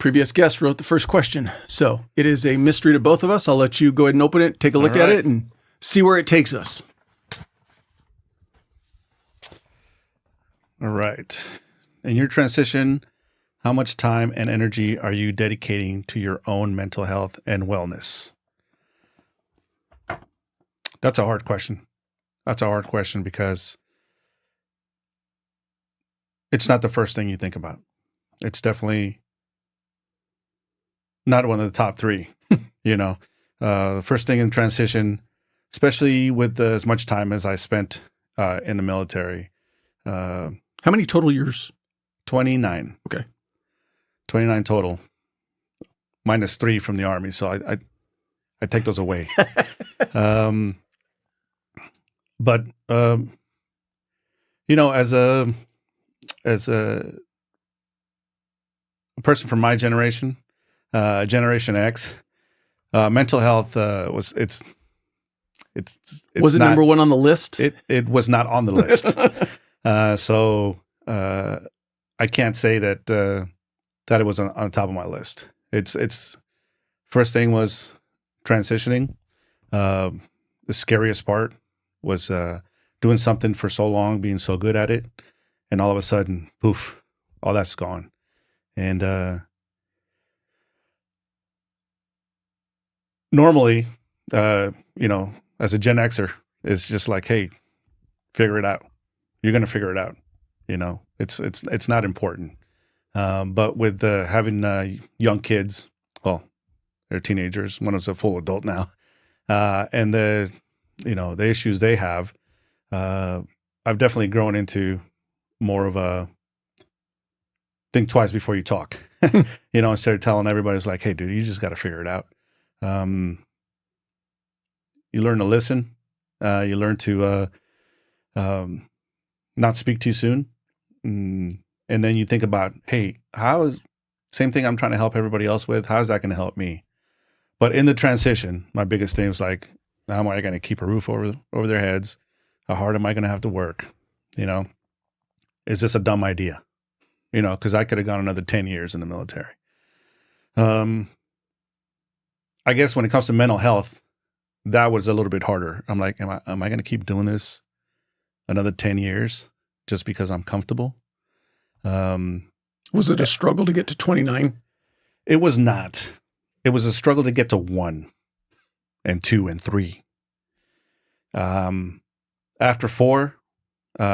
Previous guest wrote the first question. So it is a mystery to both of us. I'll let you go ahead and open it, take a look at it, and see where it takes us. All right. In your transition, how much time and energy are you dedicating to your own mental health and wellness? That's a hard question. That's a hard question because it's not the first thing you think about. It's definitely not one of the top three, The first thing in transition, especially with as much time as I spent in the military. How many total years? 29. Okay. 29 total, minus 3 from the Army. So I take those away. But as a person from my generation, Generation X, mental health was it not, number one on the list? It was not on the list. So I can't say that it was on top of my list. It's first thing was transitioning. The scariest part was doing something for so long, being so good at it, and all of a sudden, poof, all that's gone. And normally, as a Gen Xer, it's just like, hey, figure it out. You're going to figure it out. It's not important. But with having young kids, well, they're teenagers. One is a full adult now, and the issues they have, I've definitely grown into more of a think twice before you talk. Instead of telling everybody, it's like, hey, dude, you just got to figure it out. You learn to listen. You learn to not speak too soon. And then you think about, hey, same thing I'm trying to help everybody else with. How is that going to help me? But in the transition, my biggest thing was like, how am I going to keep a roof over their heads? How hard am I going to have to work? Is this a dumb idea? Because I could have gone another 10 years in the military. I guess when it comes to mental health, that was a little bit harder. I'm like, am I going to keep doing this another 10 years just because I'm comfortable? Was it a struggle to get to 29? It was not. It was a struggle to get to 1 and 2 and 3. After 4,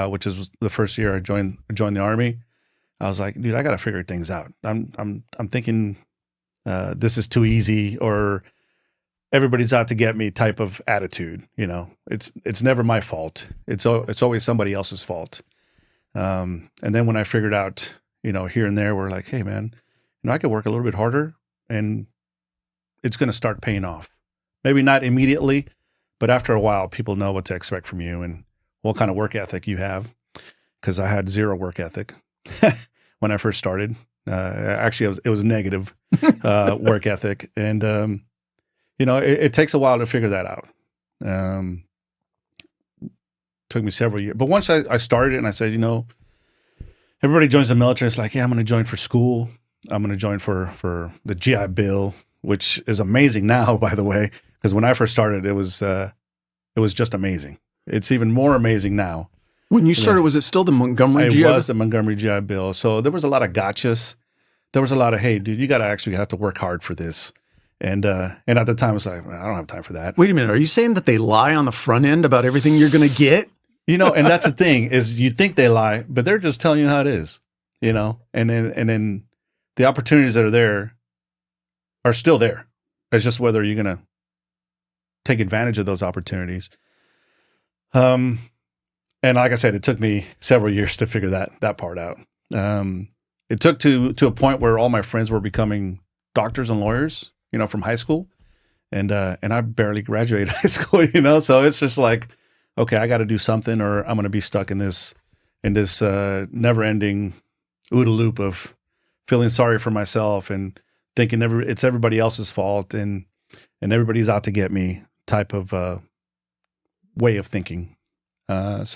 which is the first year I joined the Army, I was like, dude, I got to figure things out. I'm thinking this is too easy, or everybody's out to get me type of attitude. It's never my fault. It's always somebody else's fault. And then when I figured out, here and there, we're like, hey man, I could work a little bit harder and it's going to start paying off. Maybe not immediately, but after a while, people know what to expect from you and what kind of work ethic you have. Because I had zero work ethic when I first started. Actually, it was negative work ethic. And, it takes a while to figure that out. Took me several years. But once I started and I said, everybody joins the military. It's like, yeah, I'm going to join for school. I'm going to join for the GI Bill, which is amazing now, by the way, because when I first started, it was just amazing. It's even more amazing now. When you started, was it still the Montgomery GI Bill? It was the Montgomery GI Bill. So there was a lot of gotchas. There was a lot of, hey, dude, you got to actually have to work hard for this. And at the time, I was like, I don't have time for that. Wait a minute. Are you saying that they lie on the front end about everything you're going to get? And that's the thing is you think they lie, but they're just telling you how it is, and then the opportunities that are there are still there. It's just whether you're going to take advantage of those opportunities. And like I said, it took me several years to figure that part out. It took to a point where all my friends were becoming doctors and lawyers, from high school. And I barely graduated high school, so it's just like, okay, I got to do something or I'm going to be stuck in this never ending OODA loop of feeling sorry for myself and thinking it's everybody else's fault and everybody's out to get me type of way of thinking. And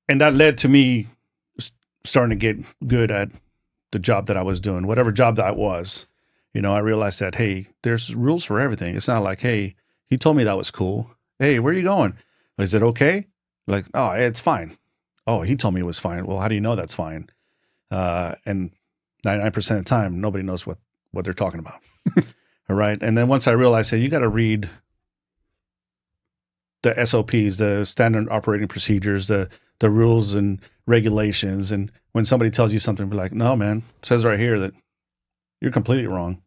that led to me starting to get good at the job that I was doing, whatever job that was. I realized that, hey, there's rules for everything. It's not like, hey, he told me that was cool. Hey, where are you going? Is it okay? Like, oh, it's fine. Oh, he told me it was fine. Well, how do you know that's fine? And 99% of the time, nobody knows what they're talking about. All right. And then once I realized that you got to read the SOPs, the standard operating procedures, the rules and regulations. And when somebody tells you something, be like, no, man, it says right here that you're completely wrong.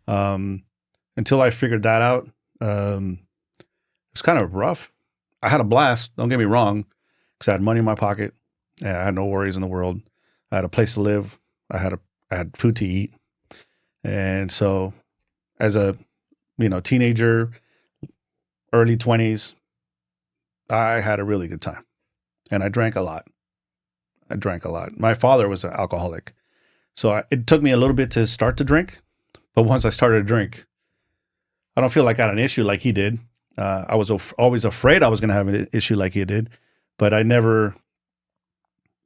Until I figured that out, it was kind of rough. I had a blast. Don't get me wrong, because I had money in my pocket. I had no worries in the world. I had a place to live. I had food to eat. And so as a, teenager, early 20s, I had a really good time. And I drank a lot. My father was an alcoholic. So it took me a little bit to start to drink. But once I started to drink, I don't feel like I had an issue like he did. I was always afraid I was going to have an issue like he did. But I never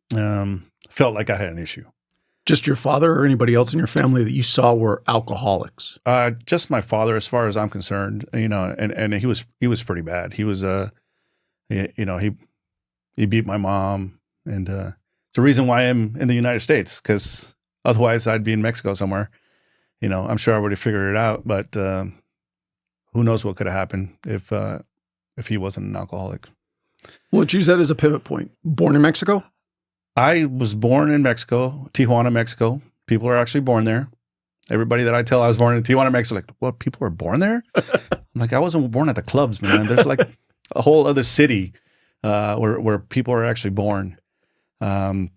felt like I had an issue. Just your father or anybody else in your family that you saw were alcoholics? Just my father, as far as I'm concerned, and he was pretty bad. He was, he beat my mom, and it's the reason why I'm in the United States, because otherwise I'd be in Mexico somewhere. I'm sure I would have figured it out, but who knows what could have happened if he wasn't an alcoholic. Well, let's use that as a pivot point. Born in Mexico? I was born in Mexico, Tijuana, Mexico. People are actually born there. Everybody that I tell I was born in Tijuana, Mexico, like, what, people are born there? I'm like, I wasn't born at the clubs, man. There's like a whole other city where people are actually born. And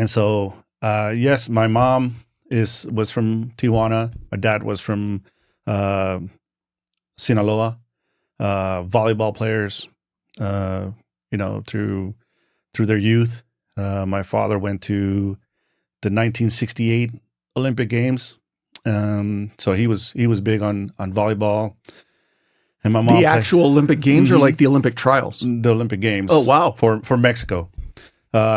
so, yes, my mom was from Tijuana. My dad was from Sinaloa. Volleyball players, through their youth. My father went to the 1968 Olympic Games. So he was big on volleyball. And my mom actual Olympic Games or like the Olympic trials? The Olympic Games. Oh, wow. For Mexico.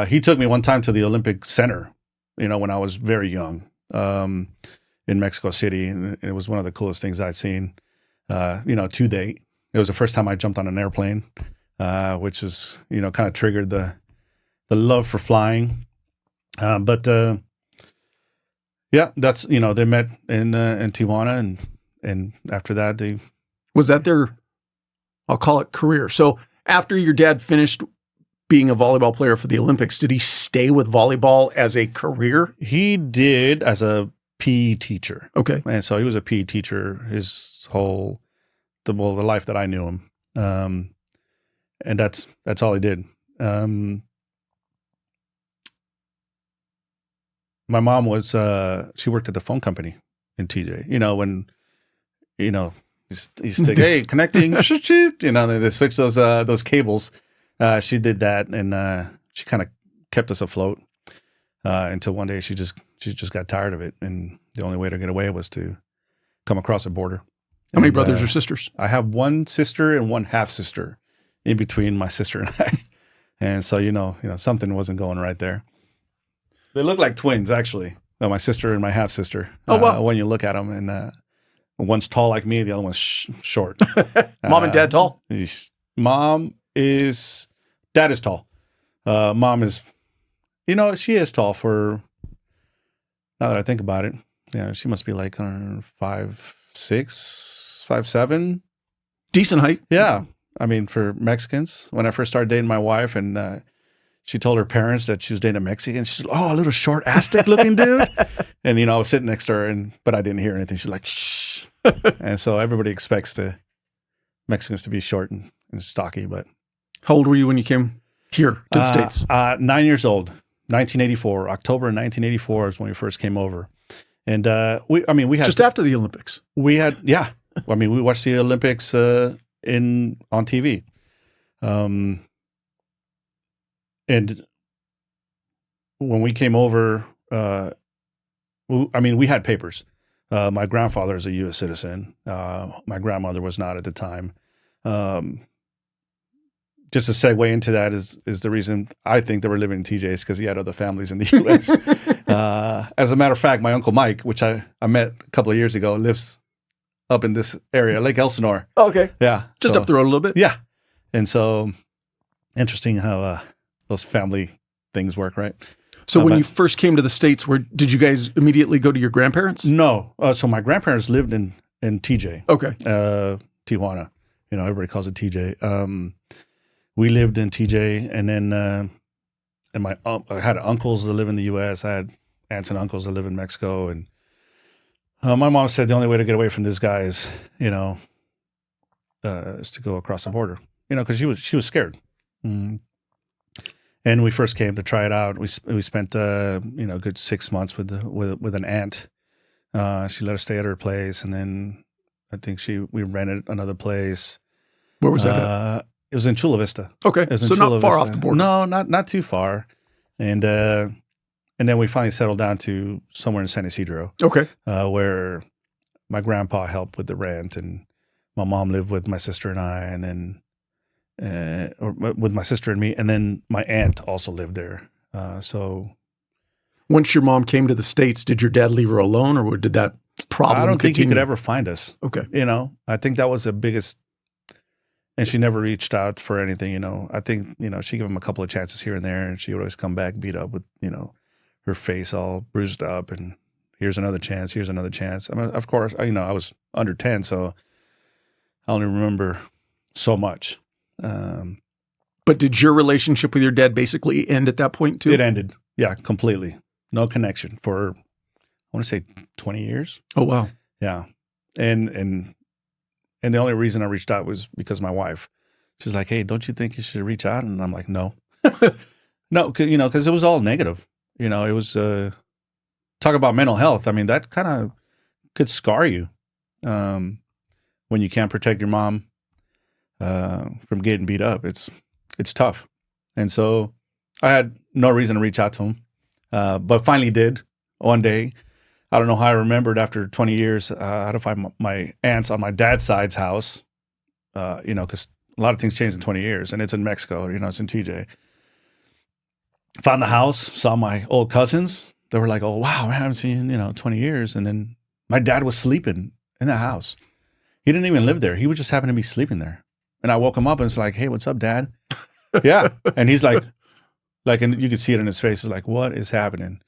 He took me one time to the Olympic Center, when I was very young, in Mexico City. And it was one of the coolest things I'd seen, to date. It was the first time I jumped on an airplane, which was, kind of triggered the love for flying. But that's, they met in Tijuana, and after that was that their, I'll call it, career. So after your dad finished being a volleyball player for the Olympics, did he stay with volleyball as a career? He did, as a PE teacher. Okay. And so he was a PE teacher his whole, the life that I knew him. And that's all he did. My mom was, she worked at the phone company in TJ, when, you stick, hey, connecting, they switch those cables. She did that, and she kind of kept us afloat until one day she just got tired of it, and the only way to get away was to come across the border. How many brothers or sisters? I have one sister and one half sister in between my sister and I, and so something wasn't going right there. They look like twins, actually. My sister and my half sister. Oh, wow. When you look at them, and one's tall like me, the other one's short. Mom and dad tall? Dad is tall. Mom is, she is tall for, now that I think about it, she must be like 5'6", 5'7". Decent height. Yeah. I mean, for Mexicans, when I first started dating my wife, and she told her parents that she was dating a Mexican, she's like, oh, a little short Aztec looking dude. And, I was sitting next to her, but I didn't hear anything. She's like, shh. And so everybody expects the Mexicans to be short and stocky, but. How old were you when you came here to the States? 9 years old, 1984. October 1984 is when we first came over. And we had just after the Olympics. We had, yeah. We watched the Olympics on TV. And when we came over, we had papers. My grandfather is a U.S. citizen. My grandmother was not at the time. just to segue into that is the reason I think they were living in TJ's because he had other families in the U.S. As a matter of fact, my Uncle Mike, which I met a couple of years ago, lives up in this area, Lake Elsinore. Okay. Yeah. Just up the road a little bit. Yeah. And so interesting how those family things work, right? So when you first came to the States, did you guys immediately go to your grandparents? No. So my grandparents lived in TJ. Okay. Tijuana. Everybody calls it TJ. We lived in TJ, and then and I had uncles that live in the U.S. I had aunts and uncles that live in Mexico, and my mom said the only way to get away from this guy is, is to go across the border, because she was scared. Mm. And we first came to try it out. We spent a good 6 months with an aunt. She let us stay at her place, and then I think we rented another place. Where was that at? It was in Chula Vista. Okay, so not far off the border. No, not too far. And then we finally settled down to somewhere in San Isidro. Okay, where my grandpa helped with the rent, and my mom lived with my sister and I, and then or with my sister and me, and then my aunt also lived there. So once your mom came to the States, did your dad leave her alone, or did that problem? I don't think he continue? could ever find us. Okay, I think that was the biggest. And she never reached out for anything, I think, she gave him a couple of chances here and there, and she would always come back beat up with, her face all bruised up, and here's another chance. I mean, of course, I was under 10, so I only remember so much. But did your relationship with your dad basically end at that point too? It ended. Yeah, completely. No connection for, I want to say 20 years. Oh, wow. Yeah. And the only reason I reached out was because of my wife. She's like, hey, don't you think you should reach out? And I'm like, no. No, because it was all negative. It was, talk about mental health. I mean, that kind of could scar you when you can't protect your mom from getting beat up. It's tough. And so I had no reason to reach out to him, but finally did one day. I don't know how I remembered after 20 years how to find my aunts on my dad's side's house, because a lot of things changed in 20 years, and it's in Mexico, it's in TJ. Found the house, saw my old cousins. They were like, oh, wow, I haven't seen, 20 years. And then my dad was sleeping in the house. He didn't even live there. He would just happen to be sleeping there. And I woke him up and it's like, hey, what's up, Dad? Yeah. And he's like, and you could see it in his face. He's like, what is happening?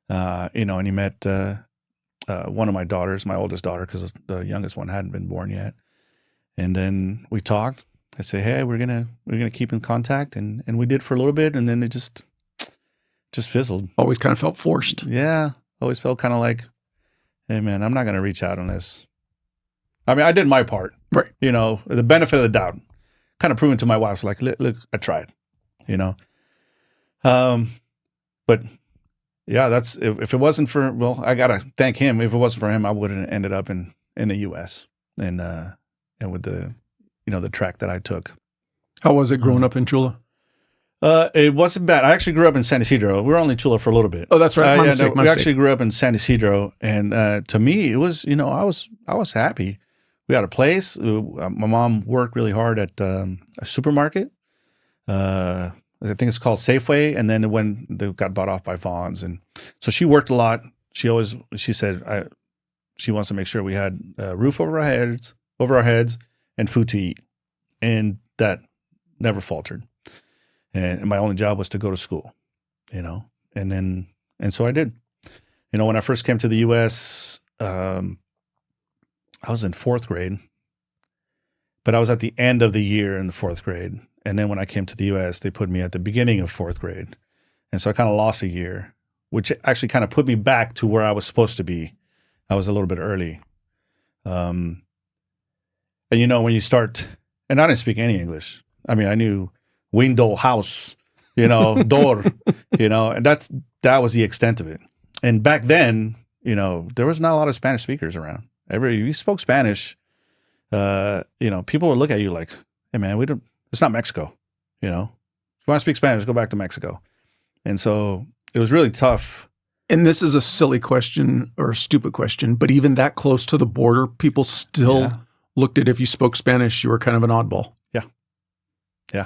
And he met one of my daughters, my oldest daughter, because the youngest one hadn't been born yet. And then we talked. I said, hey, we're gonna keep in contact, and we did for a little bit, and then it just fizzled. Always kind of felt forced. Yeah, always felt kind of like, hey, man, I'm not gonna reach out unless. I mean, I did my part, right? The benefit of the doubt, kind of proving to my wife, like, look, I tried, but. Yeah, that's if it wasn't for, well, I gotta thank him. If it wasn't for him, I would have ended up in the U.S. and with the the track that I took. How was it growing up in Chula? It wasn't bad. I actually grew up in San Isidro. We were only Chula for a little bit. Oh, that's right. My mistake. We actually grew up in San Isidro, and to me, it was I was happy. We had a place. My mom worked really hard at a supermarket. I think it's called Safeway, and then when they got bought off by Vaughn's, and so she worked a lot. She said she wants to make sure we had a roof over our heads, and food to eat, and that never faltered. And my only job was to go to school, and so I did. When I first came to the U.S., I was in fourth grade, but I was at the end of the year in the fourth grade. And then when I came to the U.S., they put me at the beginning of fourth grade. And so I kind of lost a year, which actually kind of put me back to where I was supposed to be. I was a little bit early. And when you start, and I didn't speak any English. I mean, I knew window, house, door, and that was the extent of it. And back then, there was not a lot of Spanish speakers around. You spoke Spanish, people would look at you like, hey man, it's not Mexico, If you want to speak Spanish, go back to Mexico. And so it was really tough. And this is a silly question or a stupid question, but even that close to the border, people still looked at if you spoke Spanish, you were kind of an oddball. Yeah. Yeah.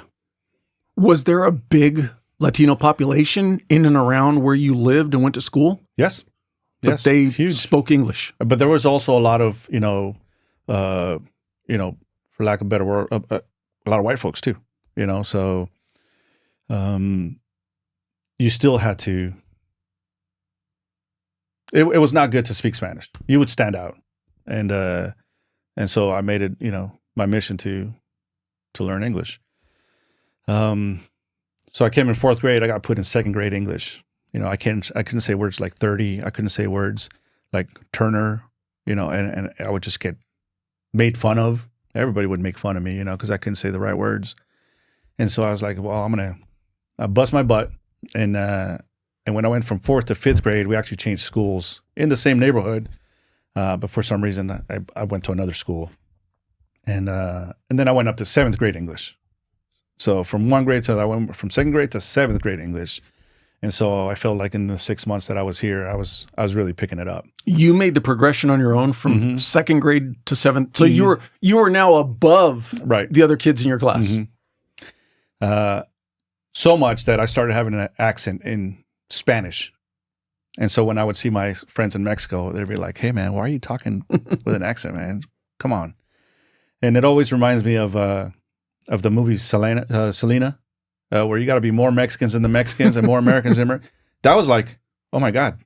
Was there a big Latino population in and around where you lived and went to school? Yes. But Yes, they huge. spoke English. But there was also a lot of, for lack of a better word, a lot of white folks too, so you still had to, it was not good to speak Spanish. You would stand out. And so I made it, my mission to learn English. So I came in 4th grade, I got put in 2nd grade English. I couldn't say words like 30. I couldn't say words like Turner, and I would just get made fun of. Everybody would make fun of me, because I couldn't say the right words. And so I was like, well, I'm going to bust my butt. And when I went from 4th to 5th grade, we actually changed schools in the same neighborhood. But for some reason, I went to another school. And then I went up to 7th grade English. So from 1 grade I went from 2nd grade to 7th grade English. And so I felt like in the 6 months that I was here, I was really picking it up. You made the progression on your own from 2nd grade to 7th. So you were now above the other kids in your class. So much that I started having an accent in Spanish. And so when I would see my friends in Mexico, they'd be like, "Hey man, why are you talking with an accent, man? Come on." And it always reminds me of the movie Selena. Where you got to be more Mexicans than the Mexicans and more Americans than that was like, oh my God,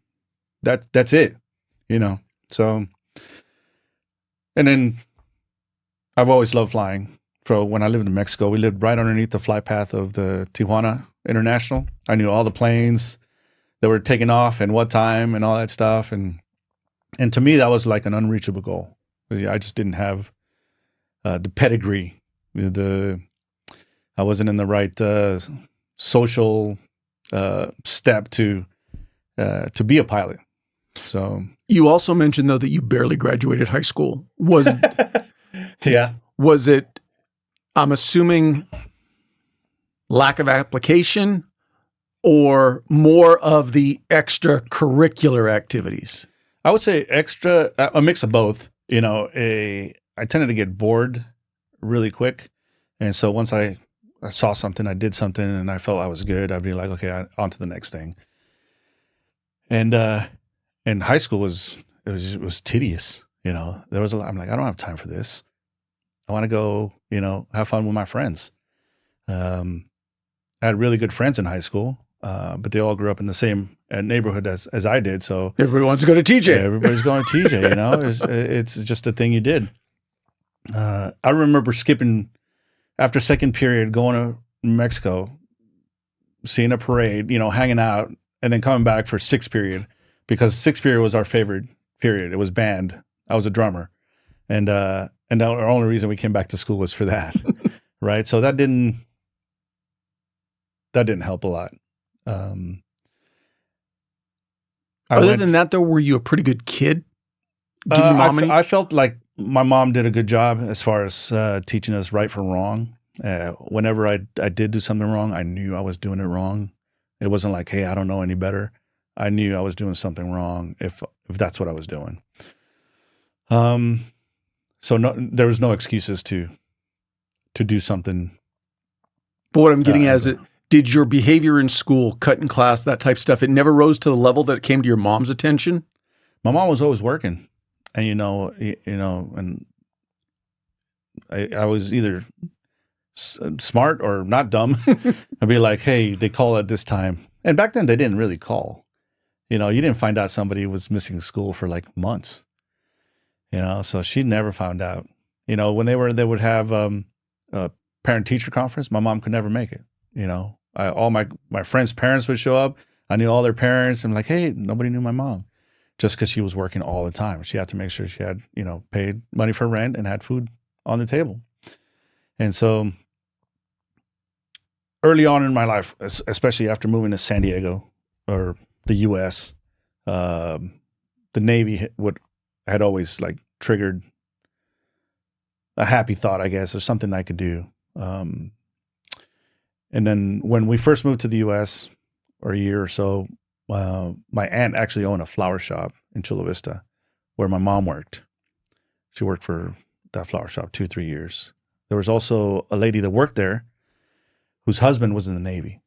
that's it, So, and then I've always loved flying. So when I lived in Mexico, we lived right underneath the flight path of the Tijuana International. I knew all the planes that were taking off and what time and all that stuff, and to me that was like an unreachable goal. I just didn't have the pedigree, I wasn't in the right social step to be a pilot. So you also mentioned though that you barely graduated high school. Was it? I'm assuming lack of application or more of the extracurricular activities. I would say a mix of both. I tended to get bored really quick, and so once I saw something, I did something, and I felt I was good, I'd be like, okay, on to the next thing. And high school was tedious. There was I'm like, I don't have time for this. I want to go, have fun with my friends. I had really good friends in high school, but they all grew up in the same neighborhood as I did. So everybody wants to go to TJ. Yeah, everybody's going to TJ. It's just a thing you did. I remember skipping after 2nd period, going to Mexico, seeing a parade, hanging out, and then coming back for 6th period, because 6th period was our favorite period. It was band. I was a drummer, and the only reason we came back to school was for that, right? So that didn't help a lot. Other than that, though, were you a pretty good kid? I felt like my mom did a good job as far as teaching us right from wrong. Whenever I did do something wrong, I knew I was doing it wrong. It wasn't like, hey, I don't know any better. I knew I was doing something wrong if that's what I was doing. So there was no excuses to do something. But what I'm getting at is, did your behavior in school, cut in class, that type of stuff, it never rose to the level that it came to your mom's attention? My mom was always working, and and I was either smart or not dumb. I'd be like, hey, they call at this time. And back then they didn't really call. You didn't find out somebody was missing school for like months. So she never found out. When they would have a parent teacher conference, my mom could never make it. All my friends' parents would show up. I knew all their parents. I'm like, hey, nobody knew my mom, just because she was working all the time. She had to make sure she had, paid money for rent and had food on the table. And so early on in my life, especially after moving to San Diego or the U.S., the Navy had always like triggered a happy thought, I guess, or something I could do. And then when we first moved to the U.S., or a year or so, my aunt actually owned a flower shop in Chula Vista where my mom worked. She worked for that flower shop 2-3 years. There was also a lady that worked there whose husband was in the Navy.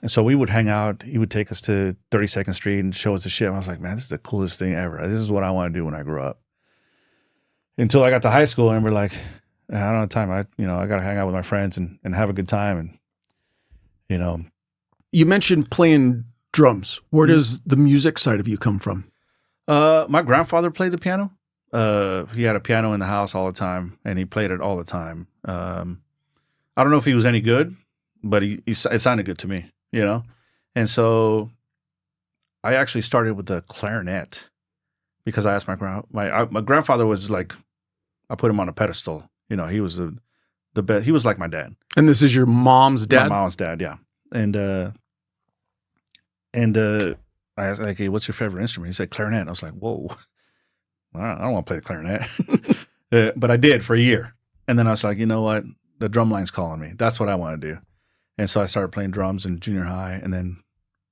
And so we would hang out. He would take us to 32nd Street and show us the ship. I was like, man, this is the coolest thing ever. This is what I want to do when I grow up. Until I got to high school and we're like, I don't have time. I got to hang out with my friends and have a good time. And, You mentioned playing drums. Where does the music side of you come from? my grandfather played the piano. He had a piano in the house all the time and he played it all the time. I don't know if he was any good, but it sounded good to me, And so I actually started with the clarinet because I asked my grandfather was like, I put him on a pedestal. He was the best. He was like my dad. And this is your mom's dad? My mom's dad, yeah. And I asked, like, hey, what's your favorite instrument? He said clarinet. I was like, whoa, I don't want to play the clarinet. But I did for a year. And then I was like, you know what? The drum line's calling me. That's what I want to do. And so I started playing drums in junior high. And then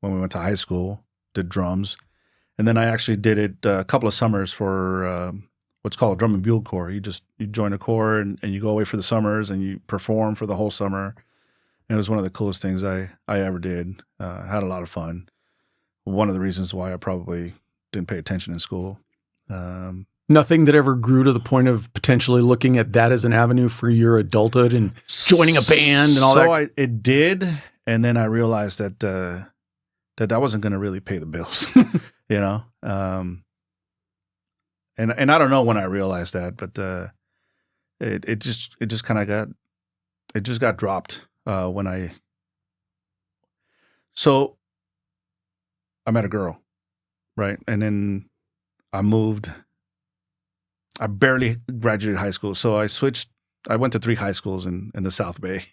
when we went to high school, did drums. And then I actually did it a couple of summers for what's called a drum and bugle corps. You join a corps and you go away for the summers and you perform for the whole summer. And it was one of the coolest things I ever did. Had a lot of fun. One of the reasons why I probably didn't pay attention in school. Nothing that ever grew to the point of potentially looking at that as an avenue for your adulthood and joining a band and all that? So it did. And then I realized that that I wasn't going to really pay the bills, And I don't know when I realized that, but it just kind of got dropped when So I met a girl, right? And then I moved. I barely graduated high school, so I went to 3 high schools in the South Bay.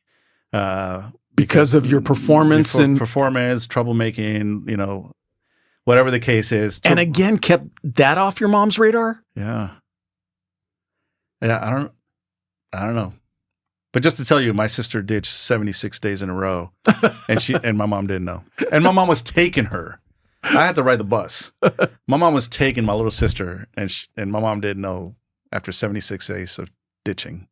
Because of your performance and performance, troublemaking, whatever the case is. And again, kept that off your mom's radar? Yeah. I don't know. But just to tell you, my sister ditched 76 days in a row and my mom didn't know. And my mom was taking her. I had to ride the bus. My mom was taking my little sister and my mom didn't know after 76 days of ditching.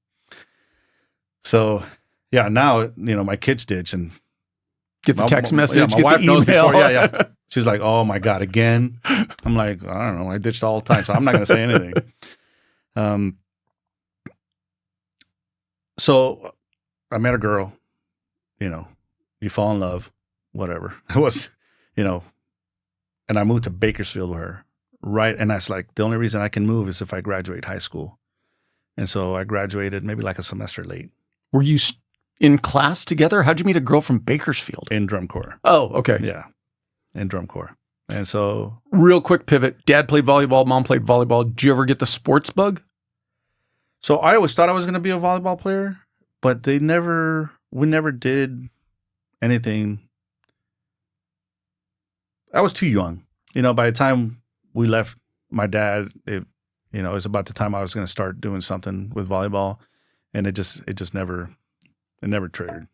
So, yeah, now, my kids ditch and get the text message, my get wife the knows email. before. Yeah. She's like, oh my God, again? I'm like, I don't know. I ditched all the time, so I'm not going to say anything. So I met a girl, you fall in love, whatever. It was, and I moved to Bakersfield with her. Right. And that's like, the only reason I can move is if I graduate high school. And so I graduated maybe like a semester late. Were you in class together? How'd you meet a girl from Bakersfield? In drum corps. Oh, okay. Yeah. In drum corps. And so. Real quick pivot. Dad played volleyball. Mom played volleyball. Did you ever get the sports bug? So I always thought I was going to be a volleyball player, but we never did anything. I was too young. By the time we left my dad, it was about the time I was going to start doing something with volleyball, and it just never triggered.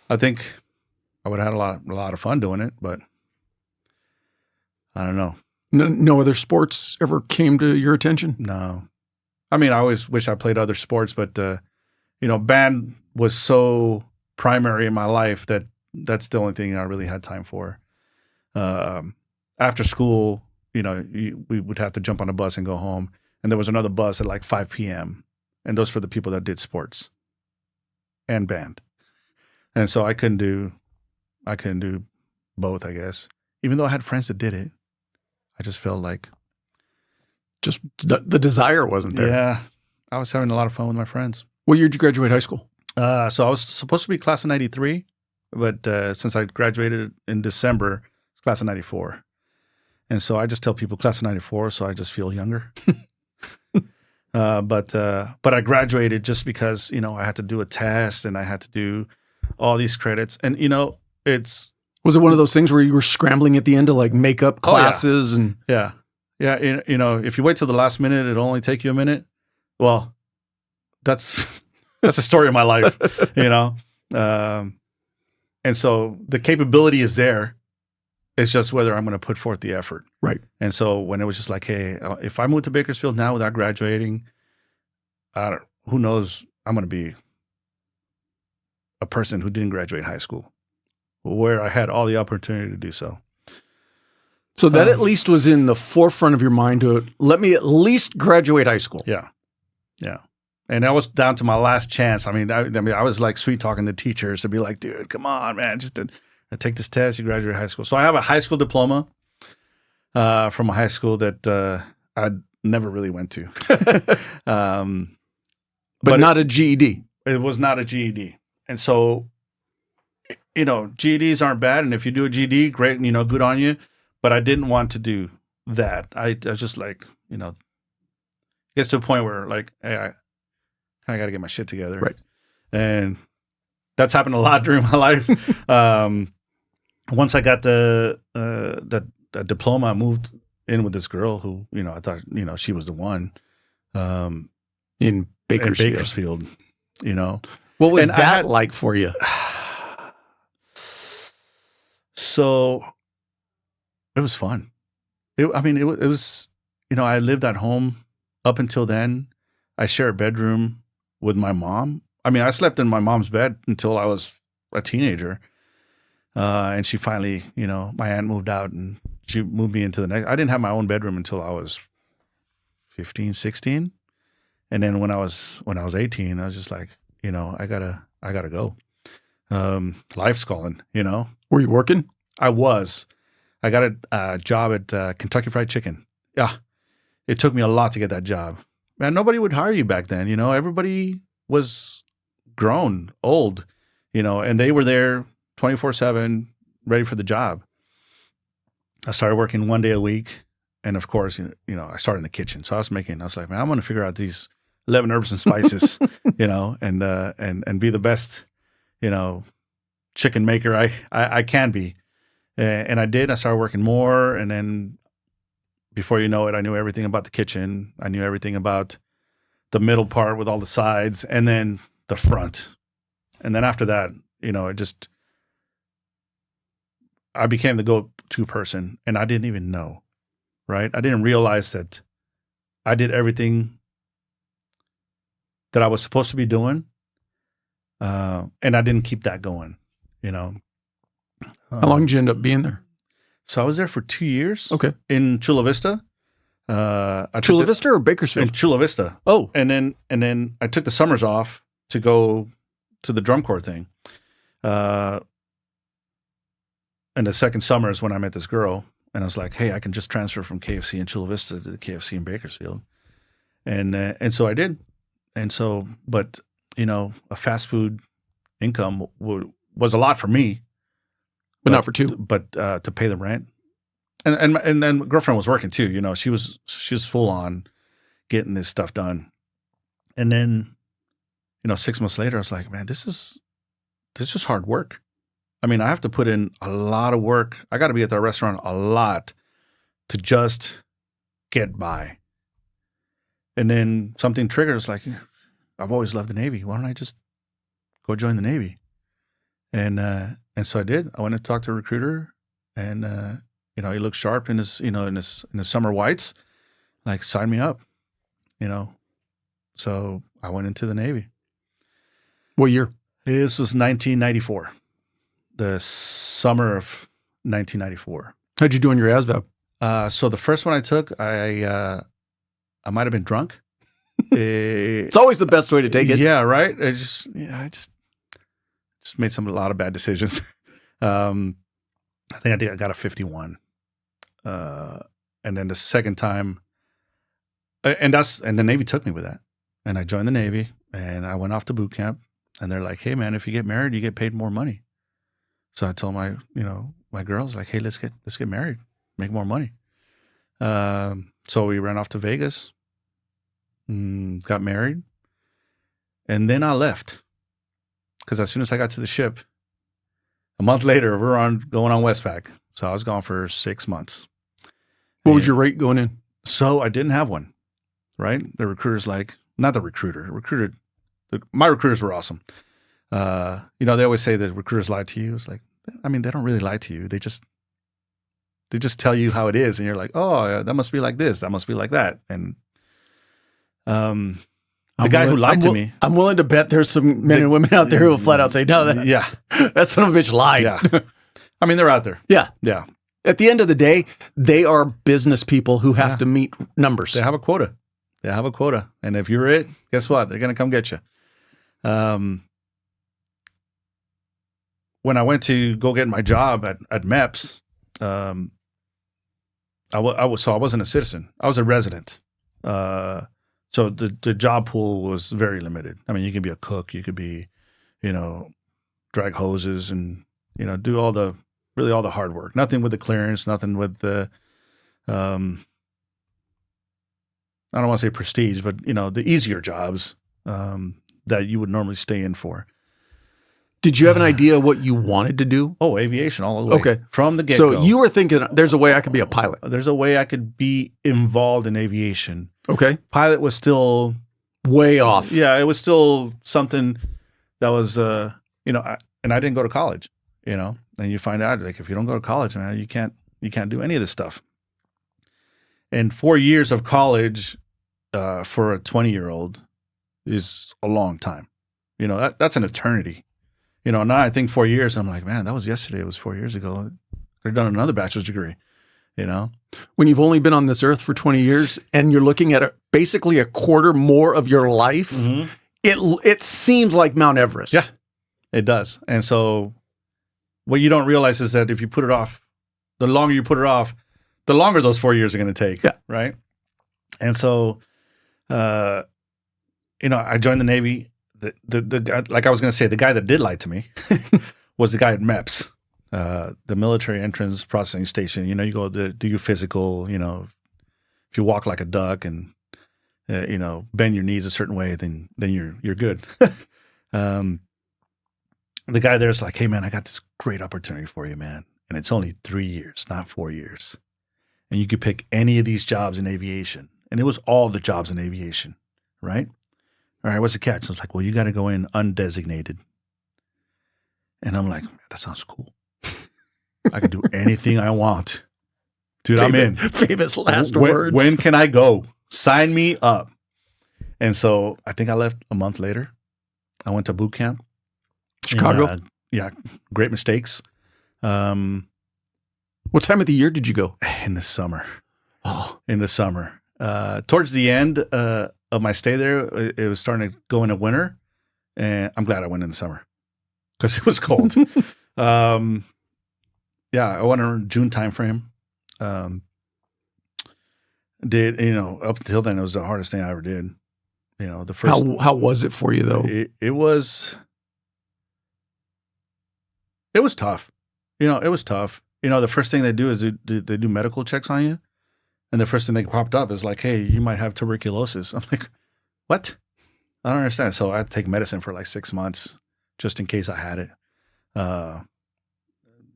I think I would have had a lot of fun doing it, but I don't know. No other sports ever came to your attention? No. I mean, I always wish I played other sports, but band was so primary in my life that that's the only thing I really had time for. After school, we would have to jump on a bus and go home. And there was another bus at like 5 p.m. And those for the people that did sports and band. And so I couldn't do both, I guess. Even though I had friends that did it, I just felt like just the desire wasn't there. Yeah. I was having a lot of fun with my friends. What year did you graduate high school? So I was supposed to be class of 93, but since I graduated in December, it's class of 94. And so I just tell people class of 94, so I just feel younger. But I graduated just because, I had to do a test and I had to do all these credits. And, Was it one of those things where you were scrambling at the end to like make up classes? Oh, yeah. And yeah. If you wait till the last minute, it'll only take you a minute. Well, that's a story of my life, And so the capability is there. It's just whether I'm going to put forth the effort. Right. And so when it was just like, hey, if I move to Bakersfield now without graduating, who knows? I'm going to be a person who didn't graduate high school, where I had all the opportunity to do so. So that at least was in the forefront of your mind to let me at least graduate high school. Yeah. Yeah. And that was down to my last chance. I mean, I was like sweet talking to teachers to be like, dude, come on, man, just take this test, you graduate high school. So I have a high school diploma from a high school that I never really went to. But not a GED. It was not a GED. And so, GEDs aren't bad. And if you do a GED, great, good on you. But I didn't want to do that. I was just like, gets to a point where like, hey, I kind of got to get my shit together. Right. And that's happened a lot during my life. Once I got the diploma, I moved in with this girl who, I thought, she was the one. In Bakersfield, What was that like for you? So it was fun. It was, I lived at home up until then. I shared a bedroom with my mom. I mean, I slept in my mom's bed until I was a teenager. And she finally, my aunt moved out and she moved me into the next. I didn't have my own bedroom until I was 15, 16. And then when I was 18, I was just like, I gotta go. Life's calling, Were you working? I was. I got a job at Kentucky Fried Chicken. Yeah. It took me a lot to get that job. Man, nobody would hire you back then, Everybody was grown, old, and they were there 24/7, ready for the job. I started working 1 day a week. And of course, I started in the kitchen. So I was like, man, I'm going to figure out these 11 herbs and spices, and be the best, chicken maker I can be. And I did. I started working more. And then before you know it, I knew everything about the kitchen. I knew everything about the middle part with all the sides and then the front. And then after that, I became the go-to person and I didn't even know, right? I didn't realize that I did everything that I was supposed to be doing. And I didn't keep that going, How long did you end up being there? So I was there for 2 years. Okay. In Chula Vista. Chula Vista or Bakersfield? In Chula Vista. Oh. And then I took the summers off to go to the drum corps thing. And the second summer is when I met this girl. And I was like, hey, I can just transfer from KFC in Chula Vista to the KFC in Bakersfield. And so I did. And so, but, a fast food income was a lot for me. But not for two. But to pay the rent. And my girlfriend was working too. She was full on getting this stuff done. And then, 6 months later, I was like, man, this is hard work. I mean, I have to put in a lot of work. I got to be at the restaurant a lot to just get by. And then something triggers like, I've always loved the Navy. Why don't I just go join the Navy? And so I did. I went and talked to a recruiter, and he looked sharp in his in his summer whites, like sign me up, So I went into the Navy. What year? This was 1994, the summer of 1994. How'd you do on your ASVAB? So the first one I took, I might have been drunk. It's always the best way to take it. Yeah, right. I just made a lot of bad decisions. I think I got a 51. And then the second time, and the Navy took me with that. And I joined the Navy and I went off to boot camp and they're like, hey man, if you get married, you get paid more money. So I told my girls like, hey, let's get married, make more money. So we ran off to Vegas, got married, and then I left. Because as soon as I got to the ship, a month later, we're going on Westpac. So I was gone for 6 months. What was your rate going in? So I didn't have one, right? The recruiter's like, not the recruiter. My recruiters were awesome. They always say that recruiters lie to you. It's like, I mean, they don't really lie to you. They just tell you how it is. And you're like, oh, that must be like this. That must be like that. And The guy who lied to me. I'm willing to bet there's some men and women out there who will flat out say, no, that son of a bitch lied. Yeah. I mean, they're out there. Yeah. Yeah. At the end of the day, they are business people who have to meet numbers. They have a quota. And if you're it, guess what? They're going to come get you. When I went to go get my job at MEPS, I wasn't a citizen. I was a resident. So the job pool was very limited. I mean, you could be a cook, you could be, drag hoses and, do all the hard work. Nothing with the clearance, nothing with the, I don't want to say prestige, but, the easier jobs that you would normally stay in for. Did you have an idea what you wanted to do? Oh, aviation all the way. Okay. From the get-go. So you were thinking, there's a way I could be a pilot. There's a way I could be involved in aviation. Okay. Pilot was still way off. Yeah, it was still something that was, and I didn't go to college, and you find out, like, if you don't go to college, man, you can't do any of this stuff. And 4 years of college for a 20-year-old is a long time. That's an eternity. Now I think 4 years, I'm like, man, that was yesterday. It was 4 years ago. I could have done another bachelor's degree, When you've only been on this earth for 20 years and you're looking at basically a quarter more of your life, it seems like Mount Everest. Yeah, it does. And so what you don't realize is that if you put it off, the longer you put it off, the longer those 4 years are going to take. Yeah. Right. And so, I joined the Navy. The guy, like I was going to say, the guy that did lie to me was the guy at MEPS, the military entrance processing station. You go to do your physical. If you walk like a duck and bend your knees a certain way, then you're good. The guy there's like, hey man, I got this great opportunity for you, man, and it's only 3 years, not 4 years, and you could pick any of these jobs in aviation, and it was all the jobs in aviation, right? All right, what's the catch? I was like, well, you got to go in undesignated. And I'm like, that sounds cool. I can do anything I want. Dude, I'm in. Famous last words. When can I go? Sign me up. And so I think I left a month later. I went to boot camp. Chicago? Yeah, great mistakes. What time of the year did you go? In the summer. Oh. In the summer. Towards the end of my stay there, it was starting to go into winter, and I'm glad I went in the summer because it was cold. I went in June timeframe. Did up until then it was the hardest thing I ever did. The first. How was it for you though? It was tough. It was tough. The first thing they do is they do medical checks on you. And the first thing that popped up is like, hey, you might have tuberculosis. I'm like, what? I don't understand. So I had to take medicine for like 6 months just in case I had it.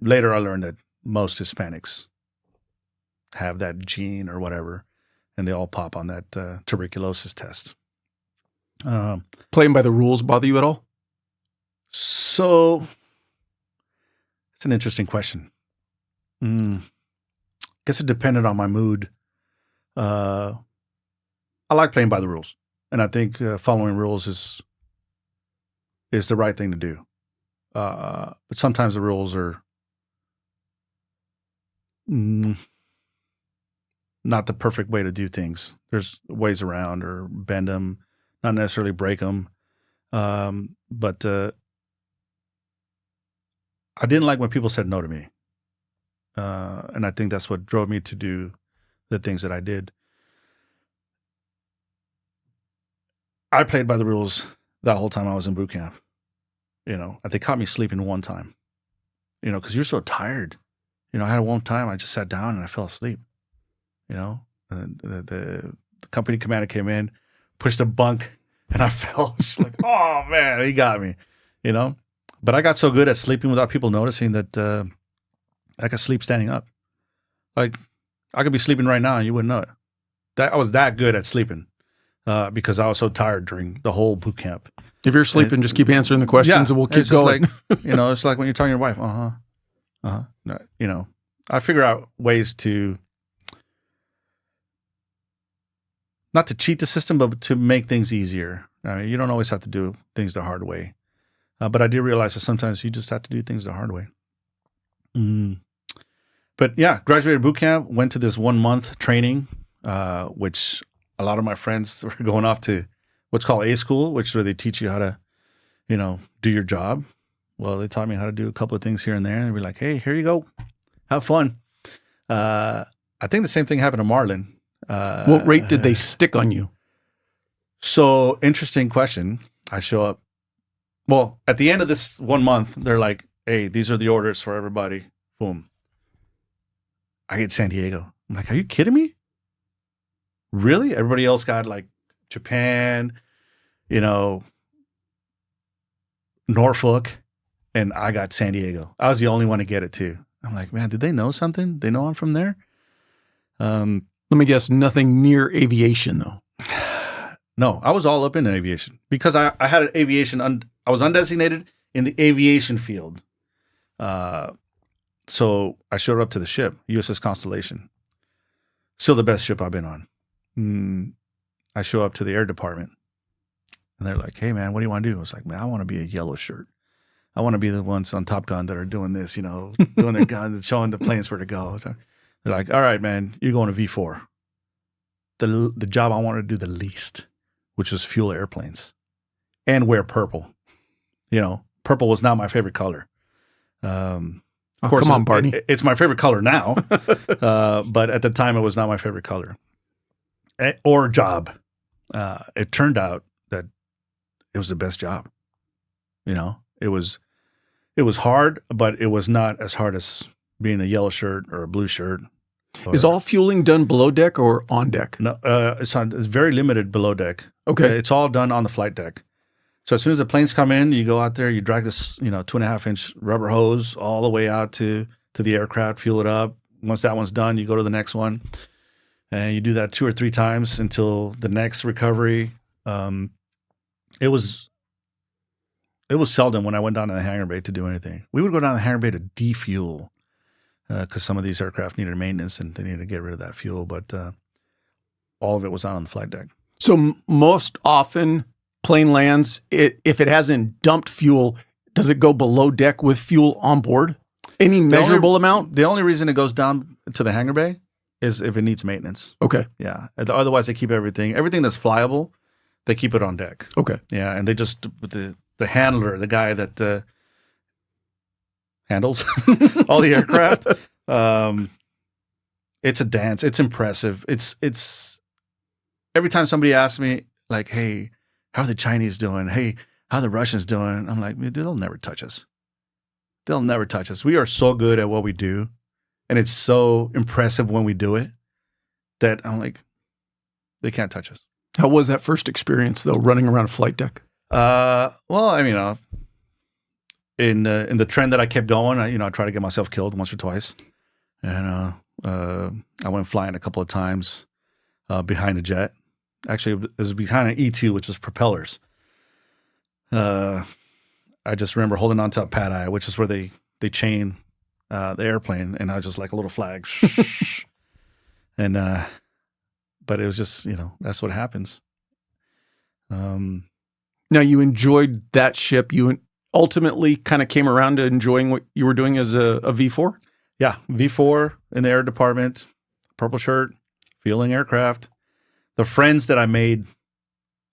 Later, I learned that most Hispanics have that gene or whatever, and they all pop on that tuberculosis test. Playing by the rules bother you at all? So it's an interesting question. I guess it depended on my mood. I like playing by the rules, and I think following rules is the right thing to do. But sometimes the rules are not the perfect way to do things. There's ways around or bend them, not necessarily break them. But I didn't like when people said no to me. And I think that's what drove me to do the things that I did. I played by the rules that whole time I was in boot camp. They caught me sleeping one time, because you're so tired. I had one time I just sat down and I fell asleep, and the company commander came in, pushed a bunk, and I fell. She's like, oh man, he got me, but I got so good at sleeping without people noticing that, I could sleep standing up. Like I could be sleeping right now and you wouldn't know it. I was that good at sleeping because I was so tired during the whole boot camp. If you're sleeping, just keep answering the questions and we'll keep going. Like, it's like when you're telling your wife, I figure out ways to not to cheat the system, but to make things easier. I mean, you don't always have to do things the hard way. But I did realize that sometimes you just have to do things the hard way. But yeah, graduated boot camp, went to this 1 month training, which a lot of my friends were going off to what's called A school, which is where they teach you how to, do your job. Well, they taught me how to do a couple of things here and there. And they were like, hey, here you go. Have fun. I think the same thing happened to Marlon. What rate did they stick on you? So, interesting question. I show up. Well, at the end of this 1 month, they're like, hey, these are the orders for everybody. Boom. I get San Diego. I'm like, are you kidding me? Really? Everybody else got like Japan, Norfolk, and I got San Diego. I was the only one to get it too. I'm like, man, did they know something? They know I'm from there? Let me guess, nothing near aviation though. No, I was all up in aviation because I had an aviation. I was undesignated in the aviation field. So I showed up to the ship, USS Constellation. Still the best ship I've been on. I show up to the air department. And they're like, hey, man, what do you want to do? I was like, man, I want to be a yellow shirt. I want to be the ones on Top Gun that are doing this, doing their guns, showing the planes where to go. So they're like, all right, man, you're going to V4. The job I wanted to do the least, which was fuel airplanes and wear purple. Purple was not my favorite color. Of course, come on, Barney. It's my favorite color now. But at the time, it was not my favorite color or job. It turned out that it was the best job. It was hard, but it was not as hard as being a yellow shirt or a blue shirt. Is all fueling done below deck or on deck? No, it's very limited below deck. Okay. It's all done on the flight deck. So as soon as the planes come in, you go out there, you drag this, 2.5-inch rubber hose all the way out to the aircraft, fuel it up. Once that one's done, you go to the next one. And you do that 2 or 3 times until the next recovery. It was seldom when I went down to the hangar bay to do anything. We would go down to the hangar bay to defuel because some of these aircraft needed maintenance and they needed to get rid of that fuel. But all of it was out on the flight deck. So most often, plane lands, if it hasn't dumped fuel, does it go below deck with fuel on board? Any measurable amount? The only reason it goes down to the hangar bay is if it needs maintenance. Okay. Yeah. Otherwise, they keep everything that's flyable, they keep it on deck. Okay. Yeah, and they just the handler, the guy that handles all the aircraft. It's a dance. It's impressive. It's every time somebody asks me like, "Hey, how are the Chinese doing? Hey, how are the Russians doing?" I'm like, they'll never touch us. They'll never touch us. We are so good at what we do, and it's so impressive when we do it that I'm like, they can't touch us. How was that first experience though, running around a flight deck? Well, I mean, in the trend that I kept going, I tried to get myself killed once or twice, and I went flying a couple of times behind a jet. Actually, it was behind an E2, which was propellers. I just remember holding on to a pad eye, which is where they chain the airplane, and I was just like a little flag, and but it was just that's what happens. Now you enjoyed that ship. You ultimately kind of came around to enjoying what you were doing as a V4? Yeah, V4 in the air department, purple shirt, fueling aircraft. The friends that I made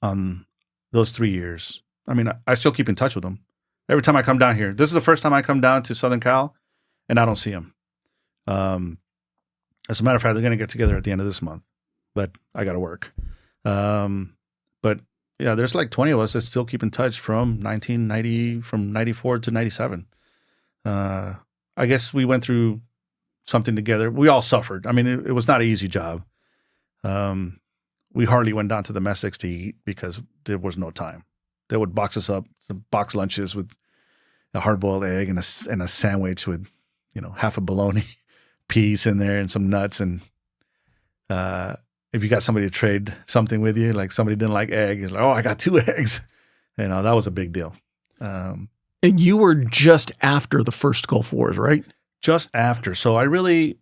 on those 3 years, I mean, I still keep in touch with them. Every time I come down here, this is the first time I come down to Southern Cal, and I don't see them. As a matter of fact, they're going to get together at the end of this month, but I got to work. But yeah, there's like 20 of us that still keep in touch from 1990, from 94 to 97. I guess we went through something together. We all suffered. I mean, it was not an easy job. We hardly went down to the mess decks to eat because there was no time. They would box us up, some box lunches with a hard-boiled egg and a sandwich with, half a bologna piece in there and some nuts. And if you got somebody to trade something with you, like somebody didn't like egg, it's like, oh, I got 2 eggs. That was a big deal. And you were just after the first Gulf Wars, right? Just after. So I really,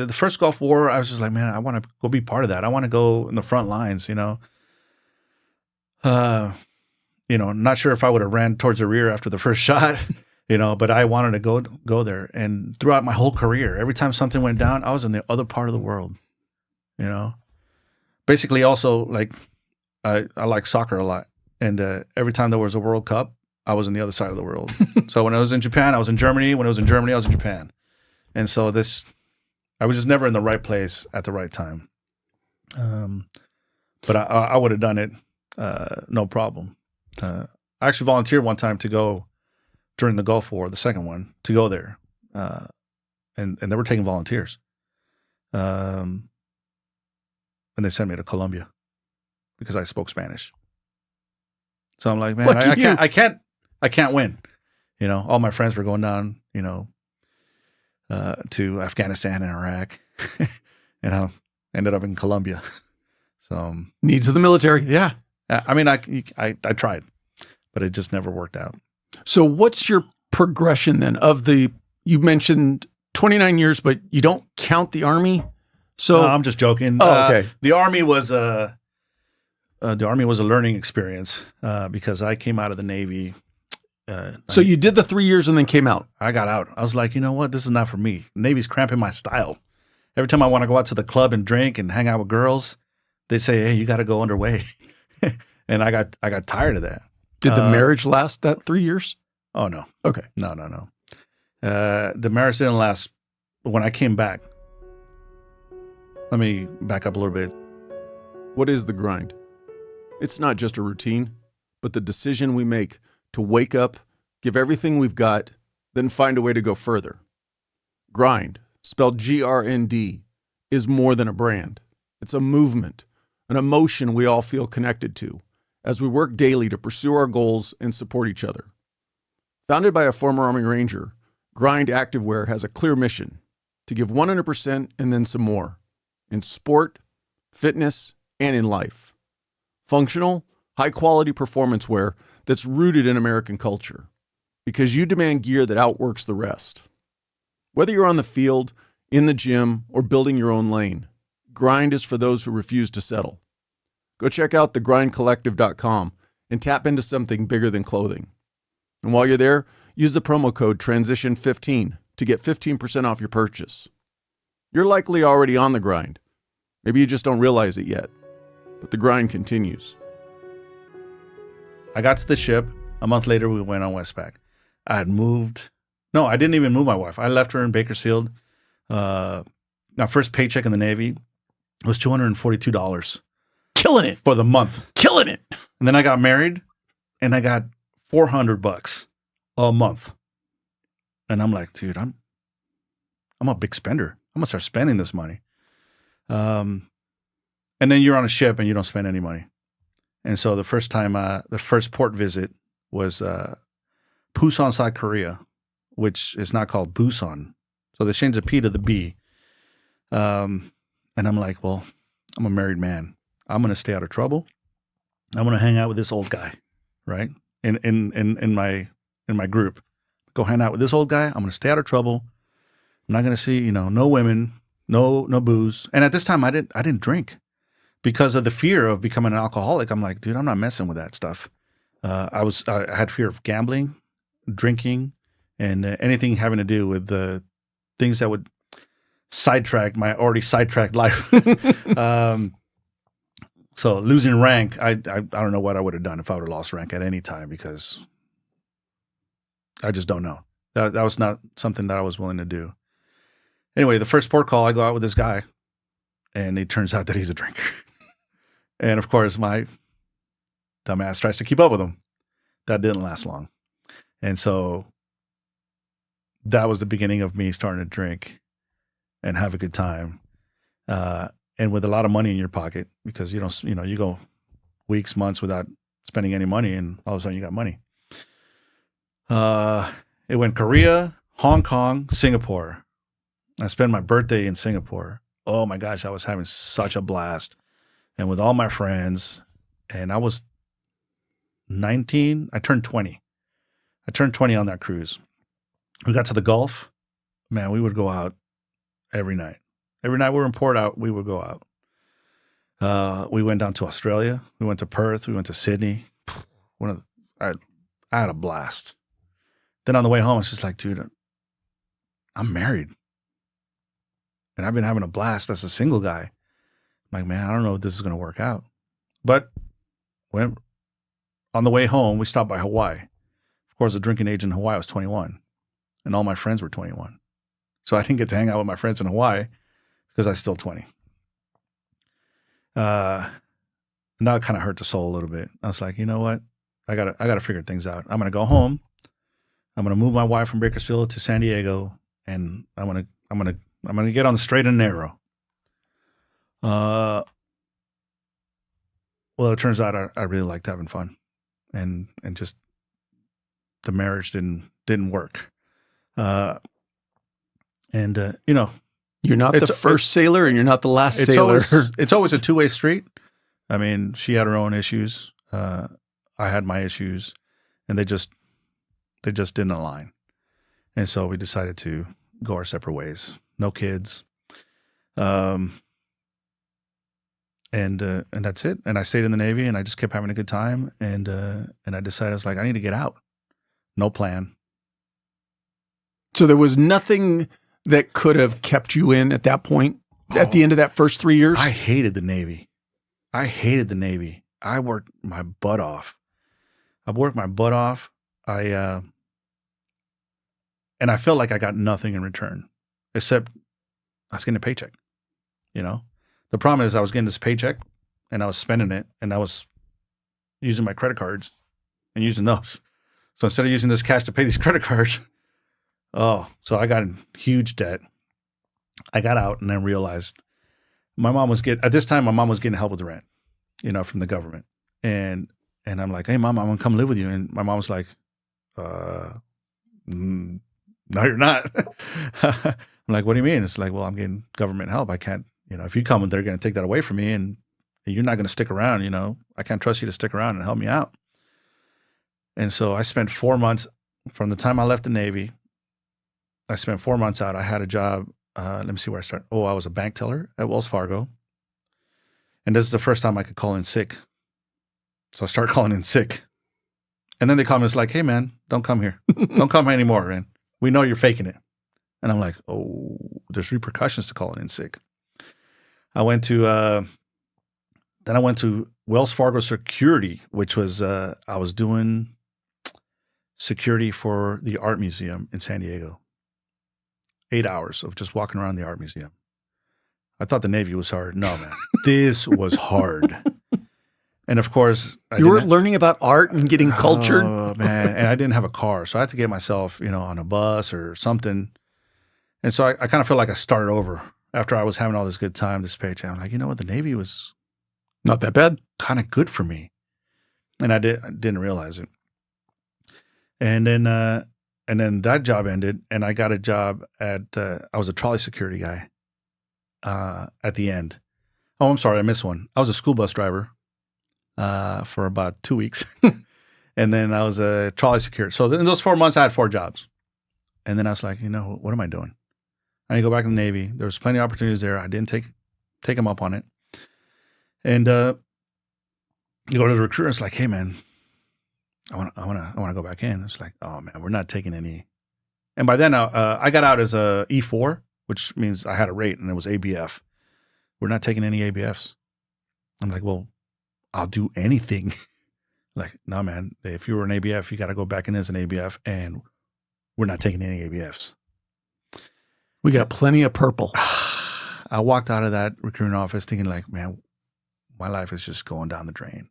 the first Gulf War, I was just like, man, I want to go be part of that. I want to go in the front lines, not sure if I would have ran towards the rear after the first shot, but I wanted to go there. And throughout my whole career, every time something went down, I was in the other part of the world, Basically, also, like, I like soccer a lot. And every time there was a World Cup, I was on the other side of the world. So when I was in Japan, I was in Germany. When I was in Germany, I was in Japan. And so I was just never in the right place at the right time. But I would have done it, no problem. I actually volunteered one time to go during the Gulf War, the second one, to go there. And they were taking volunteers. And they sent me to Colombia because I spoke Spanish. So I'm like, man, I can't win. All my friends were going down, to Afghanistan and Iraq, and I ended up in Colombia. So needs of the military. Yeah. I mean, I tried, but it just never worked out. So what's your progression then you mentioned 29 years, but you don't count the Army. So no, I'm just joking. Oh, okay. The Army was a learning experience because I came out of the Navy. So you did the 3 years and then came out. I got out. I was like, you know what? This is not for me. Navy's cramping my style. Every time I want to go out to the club and drink and hang out with girls, they say, hey, you got to go underway. And I got tired of that. Did the marriage last that 3 years? Oh, no. Okay. No. The marriage didn't last. When I came back, let me back up a little bit. What is the grind? It's not just a routine, but the decision we make to wake up, give everything we've got, then find a way to go further. Grind, spelled GRND, is more than a brand. It's a movement, an emotion we all feel connected to as we work daily to pursue our goals and support each other. Founded by a former Army Ranger, Grind Activewear has a clear mission to give 100% and then some more in sport, fitness, and in life. Functional, high-quality performance wear that's rooted in American culture because you demand gear that outworks the rest. Whether you're on the field, in the gym, or building your own lane, Grind is for those who refuse to settle. Go check out thegrindcollective.com and tap into something bigger than clothing. And while you're there, use the promo code TRANSITION15 to get 15% off your purchase. You're likely already on the grind. Maybe you just don't realize it yet, but the grind continues. I got to the ship. A month later, we went on Westpac. I had moved. No, I didn't even move my wife. I left her in Bakersfield. My first paycheck in the Navy was $242. Killing it. For the month. Killing it. And then I got married, and I got $400 a month. And I'm like, dude, I'm a big spender. I'm going to start spending this money. And then you're on a ship, and you don't spend any money. And so the first port visit was Busan, South Korea, which is not called Busan. So they changed the P to the B. And I'm like, well, I'm a married man. I'm going to stay out of trouble. I'm going to hang out with this old guy, right? In my group. Go hang out with this old guy. I'm going to stay out of trouble. I'm not going to see, no women, no booze. And at this time, I didn't drink. Because of the fear of becoming an alcoholic, I'm like, dude, I'm not messing with that stuff. I had fear of gambling, drinking, and anything having to do with the things that would sidetrack my already sidetracked life. So losing rank, I don't know what I would have done if I would have lost rank at any time because I just don't know. That was not something that I was willing to do. Anyway, the first port call, I go out with this guy, and it turns out that he's a drinker. And of course, my dumbass tries to keep up with him. That didn't last long. And so that was the beginning of me starting to drink and have a good time. And with a lot of money in your pocket, because you go weeks, months without spending any money, and all of a sudden you got money. It went Korea, Hong Kong, Singapore. I spent my birthday in Singapore. Oh my gosh, I was having such a blast. And with all my friends, and I was 19, I turned 20. I turned 20 on that cruise. We got to the Gulf. Man, we would go out every night. Every night we were in port out, we would go out. We went down to Australia. We went to Perth. We went to Sydney. I had a blast. Then on the way home, it's just like, dude, I'm married. And I've been having a blast as a single guy. I'm like, man, I don't know if this is going to work out. But when on the way home, we stopped by Hawaii. Of course, the drinking age in Hawaii was 21. And all my friends were 21. So I didn't get to hang out with my friends in Hawaii because I was still 20. Now it kind of hurt the soul a little bit. I was like, you know what? I gotta figure things out. I'm gonna go home. I'm gonna move my wife from Bakersfield to San Diego, and I'm gonna get on the straight and narrow. Well, it turns out I really liked having fun, and just the marriage didn't work. You're not the first sailor, and you're not the last sailor. It's always a two-way street. I mean, she had her own issues. I had my issues, and they just didn't align. And so we decided to go our separate ways. No kids. And that's it. And I stayed in the Navy, and I just kept having a good time. And I decided, I was like, I need to get out. No plan. So there was nothing that could have kept you in at that point, at the end of that first 3 years? I hated the Navy. I worked my butt off. And I felt like I got nothing in return, except I was getting a paycheck. You know, the problem is I was getting this paycheck and I was spending it, and I was using my credit cards and using those. So instead of using this cash to pay these credit cards, so I got in huge debt. I got out and then realized my mom was getting help with the rent, from the government. And I'm like, hey, Mom, I'm going to come live with you. And my mom was like, no, you're not. I'm like, what do you mean? It's like, well, I'm getting government help. I can't, if you come, they're going to take that away from me, and you're not going to stick around. I can't trust you to stick around and help me out. And so I spent 4 months from the time I left the Navy. I spent 4 months out. I had a job. Let me see where I started. I was a bank teller at Wells Fargo. And this is the first time I could call in sick. So I started calling in sick. And then they call me, it's like, hey, man, don't come here. Don't come anymore, man. We know you're faking it. And I'm like, there's repercussions to calling in sick. I went to Wells Fargo Security, which was, I was doing security for the art museum in San Diego. 8 hours of just walking around the art museum. I thought the Navy was hard. No, man, this was hard. And of course, you were learning about art and getting cultured. Oh man, and I didn't have a car, so I had to get myself, on a bus or something. And so I kind of feel like I started over after I was having all this good time, this paycheck. I'm like, you know what, the Navy was not that bad, kind of good for me, and I didn't realize it. And then that job ended, and I got a job at I was a trolley security guy. At the end. Oh, I'm sorry, I missed one. I was a school bus driver for about 2 weeks. And then I was a trolley security. So in those 4 months, I had 4 jobs. And then I was like, what am I doing? I need to go back to the Navy. There was plenty of opportunities there. I didn't take them up on it. And you go to the recruiter, it's like, hey man, I want to go back in. It's like, oh man, we're not taking any. And by then I got out as a E4, which means I had a rate, and it was ABF. We're not taking any ABFs. I'm like, well, I'll do anything. Like, no, man, if you were an ABF, you got to go back in as an ABF, and we're not taking any ABFs. We got plenty of purple. I walked out of that recruiting office thinking like, man, my life is just going down the drain.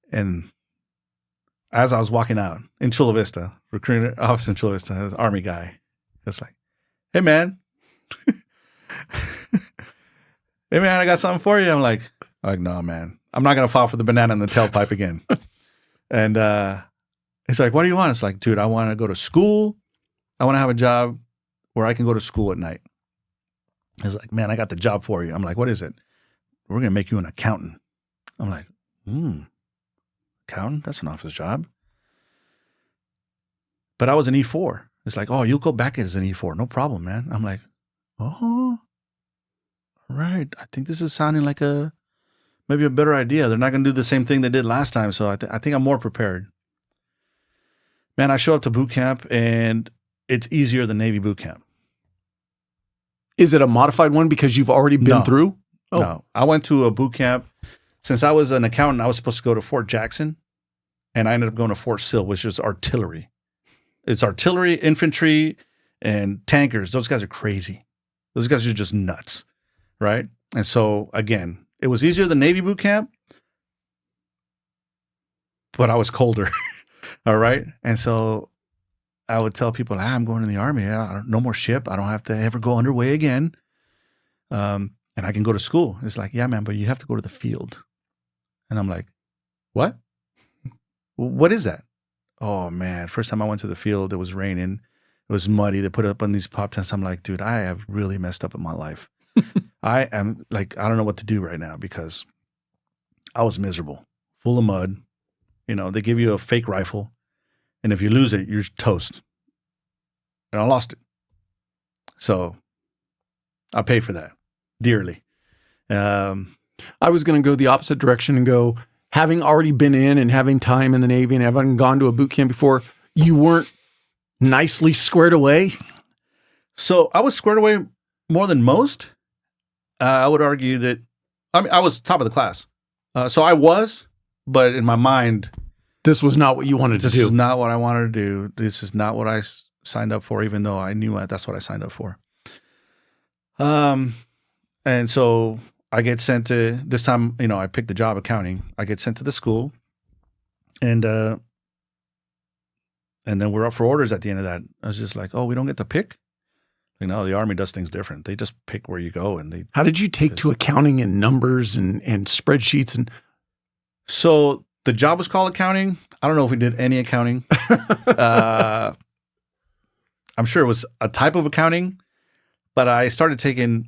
And as I was walking out in Chula Vista, recruiting office in Chula Vista, an Army guy, just like, hey man, I got something for you. I'm like, no, man, I'm not going to fall for the banana in the tailpipe again. And it's like, what do you want? It's like, dude, I want to go to school. I want to have a job where I can go to school at night. He's like, man, I got the job for you. I'm like, what is it? We're going to make you an accountant. I'm like, accountant? That's an office job. But I was an E4. It's like, oh, you'll go back as an E4. No problem, man. I'm like, oh, right, I think this is sounding like maybe a better idea. They're not going to do the same thing they did last time. So I think I'm more prepared. Man, I show up to boot camp and it's easier than Navy boot camp. Is it a modified one because you've already been No. through? Oh. No, I went to a boot camp. Since I was an accountant, I was supposed to go to Fort Jackson, and I ended up going to Fort Sill, which is artillery. It's artillery, infantry, and tankers. Those guys are crazy. Those guys are just nuts, right? And so, again, it was easier than Navy boot camp, but I was colder, all right? And so I would tell people, I'm going in the Army. No more ship. I don't have to ever go underway again. And I can go to school. It's like, yeah, man, but you have to go to the field. And I'm like, what? What is that? Oh, man. First time I went to the field, it was raining. It was muddy. They put it up on these pop tents. I'm like, dude, I have really messed up in my life. I am like, I don't know what to do right now because I was miserable, full of mud. You know, they give you a fake rifle. And if you lose it, you're toast. And I lost it. So I paid for that dearly. I was going to go the opposite direction and go, having already been in and having time in the Navy and having gone to a boot camp before, you weren't nicely squared away? So I was squared away more than most. I would argue that, I was top of the class. So I was, but in my mind, this was not what you wanted to do. This is not what I wanted to do. This is not what I signed up for, even though I knew that's what I signed up for. And so I get sent to, this time, I picked the job accounting. I get sent to the school, and then we're up for orders at the end of that. I was just like, oh, we don't get to pick? The Army does things different. They just pick where you go. And how did you take to accounting and numbers and spreadsheets? And so the job was called accounting. I don't know if we did any accounting. I'm sure it was a type of accounting. But I started taking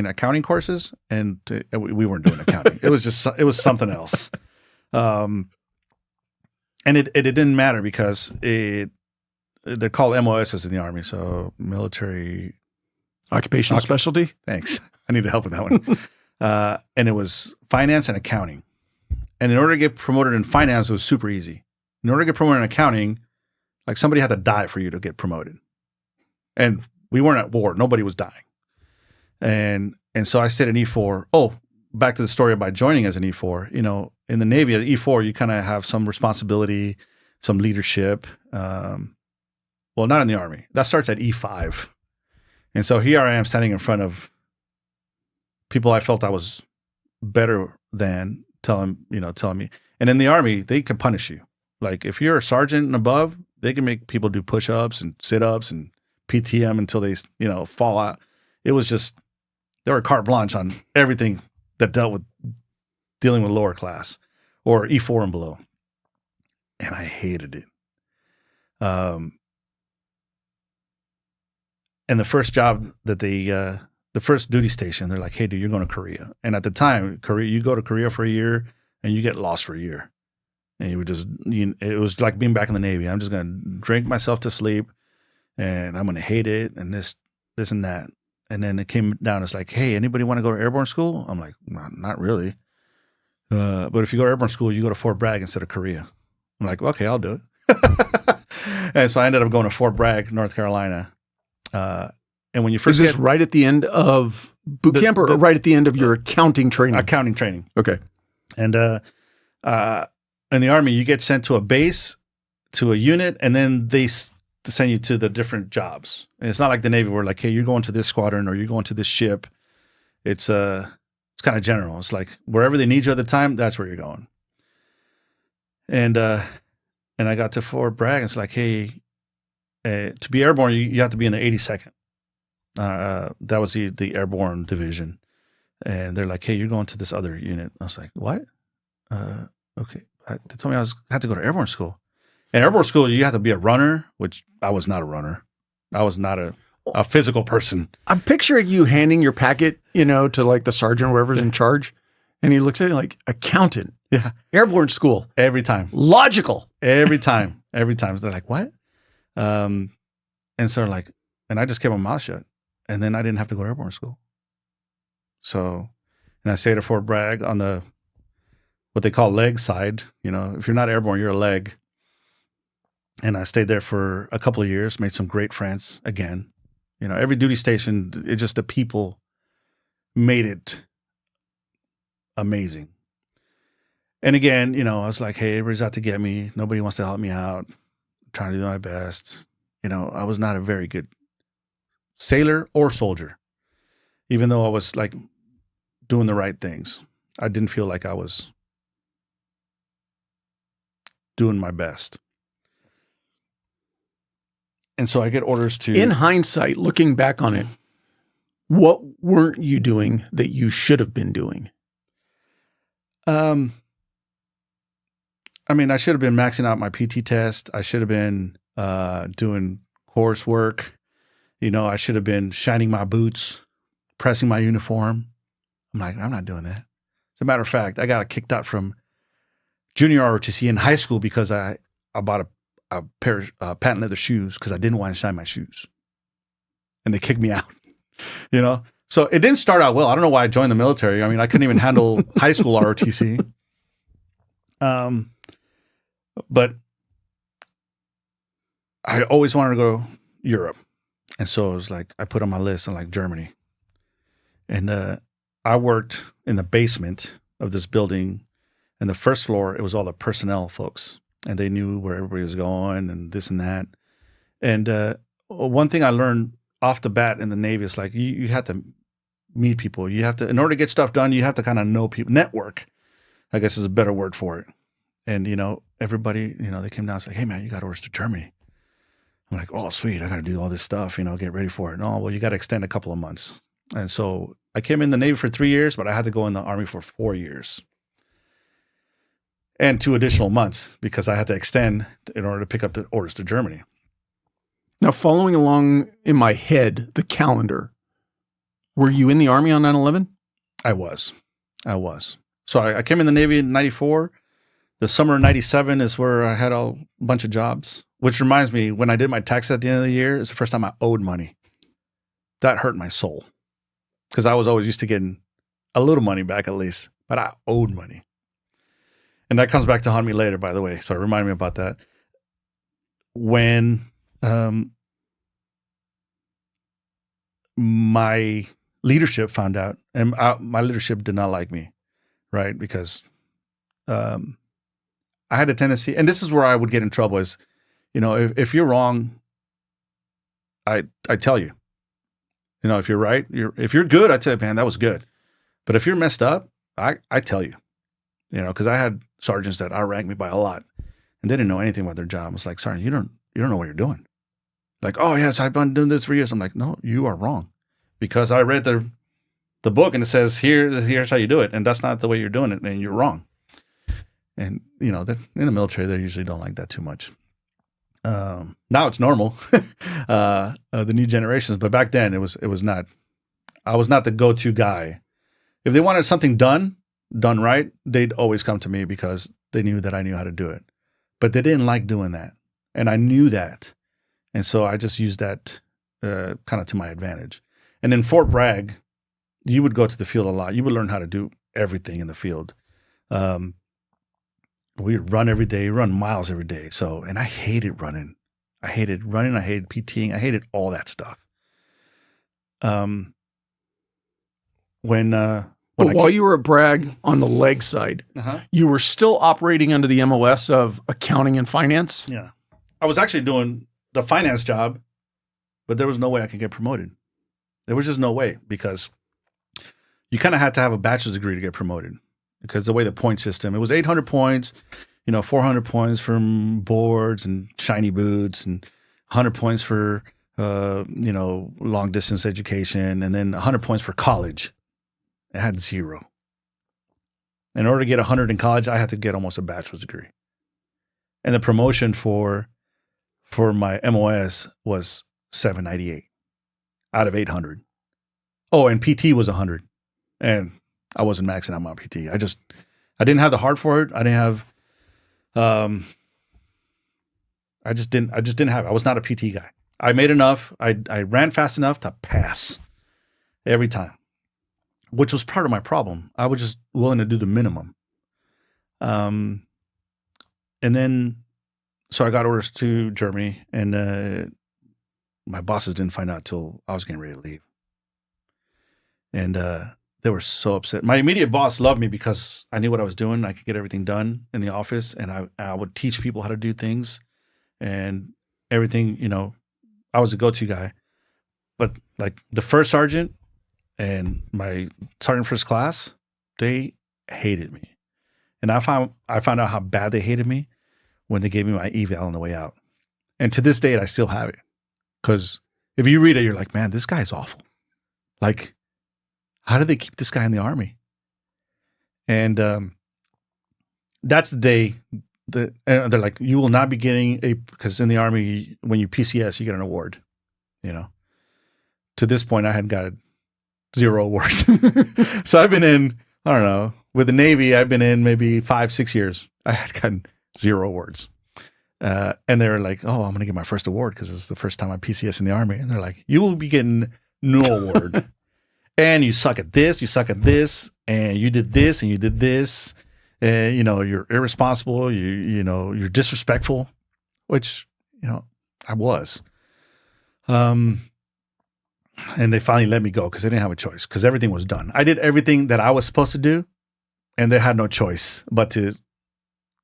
accounting courses, and we weren't doing accounting. It was something else. And it didn't matter because they're called MOSs in the Army. So military occupational specialty. Thanks. I need help with that one. And it was finance and accounting. And in order to get promoted in finance, it was super easy. In order to get promoted in accounting, like somebody had to die for you to get promoted. And we weren't at war. Nobody was dying. And so I stayed in E4. Oh, back to the story about joining as an E4. In the Navy at E4, you kind of have some responsibility, some leadership. Well, not in the Army. That starts at E5. And so here I am standing in front of people I felt I was better than, telling me. And in the Army, they can punish you. Like if you're a sergeant and above, they can make people do push-ups and sit-ups and PTM until they, fall out. It was just, there were carte blanche on everything that dealt with dealing with lower class or E4 and below. And I hated it. And the first job that the first duty station, they're like, hey, dude, you're going to Korea. And at the time, you go to Korea for a year and you get lost for a year. And it was like being back in the Navy. I'm just going to drink myself to sleep. And I'm going to hate it and this and that. And then it came down. It's like, hey, anybody want to go to airborne school? I'm like, not really. But if you go to airborne school, you go to Fort Bragg instead of Korea. I'm like, okay, I'll do it. And so I ended up going to Fort Bragg, North Carolina. And when you first is this right at the end of boot camp or right at the end of your accounting training? Accounting training. Okay. And in the Army, you get sent to a base, to a unit, and then they to send you to the different jobs. And it's not like the Navy where like, hey, you're going to this squadron or you're going to this ship. It's kind of general. It's like wherever they need you at the time, that's where you're going. And I got to Fort Bragg and it's like, hey, to be airborne, you have to be in the 82nd. That was the airborne division. And they're like, hey, you're going to this other unit. I was like, what? Okay. They told me I had to go to airborne school. In airborne school, you have to be a runner, which I was not a runner. I was not a physical person. I'm picturing you handing your packet, to like the sergeant or whoever's in charge. And he looks at it like, accountant. Yeah. Airborne school. Every time. Logical. Every time. Every time. They're like, what? And so and I just kept my mouth shut. And then I didn't have to go to airborne school. So, and I stayed at Fort Bragg on the what they call leg side. If you're not airborne, you're a leg. And I stayed there for a couple of years, made some great friends again. Every duty station, it just the people made it amazing. And again, I was like, hey, everybody's out to get me. Nobody wants to help me out. I'm trying to do my best. I was not a very good sailor or soldier, even though I was like doing the right things. I didn't feel like I was doing my best. And so I get orders to... In hindsight, looking back on it, what weren't you doing that you should have been doing? I should have been maxing out my PT test. I should have been doing coursework. I should have been shining my boots, pressing my uniform. I'm like, I'm not doing that. As a matter of fact, I got kicked out from junior ROTC in high school because I bought a pair of patent leather shoes because I didn't want to shine my shoes. And they kicked me out, So it didn't start out well. I don't know why I joined the military. I couldn't even handle high school ROTC. But I always wanted to go Europe. And so it was like, I put on my list on like Germany. And I worked in the basement of this building. And the first floor, it was all the personnel folks. And they knew where everybody was going and this and that. And one thing I learned off the bat in the Navy is like, you have to meet people. You have to, in order to get stuff done, you have to kind of know people. Network, I guess is a better word for it. And, everybody, they came down and said, hey, man, you got orders to Germany. I'm like, oh, sweet. I got to do all this stuff, get ready for it. No, well, you got to extend a couple of months. And so I came in the Navy for 3 years, but I had to go in the Army for 4 years. And 2 additional months because I had to extend in order to pick up the orders to Germany. Now, following along in my head, the calendar, were you in the Army on 9/11? I was. So I came in the Navy in 94. The summer of 97 is where I had a bunch of jobs, which reminds me, when I did my tax at the end of the year, it's the first time I owed money. That hurt my soul because I was always used to getting a little money back at least, but I owed money. And that comes back to haunt me later, by the way. So remind me about that. When my leadership found out, and my leadership did not like me, right? Because I had a tendency, and this is where I would get in trouble is, if you're wrong, I tell you. If you're right, if you're good, I tell you, man, that was good. But if you're messed up, I tell you. Because I had sergeants that outranked me by a lot, and they didn't know anything about their job. I was like, Sergeant, you don't know what you're doing. Like, oh yes, I've been doing this for years. I'm like, no, you are wrong, because I read the book and it says here's how you do it, and that's not the way you're doing it, and you're wrong. And in the military, they usually don't like that too much. Now it's normal, the new generations, but back then it was not. I was not the go-to guy. If they wanted something done right, they'd always come to me because they knew that I knew how to do it. But they didn't like doing that. And I knew that. And so I just used that kind of to my advantage. And in Fort Bragg, you would go to the field a lot. You would learn how to do everything in the field. We'd run every day, run miles every day. So, and I hated running. I hated PTing. I hated all that stuff. But while you were at Bragg on the leg side, you were still operating under the MOS of accounting and finance? Yeah. I was actually doing the finance job, but there was no way I could get promoted. There was just no way, because you kind of had to have a bachelor's degree to get promoted, because the way the point system, it was 800 points, 400 points from boards and shiny boots, and 100 points for, long distance education, and then 100 points for college. I had 0. In order to get 100 in college, I had to get almost a bachelor's degree. And the promotion for my MOS was 798 out of 800. Oh, and PT was 100. And I wasn't maxing out my PT. I didn't have the heart for it. I didn't have, I just didn't have it. I was not a PT guy. I made enough. I ran fast enough to pass every time. which was part of my problem. I was just willing to do the minimum. And then, so I got orders to Germany, and my bosses didn't find out till I was getting ready to leave. And they were so upset. My immediate boss loved me because I knew what I was doing. I could get everything done in the office, and I would teach people how to do things and everything. You know, I was a go-to guy. But like the first sergeant and my sergeant first class, they hated me. And I found out how bad they hated me when they gave me my eval on the way out. And to this day, I still have it. Because if you read it, you're like, man, this guy is awful. Like, how did they keep this guy in the Army? And that's the day that they're like, you will not be getting because in the Army, when you PCS, you get an award, you know. To this point, I had got 0 awards. So I've been in, I don't know, with the Navy, I've been in maybe 5-6 years. I had gotten 0 awards. And they were like, oh, I'm going to get my first award because it's the first time I PCS in the Army. And they're like, you will be getting no award. And you suck at this, and you did this, and you did this. And, you know, you're irresponsible, you know, you're disrespectful, which, you know, I was. And they finally let me go because they didn't have a choice because everything was done. I did everything that I was supposed to do, and they had no choice but to.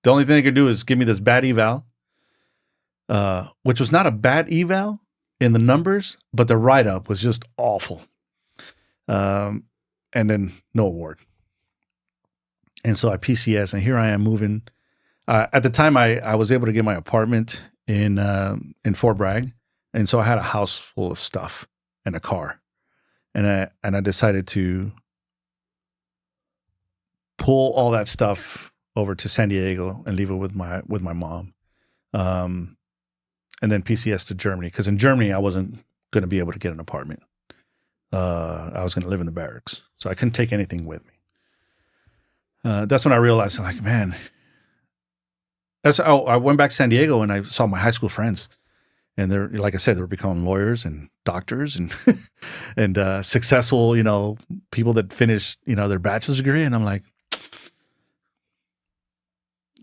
The only thing they could do is give me this bad eval, which was not a bad eval in the numbers, but the write-up was just awful. And then no award. And so I PCS, and here I am moving. At the time, I was able to get my apartment in Fort Bragg, and so I had a house full of stuff and a car, and I decided to pull all that stuff over to San Diego and leave it with my mom, and then PCS to Germany because in Germany I wasn't going to be able to get an apartment. I was going to live in the barracks, so I couldn't take anything with me. That's when I realized, I'm like, man. I went back to San Diego and I saw my high school friends. And they're, like I said, they were becoming lawyers and doctors and and successful, you know, people that finished, you know, their bachelor's degree. And I'm like,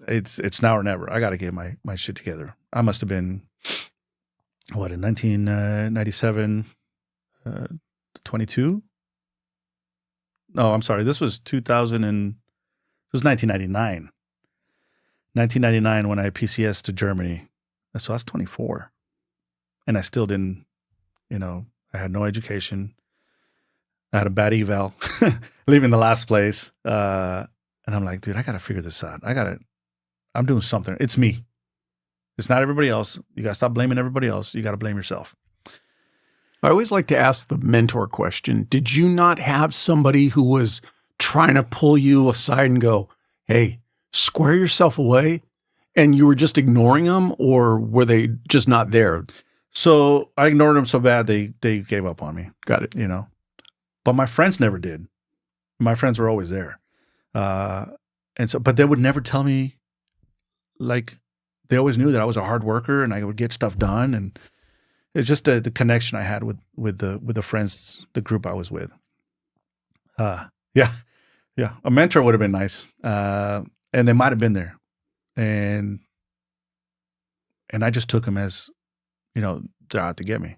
it's now or never. I got to get my shit together. I must have been, what, in 1997, 22? No, I'm sorry. This was 1999. 1999 when I PCS to Germany. So I was 24. And I still didn't, you know, I had no education. I had a bad eval, leaving the last place. And I'm like, dude, I got to figure this out. I'm doing something. It's me. It's not everybody else. You got to stop blaming everybody else. You got to blame yourself. I always like to ask the mentor question. Did you not have somebody who was trying to pull you aside and go, hey, square yourself away? And you were just ignoring them, or were they just not there? So I ignored them so bad they gave up on me. Got it. You know, but my friends never did. My friends were always there, and so, but they would never tell me. Like, they always knew that I was a hard worker and I would get stuff done, and it's just the connection I had with the friends, the group I was with. Yeah. A mentor would have been nice, and they might have been there, and I just took them as, you know, they're out to get me.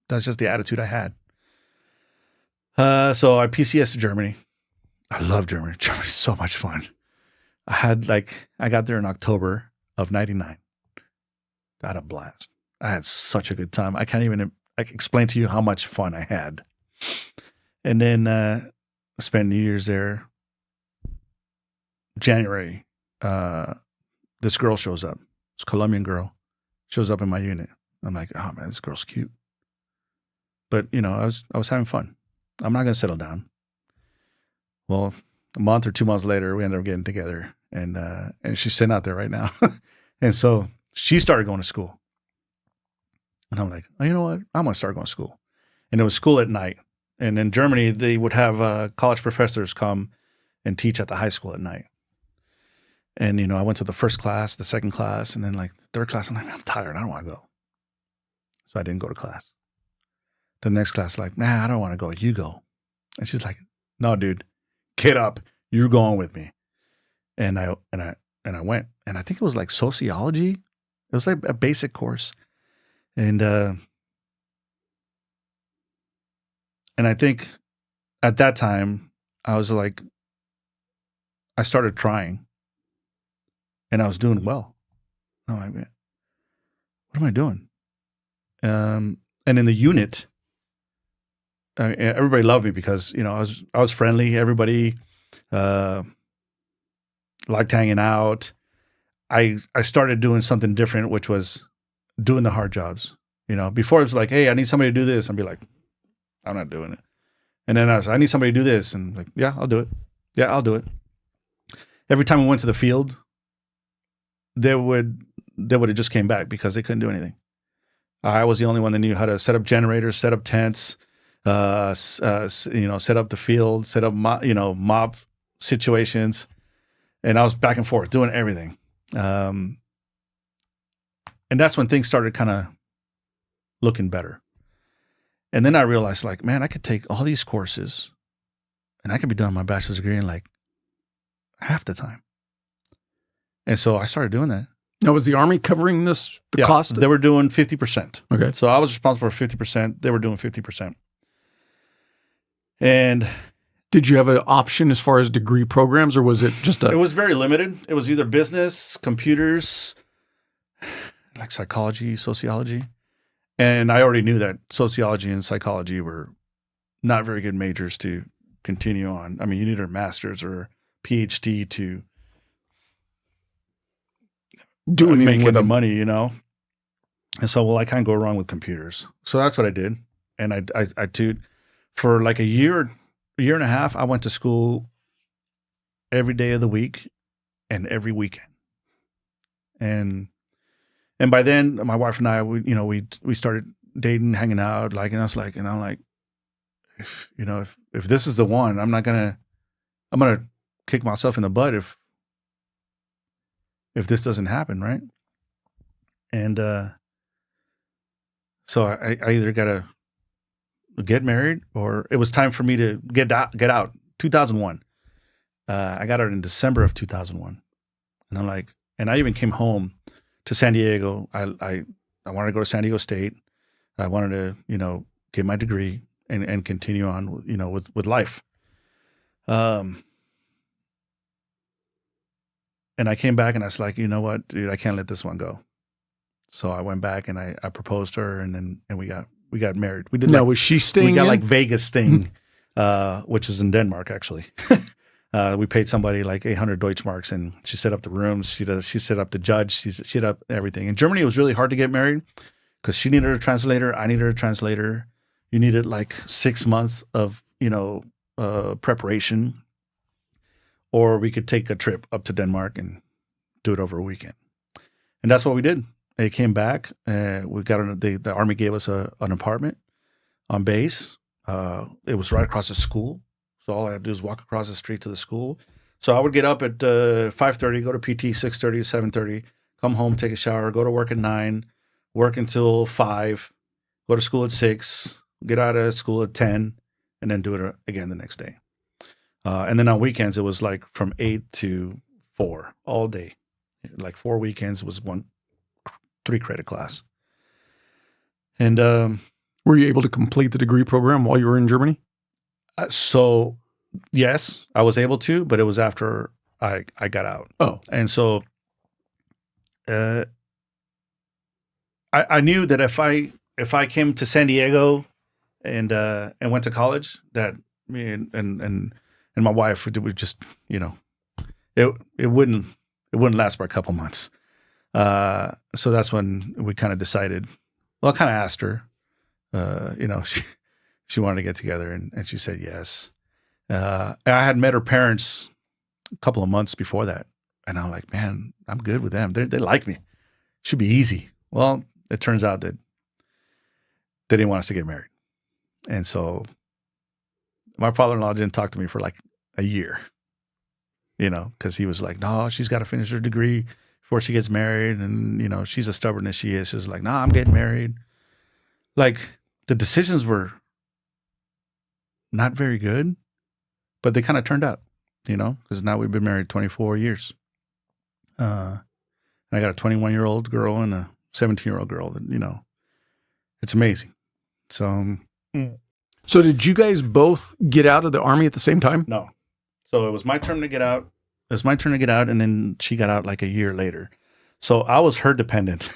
That's just the attitude I had. So I PCS to Germany. I love Germany. Germany's so much fun. I got there in October of 99. I had a blast. I had such a good time. I can't even explain to you how much fun I had. And then I spent New Year's there. January, this girl shows up. This Colombian girl shows up in my unit. I'm like, oh man, this girl's cute. But you know, I was having fun. I'm not gonna settle down. Well, a month or 2 months later, we ended up getting together, and she's sitting out there right now. And so she started going to school, and I'm like, oh, you know what? I'm gonna start going to school. And it was school at night. And in Germany, they would have college professors come and teach at the high school at night. And you know, I went to the first class, the second class, and then like the third class. I'm like, I'm tired. I don't want to go. So I didn't go to class. The next class, like, nah, I don't want to go. You go. And she's like, no, dude, get up. You're going with me. And I went. And I think it was like sociology. It was like a basic course. And I think at that time, I was like, I started trying. And I was doing well. I'm like, man, what am I doing? And in the unit, everybody loved me because, you know, I was friendly. Everybody liked hanging out. I started doing something different, which was doing the hard jobs. You know, before it was like, hey, I need somebody to do this. I'd be like, I'm not doing it. And then I need somebody to do this. And like, yeah, I'll do it. Yeah, I'll do it. Every time we went to the field, they would have just came back because they couldn't do anything. I was the only one that knew how to set up generators, set up tents, you know, set up the field, set up mob situations, and I was back and forth doing everything. And that's when things started kind of looking better. And then I realized, like, man, I could take all these courses, and I could be done my bachelor's degree in like half the time. And so I started doing that. Now, was the Army covering the cost? They were doing 50%. Okay. So I was responsible for 50%. They were doing 50%. And did you have an option as far as degree programs, or was it just It was very limited. It was either business, computers, like psychology, sociology. And I already knew that sociology and psychology were not very good majors to continue on. I mean, you needed a master's or PhD to do anything make with the them. money, you know? And so, well, I can't go wrong with computers. So that's what I did. And I did for like a year and a half. I went to school every day of the week and every weekend. And by then my wife and I, we started dating, hanging out, like, and I was like, and I'm like, if this is the one, I'm going to kick myself in the butt if this doesn't happen, right? And so I either got to get married, or it was time for me to get out. 2001. I got out in December of 2001. And I'm like, and I even came home to San Diego. I wanted to go to San Diego State. I wanted to, get my degree and continue on, with life. And I came back and I was like, you know what, dude, I can't let this one go. So I went back and I proposed to her, and we got married. We did. Now, was she staying? We got in? like Vegas thing, which is in Denmark actually. We paid somebody like 800 Deutschmarks, and she set up the rooms. She set up the judge. She set up everything. In Germany, it was really hard to get married because she needed a translator. I needed a translator. You needed like 6 months of preparation, or we could take a trip up to Denmark and do it over a weekend. And that's what we did. They came back. We got the Army gave us an apartment on base. It was right across the school. So all I had to do is walk across the street to the school. So I would get up at 5:30, go to PT 6:30, 7:30, come home, take a shower, go to work at 9, work until 5, go to school at 6, get out of school at 10, and then do it again the next day. And then on weekends, it was like from 8 to 4 all day. Like 4 weekends was 3 credit class. And were you able to complete the degree program while you were in Germany? So, yes, I was able to, but it was after I got out. Oh. And so I knew that if I came to San Diego and went to college, that me and my wife would just, it wouldn't last for a couple months. So that's when we kind of decided. Well, I kind of asked her, she wanted to get together, and she said yes. I had met her parents a couple of months before that, and I'm like, man, I'm good with them. They like me. Should be easy. Well, it turns out that they didn't want us to get married, and so my father-in-law didn't talk to me for like a year, because he was like, no, she's got to finish her degree before she gets married, and she's as stubborn as she is. She was like, no, I'm getting married. Like, the decisions were not very good, but they kind of turned out, because now we've been married 24 years. And I got a 21-year-old girl and a 17-year-old girl that, it's amazing. So, So did you guys both get out of the Army at the same time? no. So it was my turn to get out. And then she got out like a year later. So I was her dependent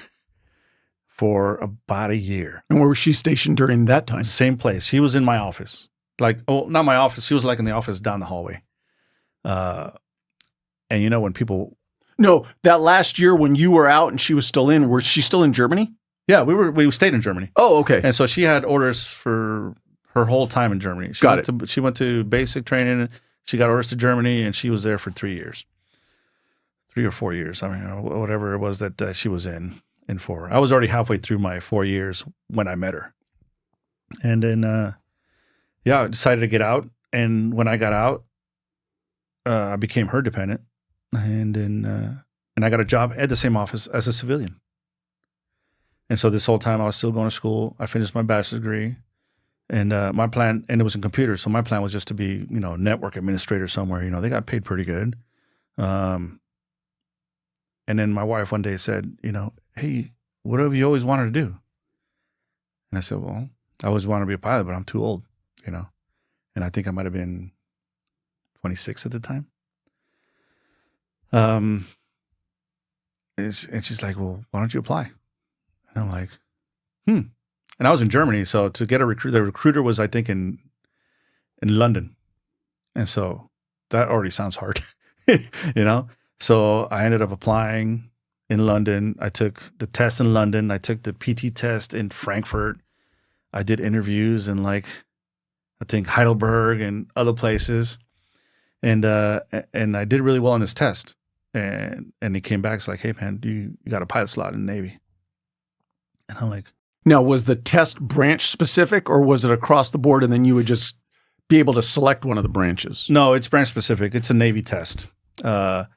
for about a year. And where was she stationed during that time? Same place. She was in my office. Not my office. She was like in the office down the hallway. And when people... No, that last year when you were out and she was still in, was she still in Germany? Yeah, we stayed in Germany. Oh, okay. And so she had orders for her whole time in Germany. She went to basic training. She got orders to Germany, and she was there for 3 years. 3 or 4 years. I mean, whatever it was that she was in for. I was already halfway through my 4 years when I met her. And then, I decided to get out. And when I got out, I became her dependent. And then, I got a job at the same office as a civilian. And so this whole time I was still going to school. I finished my bachelor's degree. And my plan, and it was in computers, so my plan was just to be, network administrator somewhere. They got paid pretty good. And then my wife one day said, hey, what have you always wanted to do? And I said, well, I always wanted to be a pilot, but I'm too old, And I think I might have been 26 at the time. And she's like, well, why don't you apply? And I'm like, And I was in Germany, so to get the recruiter was, I think, in London. And so that already sounds hard, So I ended up applying in London. I took the test in London. I took the PT test in Frankfurt. I did interviews in I think Heidelberg and other places. And I did really well on this test. And he came back, it's like, hey man, you got a pilot slot in the Navy. And I'm like, now, was the test branch specific or was it across the board and then you would just be able to select one of the branches? No, it's branch specific. It's a Navy test. I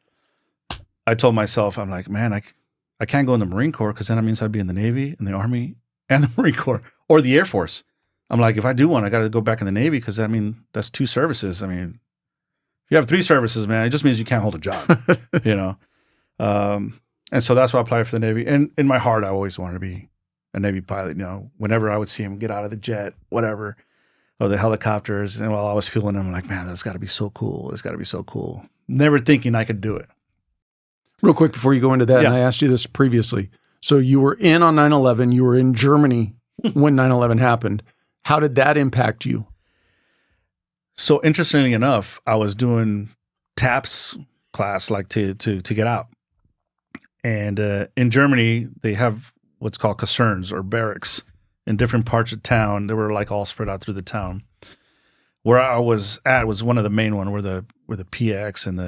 told myself, I'm like, man, I can't go in the Marine Corps because then that means I'd be in the Navy and the Army and the Marine Corps or the Air Force. I'm like, if I do one, I got to go back in the Navy because that's 2 services. I mean, if you have 3 services, man, it just means you can't hold a job, And so that's why I applied for the Navy. And in my heart, I always wanted to be a Navy pilot. Whenever I would see him get out of the jet, whatever, or the helicopters, and while I was feeling them, I'm like, man, that's got to be so cool. It's got to be so cool. Never thinking I could do it. Real quick before you go into that, Yeah. and I asked you this previously. So you were in on 9/11. You were in Germany when 9/11 happened. How did that impact you? So interestingly enough, I was doing TAPS class to get out. And in Germany, they have what's called casernes or barracks in different parts of town. They were all spread out through the town. Where I was at was one of the main one where the PX and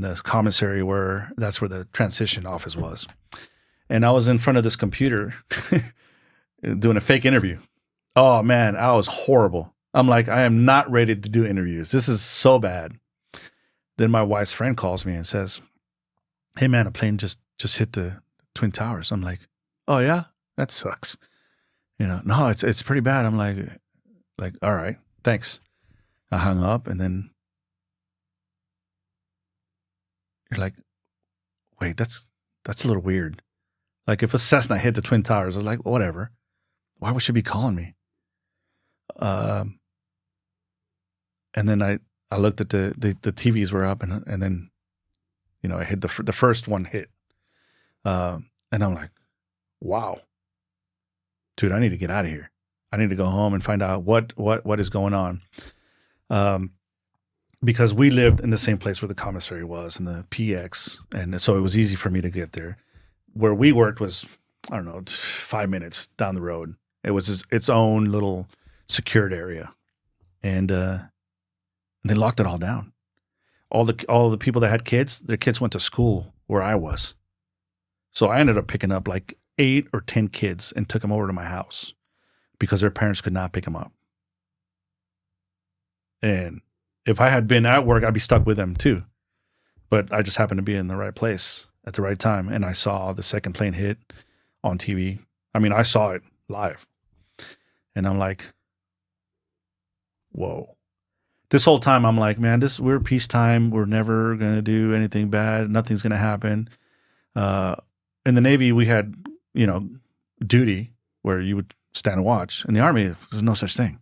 the commissary were. That's where the transition office was. And I was in front of this computer doing a fake interview. Oh man, I was horrible. I'm like, I am not ready to do interviews. This is so bad. Then my wife's friend calls me and says, hey man, a plane just hit the Twin Towers. I'm like, oh yeah, that sucks. No, it's pretty bad. I'm like, all right, thanks. I hung up and then you're like, wait, that's a little weird. Like if a Cessna hit the Twin Towers, I was like, whatever. Why would she be calling me? And then I looked at the TVs were up and then, I hit the first one hit. And I'm like, wow, dude, I need to get out of here. I need to go home and find out what is going on. Because we lived in the same place where the commissary was and the PX. And so it was easy for me to get there. Where we worked was, I don't know, 5 minutes down the road. It was its own little secured area. And they locked it all down. All the people that had kids, their kids went to school where I was. So I ended up picking up 8 or 10 kids and took them over to my house because their parents could not pick them up. And if I had been at work, I'd be stuck with them too. But I just happened to be in the right place at the right time. And I saw the second plane hit on TV. I mean, I saw it live. And I'm like, whoa. this whole time I'm like, man, we're peacetime. We're never going to do anything bad. Nothing's going to happen. In the Navy, we had, duty where you would stand and watch. In the Army, there's no such thing.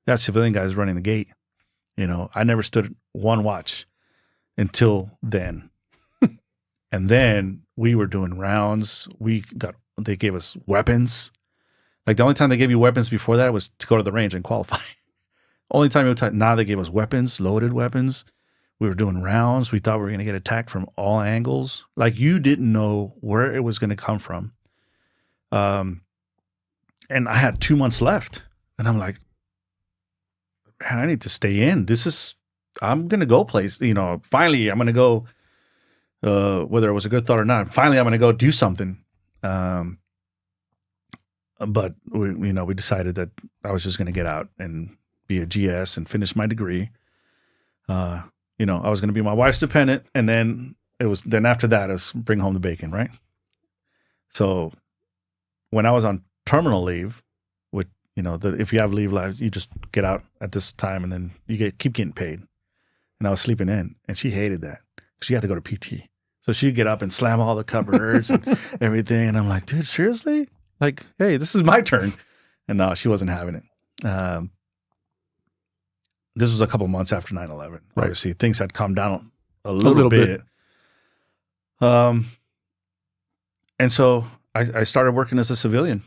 That civilian guys running the gate. I never stood one watch until then. And then we were doing rounds. They gave us weapons. Like the only time they gave you weapons before that was to go to the range and qualify. Only time now they gave us weapons, loaded weapons. We were doing rounds. We thought we were going to get attacked from all angles. Like you didn't know where it was going to come from. And I had 2 months left. And I'm like, man, I need to stay in. I'm going to go place. Finally, I'm going to go, whether it was a good thought or not. Finally, I'm going to go do something. But we decided that I was just going to get out and be a GS and finish my degree. I was going to be my wife's dependent, and then after that, it was bring home the bacon, right? So when I was on terminal leave, with if you have leave, you just get out at this time, and then you keep getting paid. And I was sleeping in, and she hated that. She had to go to PT, so she'd get up and slam all the cupboards and everything. And I'm like, dude, seriously? Like, hey, this is my turn. And no, she wasn't having it. This was a couple months after 9/11. Right. Obviously, things had calmed down a little bit. And so I started working as a civilian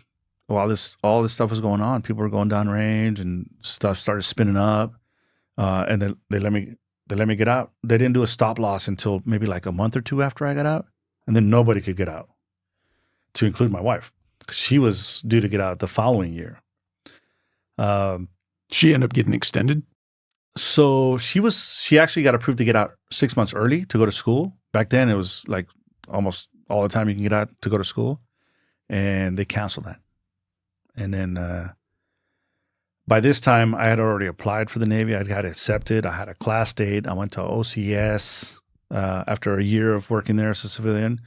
while all this stuff was going on. People were going down range and stuff started spinning up. And then they let me get out. They didn't do a stop loss until maybe like a month or two after I got out. And then nobody could get out, to include my wife, because she was due to get out the following year. She ended up getting extended. So she actually got approved to get out 6 months early to go to school. Back then it was like almost all the time you can get out to go to school, and they canceled that. And then, by this time I had already applied for the Navy. I got accepted. I had a class date. I went to OCS, after a year of working there as a civilian.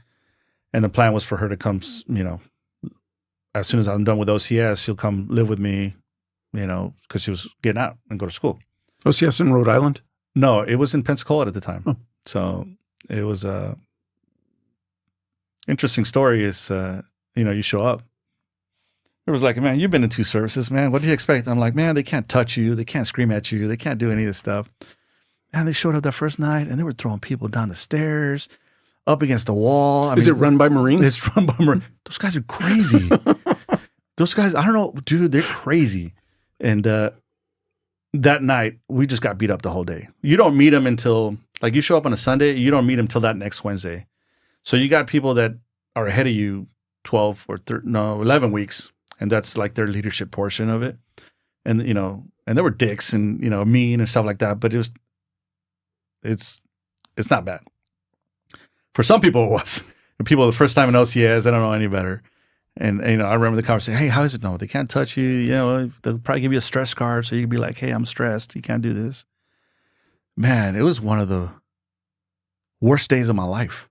And the plan was for her to come, as soon as I'm done with OCS, she'll come live with me, because she was getting out and go to school. OCS in Rhode Island? No, it was in Pensacola at the time. Oh. So it was interesting story is, you show up. It was like, man, you've been in 2 services, man. What do you expect? I'm like, man, they can't touch you. They can't scream at you. They can't do any of this stuff. And they showed up that first night, and they were throwing people down the stairs, up against the wall. Is it run by Marines? It's run by Marines. Those guys are crazy. Those guys, I don't know, dude, they're crazy. And that night, we just got beat up the whole day. You don't meet them until, like, you show up on a Sunday, you don't meet them till that next Wednesday. So you got people that are ahead of you 12 or 11 weeks, and that's like their leadership portion of it. And, and they were dicks and, mean and stuff like that, but it's not bad. For some people, it was. And people, the first time in OCS, they don't know any better. And I remember the conversation, hey, how is it? No, they can't touch you. They'll probably give you a stress card. So you can be like, hey, I'm stressed. You can't do this. Man, it was one of the worst days of my life.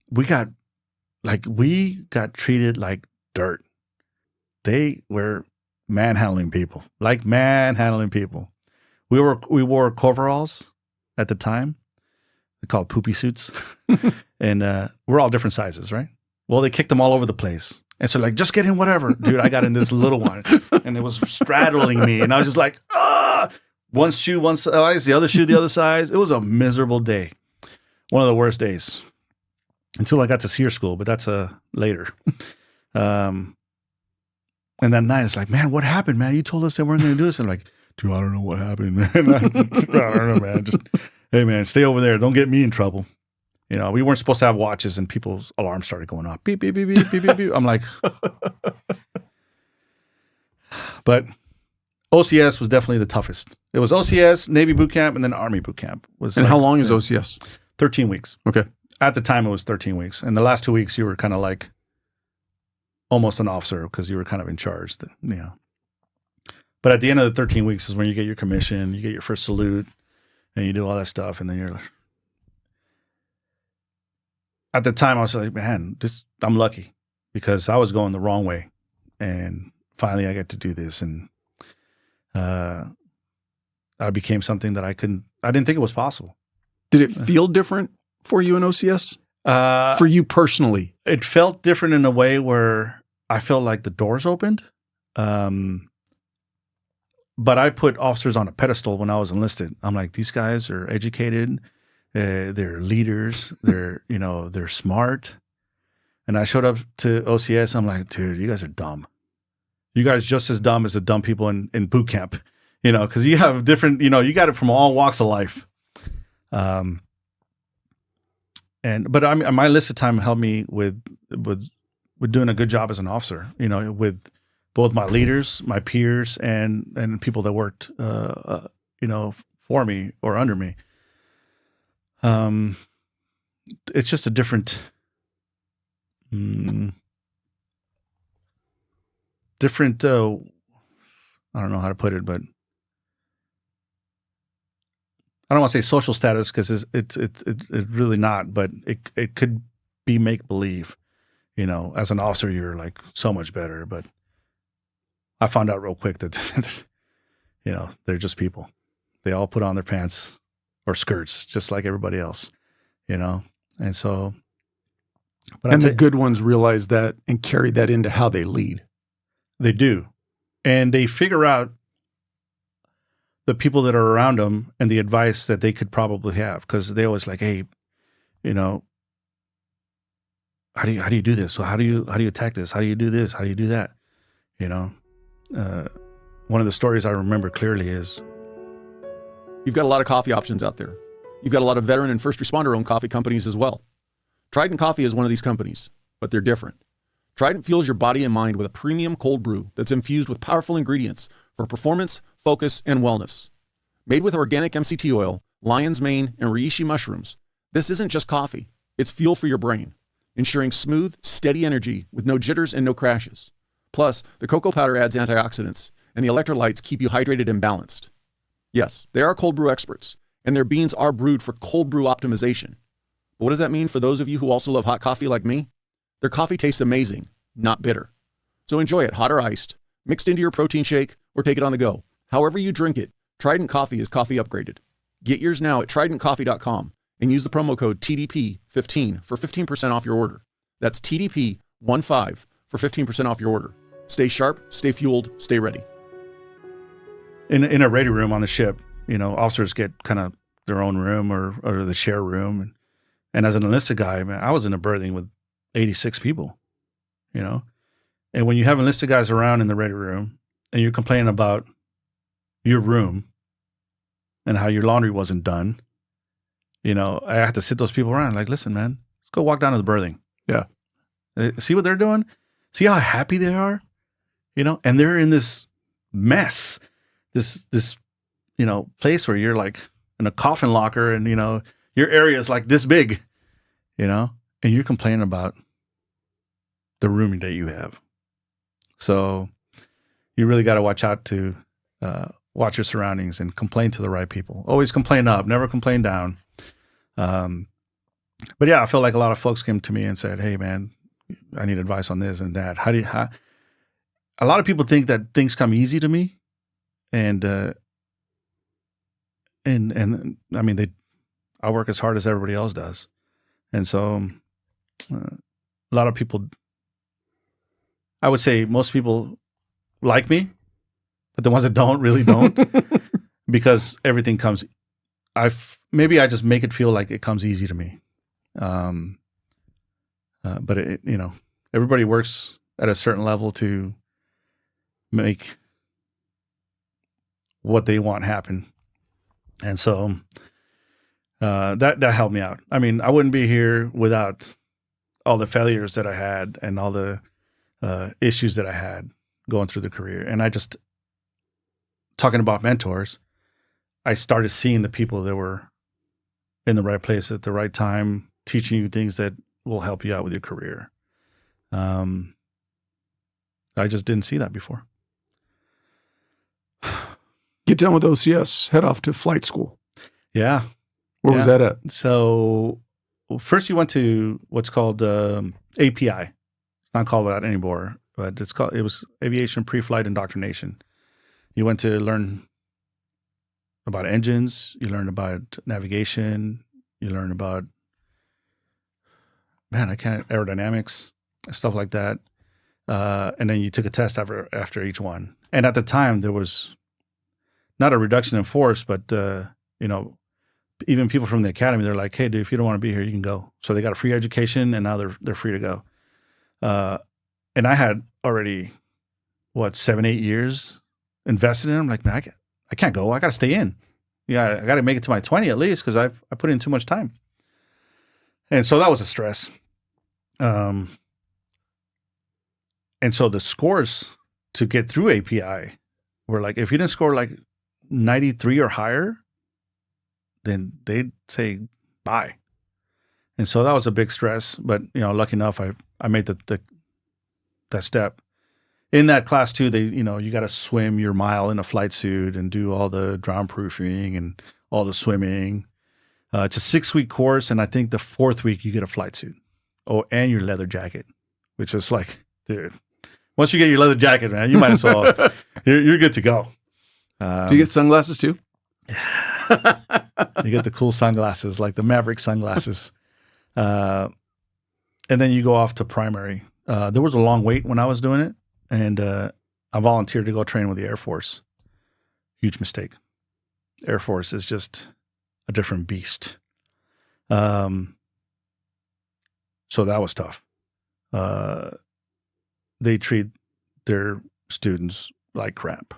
We got treated like dirt. They were manhandling people, We wore coveralls at the time. They're called poopy suits. And we're all different sizes, right? Well, they kicked them all over the place. And so like, just get in whatever. Dude, I got in this little one, and it was straddling me. And I was just like, one shoe, one size, the other shoe, the other size. It was a miserable day. One of the worst days. Until I got to SEER school, but that's later. And that night, it's like, man, what happened, man? You told us they weren't going to do this. And I'm like, dude, I don't know what happened, man. I don't know, man. Just, hey, man, stay over there. Don't get me in trouble. We weren't supposed to have watches, and people's alarms started going off. Beep, beep, beep, beep, beep, beep, beep. I'm like, but OCS was definitely the toughest. It was OCS, Navy boot camp, and then Army boot camp. And how long is OCS? 13 weeks. Okay. At the time, it was 13 weeks. And the last 2 weeks, you were kind of like almost an officer because you were kind of in charge. But at the end of the 13 weeks is when you get your commission, you get your first salute, and you do all that stuff. And then you're like, at the time, I was like, man, I'm lucky because I was going the wrong way. And finally, I get to do this. And I I became something that I didn't think it was possible. Did it feel different for you in OCS? Uh, For you personally? it felt different in a way where I felt like the doors opened. But I put officers on a pedestal when I was enlisted. I'm like, these guys are educated, they're leaders, they're smart. And I showed up to OCS. I'm like, dude, you guys are dumb. You guys just as dumb as the dumb people in boot camp, because you have different, you got it from all walks of life. But my enlisted time helped me with doing a good job as an officer, with both my leaders, my peers, and people that worked, for me or under me. It's just a different, I don't know how to put it, but I don't want to say social status because it's really not, but it could be make believe. As an officer, you're like so much better, but I found out real quick that they're just people. They all put on their pants or skirts just like everybody else, and so. But the good ones realize that and carry that into how they lead. They do, and they figure out the people that are around them and the advice that they could probably have, because they always like, hey, how do you do this? So how do you attack this? How do you do this? How do you do that? One of the stories I remember clearly is, You've got a lot of coffee options out there. You've got a lot of veteran and first responder-owned coffee companies as well. Trident Coffee is one of these companies, but they're different. Trident fuels your body and mind with a premium cold brew that's infused with powerful ingredients for performance, focus, and wellness. Made with organic MCT oil, lion's mane, and reishi mushrooms, this isn't just coffee. It's fuel for your brain, ensuring smooth, steady energy with no jitters and no crashes. Plus, the cocoa powder adds antioxidants, and the electrolytes keep you hydrated and balanced. Yes, they are cold brew experts, and their beans are brewed for cold brew optimization. But what does that mean for those of you who also love hot coffee like me? Their coffee tastes amazing, not bitter. So enjoy it hot or iced, mixed into your protein shake, or take it on the go. However you drink it, Trident Coffee is coffee upgraded. Get yours now at tridentcoffee.com and use the promo code TDP15 for 15% off your order. That's TDP15 for 15% off your order. Stay sharp, stay fueled, stay ready. in a ready room on the ship, officers get kind of their own room or the share room. And as an enlisted guy, man, I was in a berthing with 86 people, And when you have enlisted guys around in the ready room and you're complaining about your room and how your laundry wasn't done, I have to sit those people around like, listen, man, let's go walk down to the berthing. Yeah. See what they're doing? See how happy they are? And they're in this mess, this place where you're like in a coffin locker and, your area is like this big, and you're complaining about the room that you have. So you really got to watch out to watch your surroundings and complain to the right people. Always complain up, never complain down. But yeah, I feel like a lot of folks came to me and said, hey, man, I need advice on this and that. A lot of people think that things come easy to me. And I mean, I work as hard as everybody else does. And so a lot of people, I would say most people like me, but the ones that don't really don't because everything comes, maybe I just make it feel like it comes easy to me. But everybody works at a certain level to make what they want happen. And so that helped me out. I mean, I wouldn't be here without all the failures that I had and all the issues that I had going through the career. And talking about mentors, I started seeing the people that were in the right place at the right time, teaching you things that will help you out with your career. I just didn't see that before. Get done with OCS, head off to flight school. Yeah. Where was that at? So first you went to what's called API. It's not called that anymore, but it was Aviation Pre-Flight Indoctrination. You went to learn about engines. You learn about navigation. You learn about, aerodynamics, stuff like that. And then you took a test after each one. And at the time, there was not a reduction in force, but, even people from the academy, they're like, hey, dude, if you don't want to be here, you can go. So they got a free education, and now they're free to go. And I had already, 7-8 years invested in them. Like, man, I can't go. I got to stay in. Yeah, I got to make it to my 20 at least because I put in too much time. And so that was a stress. And so the scores to get through API were like, if you didn't score like 93 or higher, then they'd say bye. And so that was a big stress. But, lucky enough, I made that step. In that class too, you got to swim your mile in a flight suit and do all the drown proofing and all the swimming. It's a 6-week course, and I think the 4th week you get a flight suit. Oh, and your leather jacket, which is like, dude, once you get your leather jacket, man, you might as well, you're good to go. Do you get sunglasses too? You get the cool sunglasses, like the Maverick sunglasses. And then you go off to primary. There was a long wait when I was doing it. And I volunteered to go train with the Air Force. Huge mistake. Air Force is just a different beast. So that was tough. They treat their students like crap.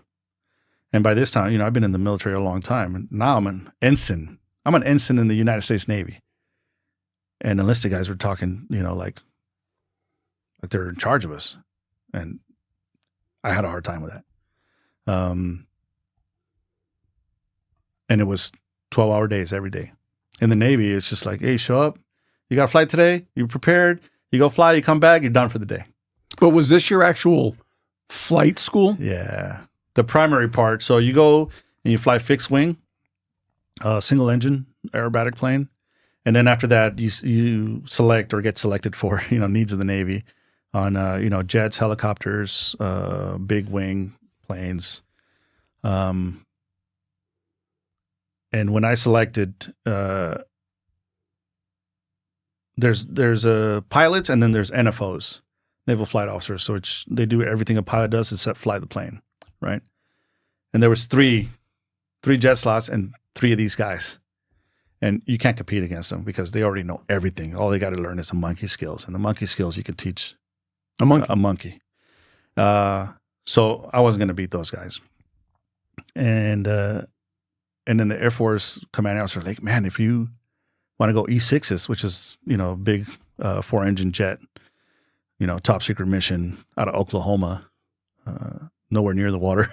And by this time, I've been in the military a long time. And now I'm an ensign. I'm an ensign in the United States Navy. And enlisted guys were talking, like they're in charge of us. And I had a hard time with that. And it was 12-hour days every day. In the Navy, it's just like, hey, show up. You got a flight today? You're prepared. You go fly, you come back, you're done for the day. But was this your actual flight school? Yeah. The primary part. So you go and you fly fixed wing, single engine, aerobatic plane. And then after that, you select or get selected for, needs of the Navy. On, jets, helicopters, big wing planes. And when I selected, there's pilots and then there's NFOs, naval flight officers. So they do everything a pilot does except fly the plane, right? And there was three jet slots and 3 of these guys. And you can't compete against them because they already know everything. All they got to learn is the monkey skills. And the monkey skills you can teach a monkey. So I wasn't going to beat those guys. And then the Air Force commanding officer like, man, if you want to go E6s, which is, big 4-engine jet, top secret mission out of Oklahoma, nowhere near the water,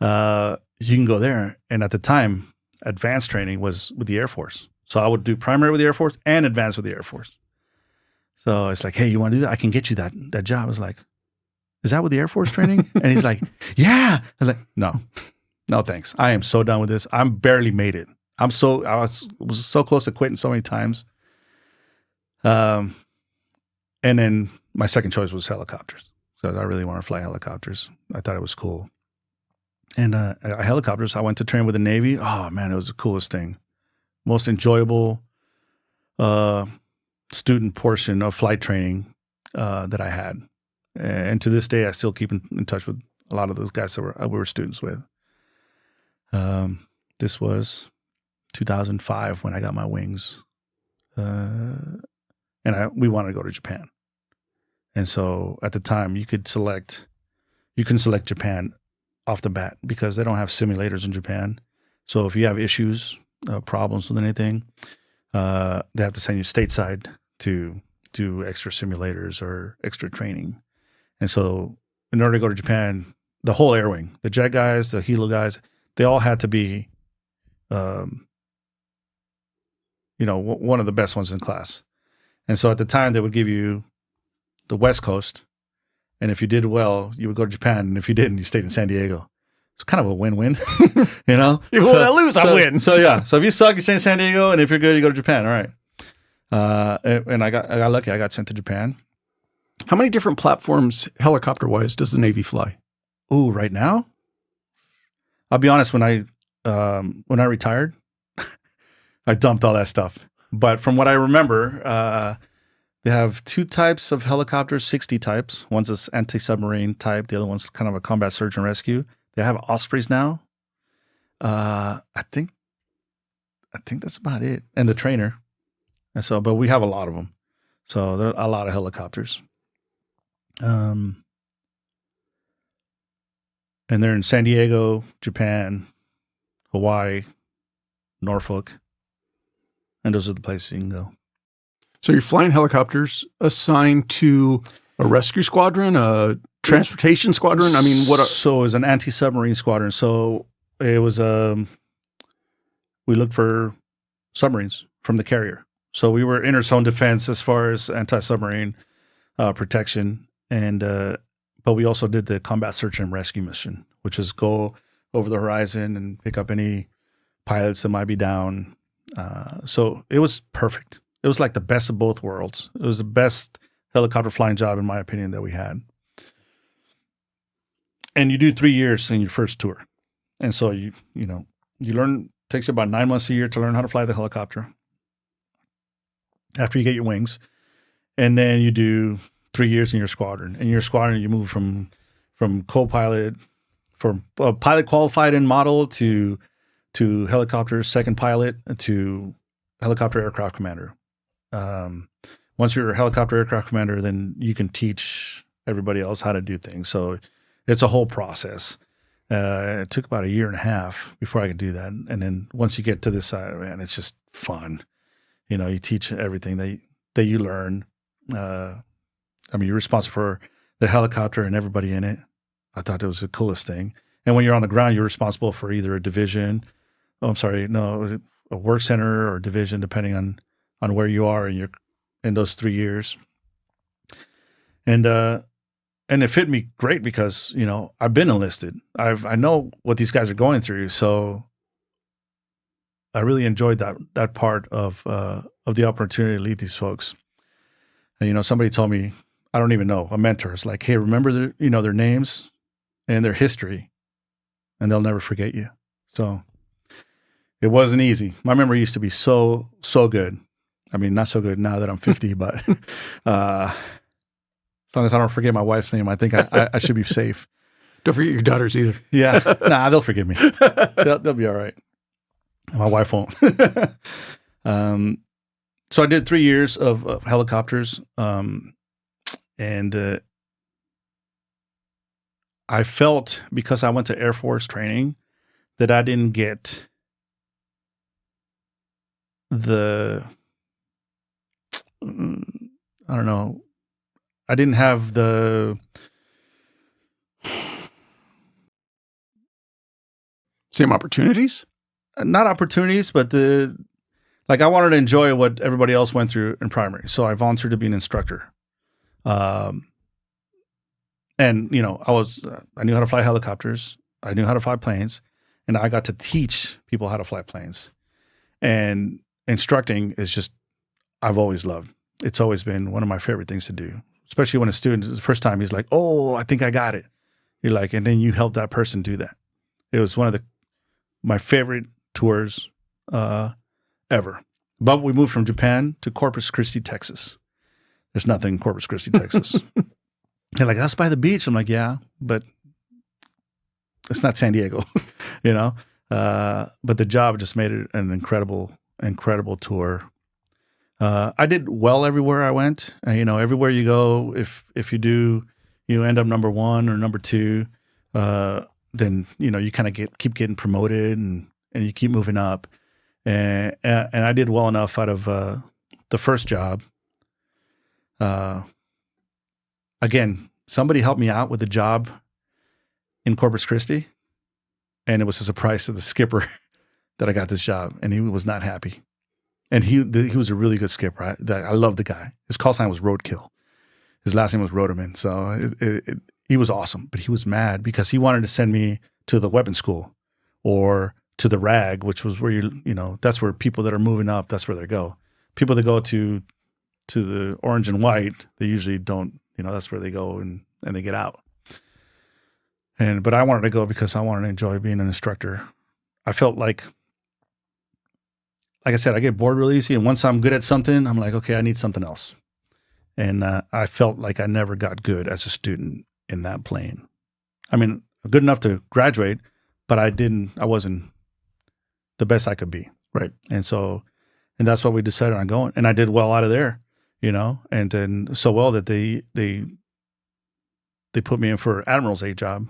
you can go there. And at the time, advanced training was with the Air Force. So I would do primary with the Air Force and advanced with the Air Force. So it's like, hey, you want to do that? I can get you that job. I was like, is that with the Air Force training? And he's like, yeah. I was like, no, thanks. I am so done with this. I'm barely made it. I was so close to quitting so many times. And then my second choice was helicopters. So I really want to fly helicopters. I thought it was cool. And helicopters, I went to train with the Navy. Oh, man, it was the coolest thing. Most enjoyable student portion of flight training that I had. And to this day, I still keep in touch with a lot of those guys that we were students with. This was 2005 when I got my wings. And we wanted to go to Japan. And so at the time, you can select Japan off the bat because they don't have simulators in Japan. So if you have issues, problems with anything, they have to send you stateside to do extra simulators or extra training. And so in order to go to Japan, the whole air wing, the jet guys, the helo guys, they all had to be, one of the best ones in class. And so at the time, they would give you the West Coast. And if you did well, you would go to Japan. And if you didn't, you stayed in San Diego. It's kind of a win-win, you know? If I lose, I win. So yeah. So if you suck, you stay in San Diego. And if you're good, you go to Japan. All right. And I got lucky. I got sent to Japan. How many different platforms, helicopter-wise, does the Navy fly? Ooh, right now? I'll be honest. When I when I retired, I dumped all that stuff. But from what I remember, they have two types of helicopters, 60 types. One's this anti-submarine type. The other one's kind of a combat search and rescue. They have Ospreys now. I think that's about it. And the trainer. And so, but we have a lot of them. So there are a lot of helicopters. And they're in San Diego, Japan, Hawaii, Norfolk. And those are the places you can go. So you're flying helicopters assigned to a rescue squadron, a transportation squadron? I mean, So it was an anti-submarine squadron. So it was, we looked for submarines from the carrier. So we were interzone defense as far as anti-submarine protection. And, but we also did the combat search and rescue mission, which is go over the horizon and pick up any pilots that might be down. So it was perfect. It was like the best of both worlds. It was the best helicopter flying job, in my opinion, that we had. And you do 3 years in your first tour. And so you learn, takes you about 9 months a year to learn how to fly the helicopter after you get your wings. And then you do 3 years in your squadron. In your squadron, you move from co-pilot, from pilot qualified in model to helicopter second pilot to helicopter aircraft commander. Once you're a helicopter aircraft commander, then you can teach everybody else how to do things. So it's a whole process. It took about 1.5 years before I could do that. And then once you get to this side, man, it's just fun. You teach everything that you learn. You're responsible for the helicopter and everybody in it. I thought it was the coolest thing. And when you're on the ground, you're responsible for either a division, a work center or division, depending on where you are in those 3 years. And it fit me great because, I've been enlisted. I know what these guys are going through. So I really enjoyed that part of the opportunity to lead these folks. And, somebody told me, I don't even know, a mentor is like, hey, remember their names and their history, and they'll never forget you. So it wasn't easy. My memory used to be so good. I mean, not so good now that I'm 50, but as long as I don't forget my wife's name, I think I should be safe. Don't forget your daughters either. Yeah. Nah, they'll forgive me. They'll be all right. My wife won't. So I did 3 years of helicopters. And I felt, because I went to Air Force training, that I didn't get I didn't have the same opportunities? Not opportunities, but I wanted to enjoy what everybody else went through in primary. So I volunteered to be an instructor. And I knew how to fly helicopters. I knew how to fly planes, and I got to teach people how to fly planes. And instructing is just, I've always loved. It's always been one of my favorite things to do, especially when a student, the first time he's like, oh, I think I got it. You're like, and then you help that person do that. It was one of my favorite tours ever. But we moved from Japan to Corpus Christi, Texas. There's nothing in Corpus Christi, Texas. They're like, that's by the beach. I'm like, yeah, but it's not San Diego, But the job just made it an incredible tour. I did well everywhere I went. Everywhere you go, if you do, you end up number 1 or number 2, then, you kind of keep getting promoted and you keep moving up. And I did well enough out of the first job. Again, somebody helped me out with the job in Corpus Christi, and it was a surprise to the skipper that I got this job, and he was not happy. And he was a really good skipper. I love the guy. His call sign was Roadkill. His last name was Rodeman. So he was awesome, but he was mad because he wanted to send me to the weapons school or to the RAG, which was where that's where people that are moving up, that's where they go. People that go to the orange and white, they usually don't, that's where they go and they get out. But I wanted to go because I wanted to enjoy being an instructor. I felt like I said, I get bored really easy. And once I'm good at something, I'm like, okay, I need something else. And I felt like I never got good as a student in that plane. I mean, good enough to graduate, but I wasn't the best I could be. Right. And that's what we decided on going. And I did well out of there, and then so well that they put me in for Admiral's aide job.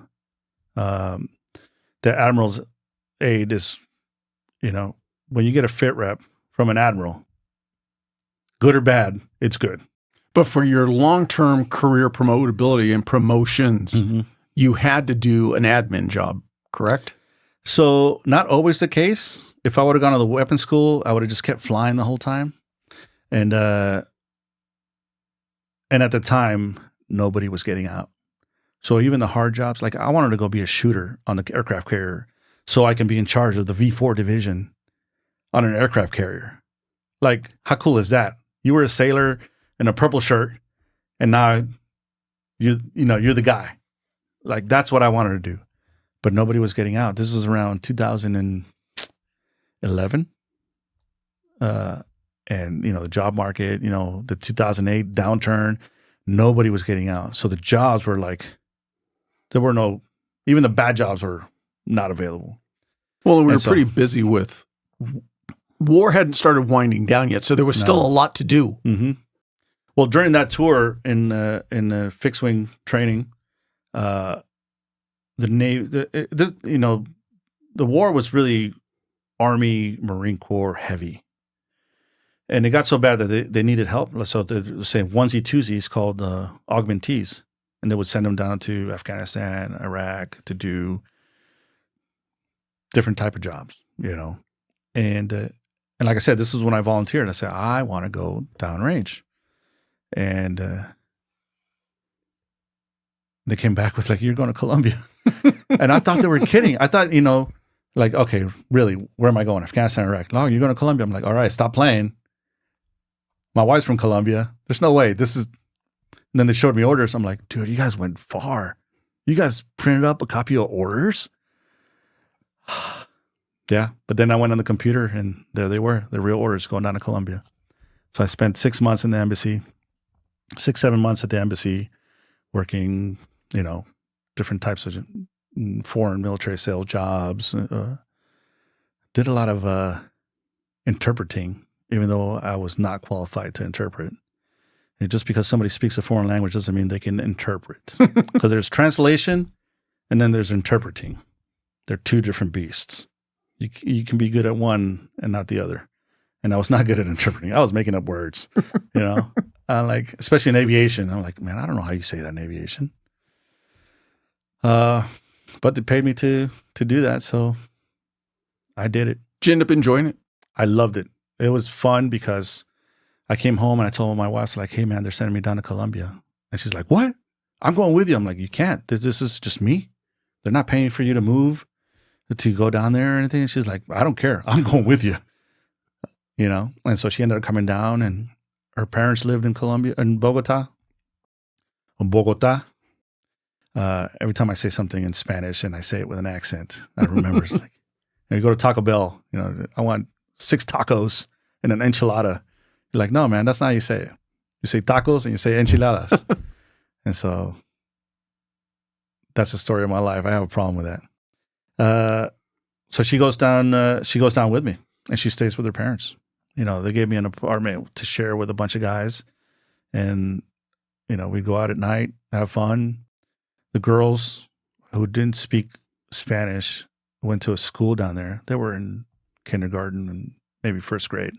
The Admiral's aide is, when you get a fit rep from an Admiral, good or bad, it's good. But for your long-term career promotability and promotions, you had to do an admin job, correct? So not always the case. If I would have gone to the weapons school, I would have just kept flying the whole time. And at the time, nobody was getting out. So even the hard jobs, like I wanted to go be a shooter on the aircraft carrier so I can be in charge of the V4 division on an aircraft carrier. Like, how cool is that? You were a sailor in a purple shirt, and now you're the guy. Like, that's what I wanted to do. But nobody was getting out. This was around 2011. And, the job market, the 2008 downturn, nobody was getting out. So the jobs were like, even the bad jobs were not available. Well, we were pretty busy with, war hadn't started winding down yet. So there was still a lot to do. Mm-hmm. Well, during that tour in the fixed wing training, the Navy, the war was really Army, Marine Corps heavy. And it got so bad that they needed help. So they were saying onesie twosies called augmentees. And they would send them down to Afghanistan, Iraq to do different type of jobs, And like I said, this is when I volunteered. I said, I want to go downrange. And they came back with like, you're going to Colombia. And I thought they were kidding. I thought, like, okay, really, where am I going? Afghanistan, Iraq. No, you're going to Colombia. I'm like, all right, stop playing. My wife's from Colombia. There's no way. And then they showed me orders. I'm like, dude, you guys went far. You guys printed up a copy of orders? Yeah. But then I went on the computer and there they were, the real orders going down to Colombia. So I spent 6 months in the embassy, 7 months at the embassy, working, different types of foreign military sales jobs. Did a lot of interpreting, even though I was not qualified to interpret. And just because somebody speaks a foreign language doesn't mean they can interpret. Because there's translation and then there's interpreting. They're two different beasts. You can be good at one and not the other. And I was not good at interpreting. I was making up words, like, especially in aviation. I'm like, man, I don't know how you say that in aviation. But they paid me to do that. So I did it. Did you end up enjoying it? I loved it. It was fun because I came home and I told my wife, like, hey, man, they're sending me down to Colombia. And she's like, what? I'm going with you. I'm like, you can't. This is just me. They're not paying for you to move, to go down there or anything. And she's like, I don't care. I'm going with you. And so she ended up coming down, and her parents lived in Bogota. Every time I say something in Spanish and I say it with an accent, I remember it's like, you go to Taco Bell, I want 6 tacos and an enchilada. You're like, no, man, that's not how you say it. You say tacos and you say enchiladas. And so that's the story of my life. I have a problem with that. So she goes down with me, and she stays with her parents. They gave me an apartment to share with a bunch of guys, and, we'd go out at night, have fun. The girls who didn't speak Spanish went to a school down there. They were in kindergarten and maybe first grade,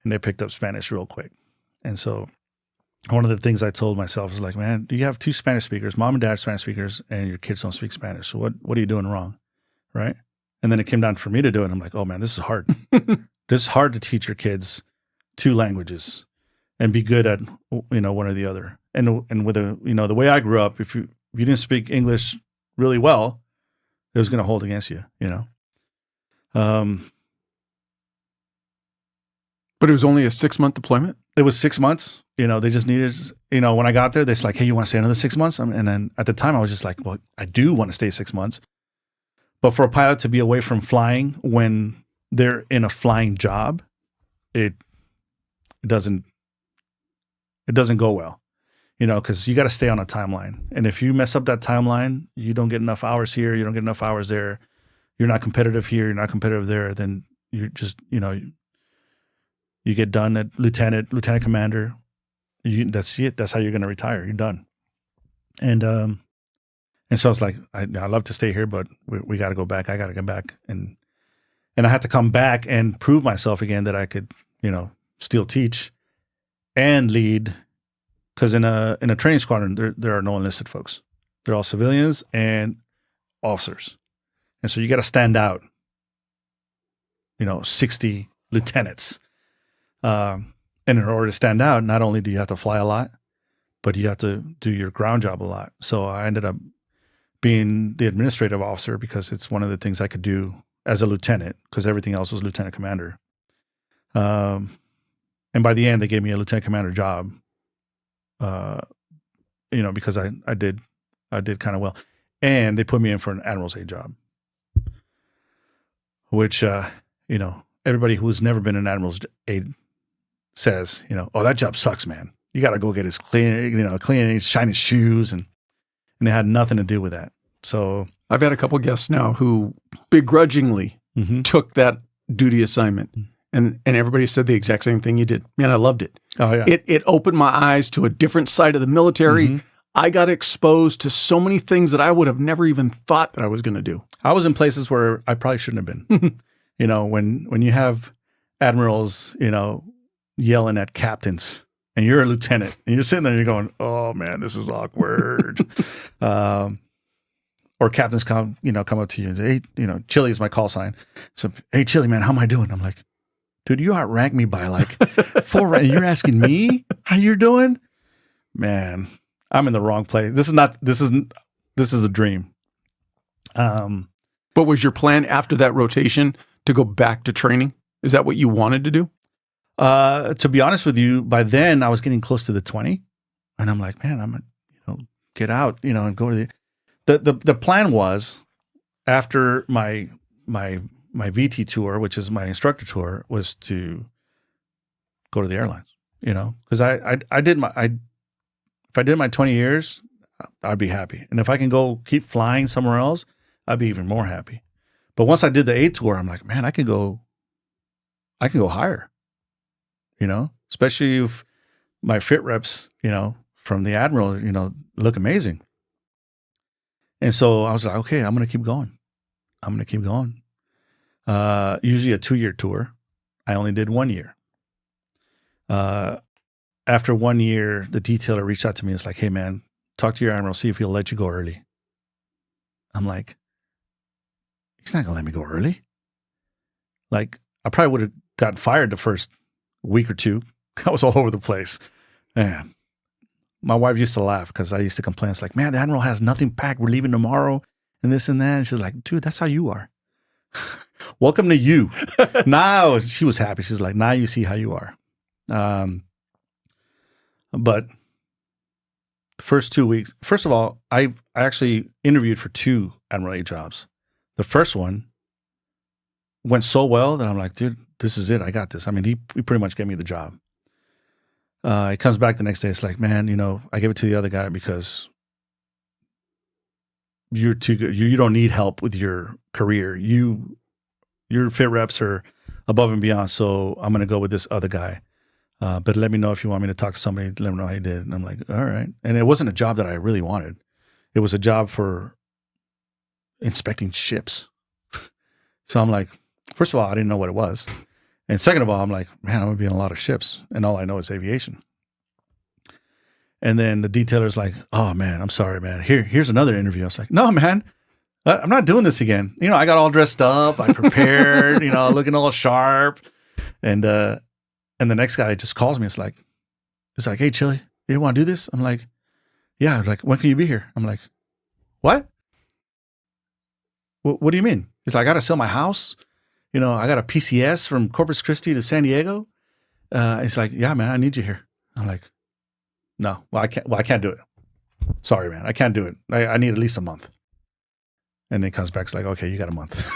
and they picked up Spanish real quick. And so one of the things I told myself is like, man, you have 2 Spanish speakers, mom and dad Spanish speakers, and your kids don't speak Spanish. So what are you doing wrong? Right? And then it came down for me to do it. I'm like, oh man, this is hard. This is hard to teach your kids 2 languages and be good at, one or the other. And with the way I grew up, if you didn't speak English really well, it was going to hold against you, But it was only a 6-month deployment? It was 6 months. They just needed, when I got there, they're like, hey, you want to stay another 6 months? And then at the time I was just like, well, I do want to stay 6 months. But for a pilot to be away from flying when they're in a flying job, it doesn't go well, because you got to stay on a timeline. And if you mess up that timeline, you don't get enough hours here, you don't get enough hours there, you're not competitive here, you're not competitive there, then you just, you get done at lieutenant commander. That's it. That's how you're going to retire. You're done. And so I was like, I love to stay here, but we got to go back. I got to come back. And I had to come back and prove myself again that I could, still teach and lead. Because in a training squadron, there are no enlisted folks. They're all civilians and officers. And so you got to stand out, 60 lieutenants. And in order to stand out, not only do you have to fly a lot, but you have to do your ground job a lot. So I ended up being the administrative officer because it's one of the things I could do as a lieutenant, because everything else was lieutenant commander. And by the end, they gave me a lieutenant commander job, because I did kind of well. And they put me in for an admiral's aide job, which, everybody who's never been an admiral's aide says, oh, that job sucks, man. You got to go get his clean, shine his shoes. And it had nothing to do with that. So I've had a couple guests now who begrudgingly took that duty assignment. And everybody said the exact same thing you did. Man, I loved it. Oh, yeah. It opened my eyes to a different side of the military. I got exposed to so many things that I would have never even thought that I was going to do. I was in places where I probably shouldn't have been. When you have admirals, yelling at captains, and you're a lieutenant, and you're sitting there, and you're going, "Oh man, this is awkward." Or captains come up to you, hey, Chili is my call sign. So, hey, Chili, man, how am I doing? I'm like, dude, you outrank me by like 4, and you're asking me how you're doing? Man, I'm in the wrong place. This is a dream. But was your plan after that rotation to go back to training? Is that what you wanted to do? To be honest with you, by then I was getting close to the 20, and I'm like, man, I'm gonna, get out, and go to the plan was after my VT tour, which is my instructor tour, was to go to the airlines, because if I did my 20 years, I'd be happy. And if I can go keep flying somewhere else, I'd be even more happy. But once I did the A tour, I'm like, man, I can go higher, especially if my fit reps, from the Admiral, look amazing. And so I was like, okay, I'm going to keep going. Usually a 2-year tour. I only did 1 year. After 1 year, the detailer reached out to me. It's like, hey man, talk to your Admiral, see if he'll let you go early. I'm like, he's not going to let me go early. Like, I probably would have got fired the first week or two. I was all over the place. Man, my wife used to laugh because I used to complain. It's like, man, the Admiral has nothing packed. We're leaving tomorrow and this and that. And she's like, dude, that's how you are. Welcome to you. Now she was happy. She's like, now you see how you are. But the first 2 weeks, first of all, I actually interviewed for 2 Admiral A jobs. The first one went so well that I'm like, dude, this is it. I got this. I mean, he pretty much gave me the job. He comes back the next day. It's like, man, I gave it to the other guy because you're too good. You don't need help with your career. Your fit reps are above and beyond. So I'm going to go with this other guy. But let me know if you want me to talk to somebody. Let me know how you did. And I'm like, all right. And it wasn't a job that I really wanted. It was a job for inspecting ships. So I'm like, first of all, I didn't know what it was. And second of all, I'm like, man, I'm going to be in a lot of ships. And all I know is aviation. And then the detailer's like, oh man, I'm sorry, man. Here's another interview. I was like, no, man, I'm not doing this again. I got all dressed up. I prepared, looking all sharp. And the next guy just calls me. It's like, hey, Chili, you want to do this? I'm like, yeah. Like, when can you be here? I'm like, what? What do you mean? He's like, I got to sell my house. I got a PCS from Corpus Christi to San Diego. It's like, yeah, man, I need you here. I'm like, no, I can't do it. Sorry, man, I can't do it. I need at least a month. And then it comes back, it's like, okay, you got a month.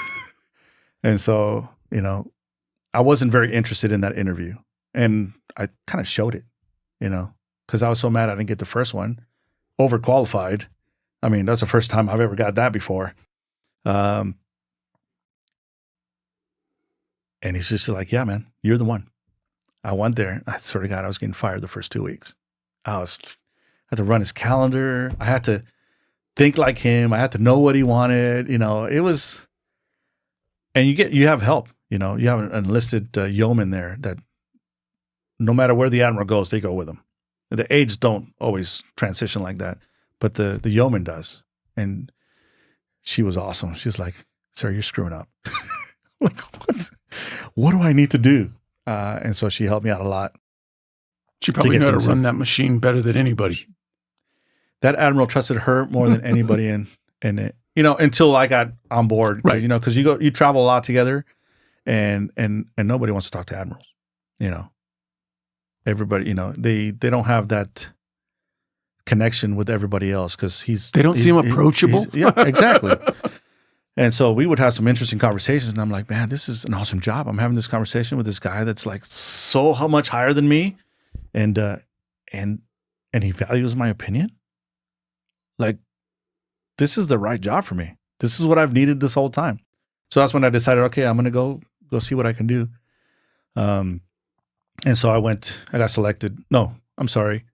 And so, I wasn't very interested in that interview. And I kind of showed it, because I was so mad I didn't get the first one. Overqualified. I mean, that's the first time I've ever got that before. And he's just like, yeah, man, you're the one. I went there. I swear to God, I was getting fired the first 2 weeks. I had to run his calendar. I had to think like him. I had to know what he wanted. It was, and you have help. You have an enlisted yeoman there that no matter where the admiral goes, they go with him. The aides don't always transition like that, but the yeoman does. And she was awesome. She's like, sir, you're screwing up. Like, what do I need to do? And so she helped me out a lot. She probably knew how to run that machine better than anybody. That admiral trusted her more than anybody in it, until I got on board. Right. Because you travel a lot together and nobody wants to talk to admirals. Everybody, they don't have that connection with everybody else because they don't seem approachable. Yeah, exactly. And so we would have some interesting conversations, and I'm like, man, this is an awesome job. I'm having this conversation with this guy that's like so much higher than me, and he values my opinion. Like, this is the right job for me. This is what I've needed this whole time. So that's when I decided, okay, I'm gonna go see what I can do. And so I got selected. No, I'm sorry.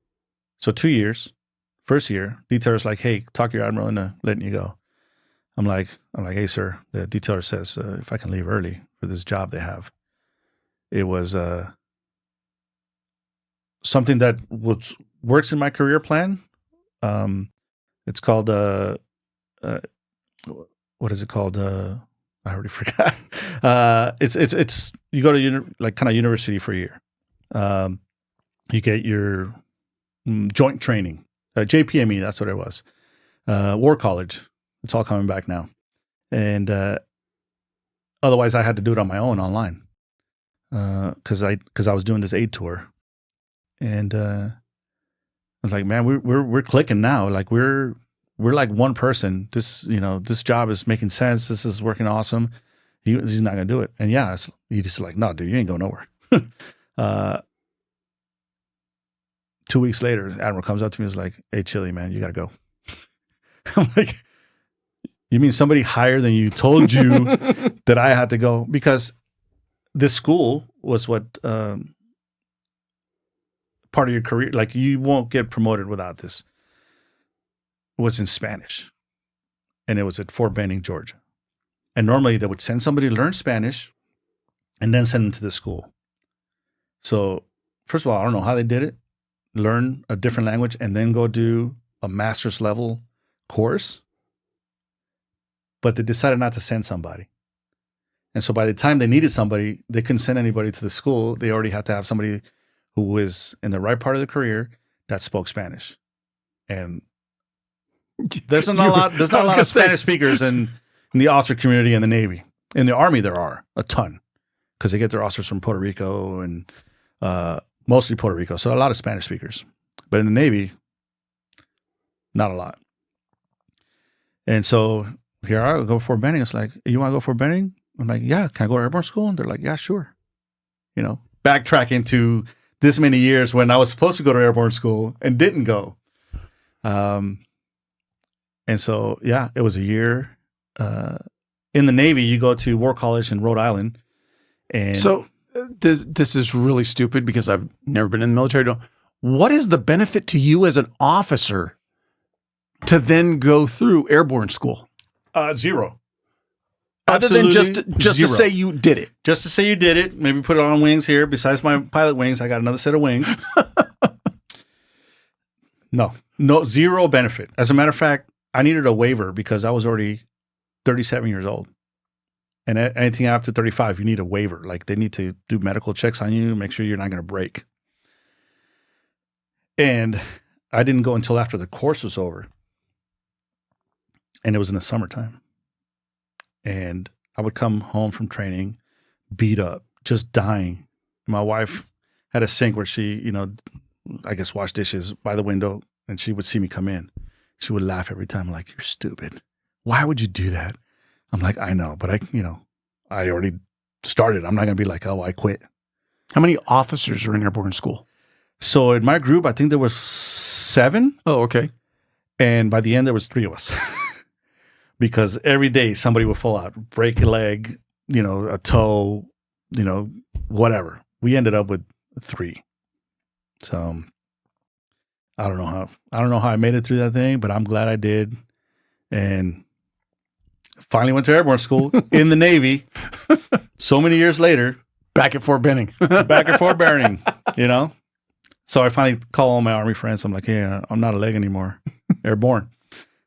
So 2 years, first year, detailer's like, hey, talk your admiral into letting you go. I'm like, hey, sir, the detailer says if I can leave early for this job they have. It was something that works in my career plan. It's called, what is it called? I already forgot. It's you go to kind of university for a year. You get your joint training, JPME, that's what it was. War College. It's all coming back now. And otherwise, I had to do it on my own online because I was doing this aid tour. And I was like, man, we're clicking now. Like we're like one person. This job is making sense. This is working awesome. He's not gonna do it. And yeah, he's just like, no, dude, you ain't going nowhere. 2 weeks later, the admiral comes up to me and is like, hey, Chili, man, you gotta go. I'm like, you mean somebody higher than you told you that I had to go? Because this school was what part of your career, like you won't get promoted without this. It was in Spanish. And it was at Fort Benning, Georgia. And normally they would send somebody to learn Spanish and then send them to the school. So first of all, I don't know how they did it. Learn a different language and then go do a master's level course. But they decided not to send somebody. And so by the time they needed somebody, they couldn't send anybody to the school. They already had to have somebody who was in the right part of the career that spoke Spanish. And there's not a lot of Spanish speakers in the officer community and the Navy. In the Army, there are a ton because they get their officers from Puerto Rico and mostly Puerto Rico. So a lot of Spanish speakers. But in the Navy, not a lot. And so here I go for Benning. It's like, you want to go for Benning? I'm like, yeah. Can I go to airborne school? And they're like, yeah, sure. Backtrack into this many years when I was supposed to go to airborne school and didn't go. And so, yeah, it was a year. In the Navy, you go to War College in Rhode Island. And so this is really stupid because I've never been in the military. What is the benefit to you as an officer to then go through airborne school? Zero. Other than Absolutely just to zero. say you did it. Just to say you did it. Maybe put it on wings here. Besides my pilot wings, I got another set of wings. No, zero benefit. As a matter of fact, I needed a waiver because I was already 37 years old. And anything after 35, you need a waiver. Like they need to do medical checks on you, make sure you're not going to break. And I didn't go until after the course was over. And it was in the summertime. And I would come home from training, beat up, just dying. My wife had a sink where she, I guess washed dishes by the window, and she would see me come in. She would laugh every time, like, you're stupid. Why would you do that? I'm like, I know, but I already started. I'm not going to be like, oh, I quit. How many officers are in airborne school? So in my group, I think there was 7. Oh, okay. And by the end, there was 3 of us. Because every day somebody would fall out, break a leg, a toe, whatever. We ended up with 3. So I don't know how I made it through that thing, but I'm glad I did. And finally went to airborne school in the Navy. So many years later. Back at Fort Benning. Back at Fort Benning, So I finally call all my Army friends. I'm like, yeah, I'm not a leg anymore. Airborne.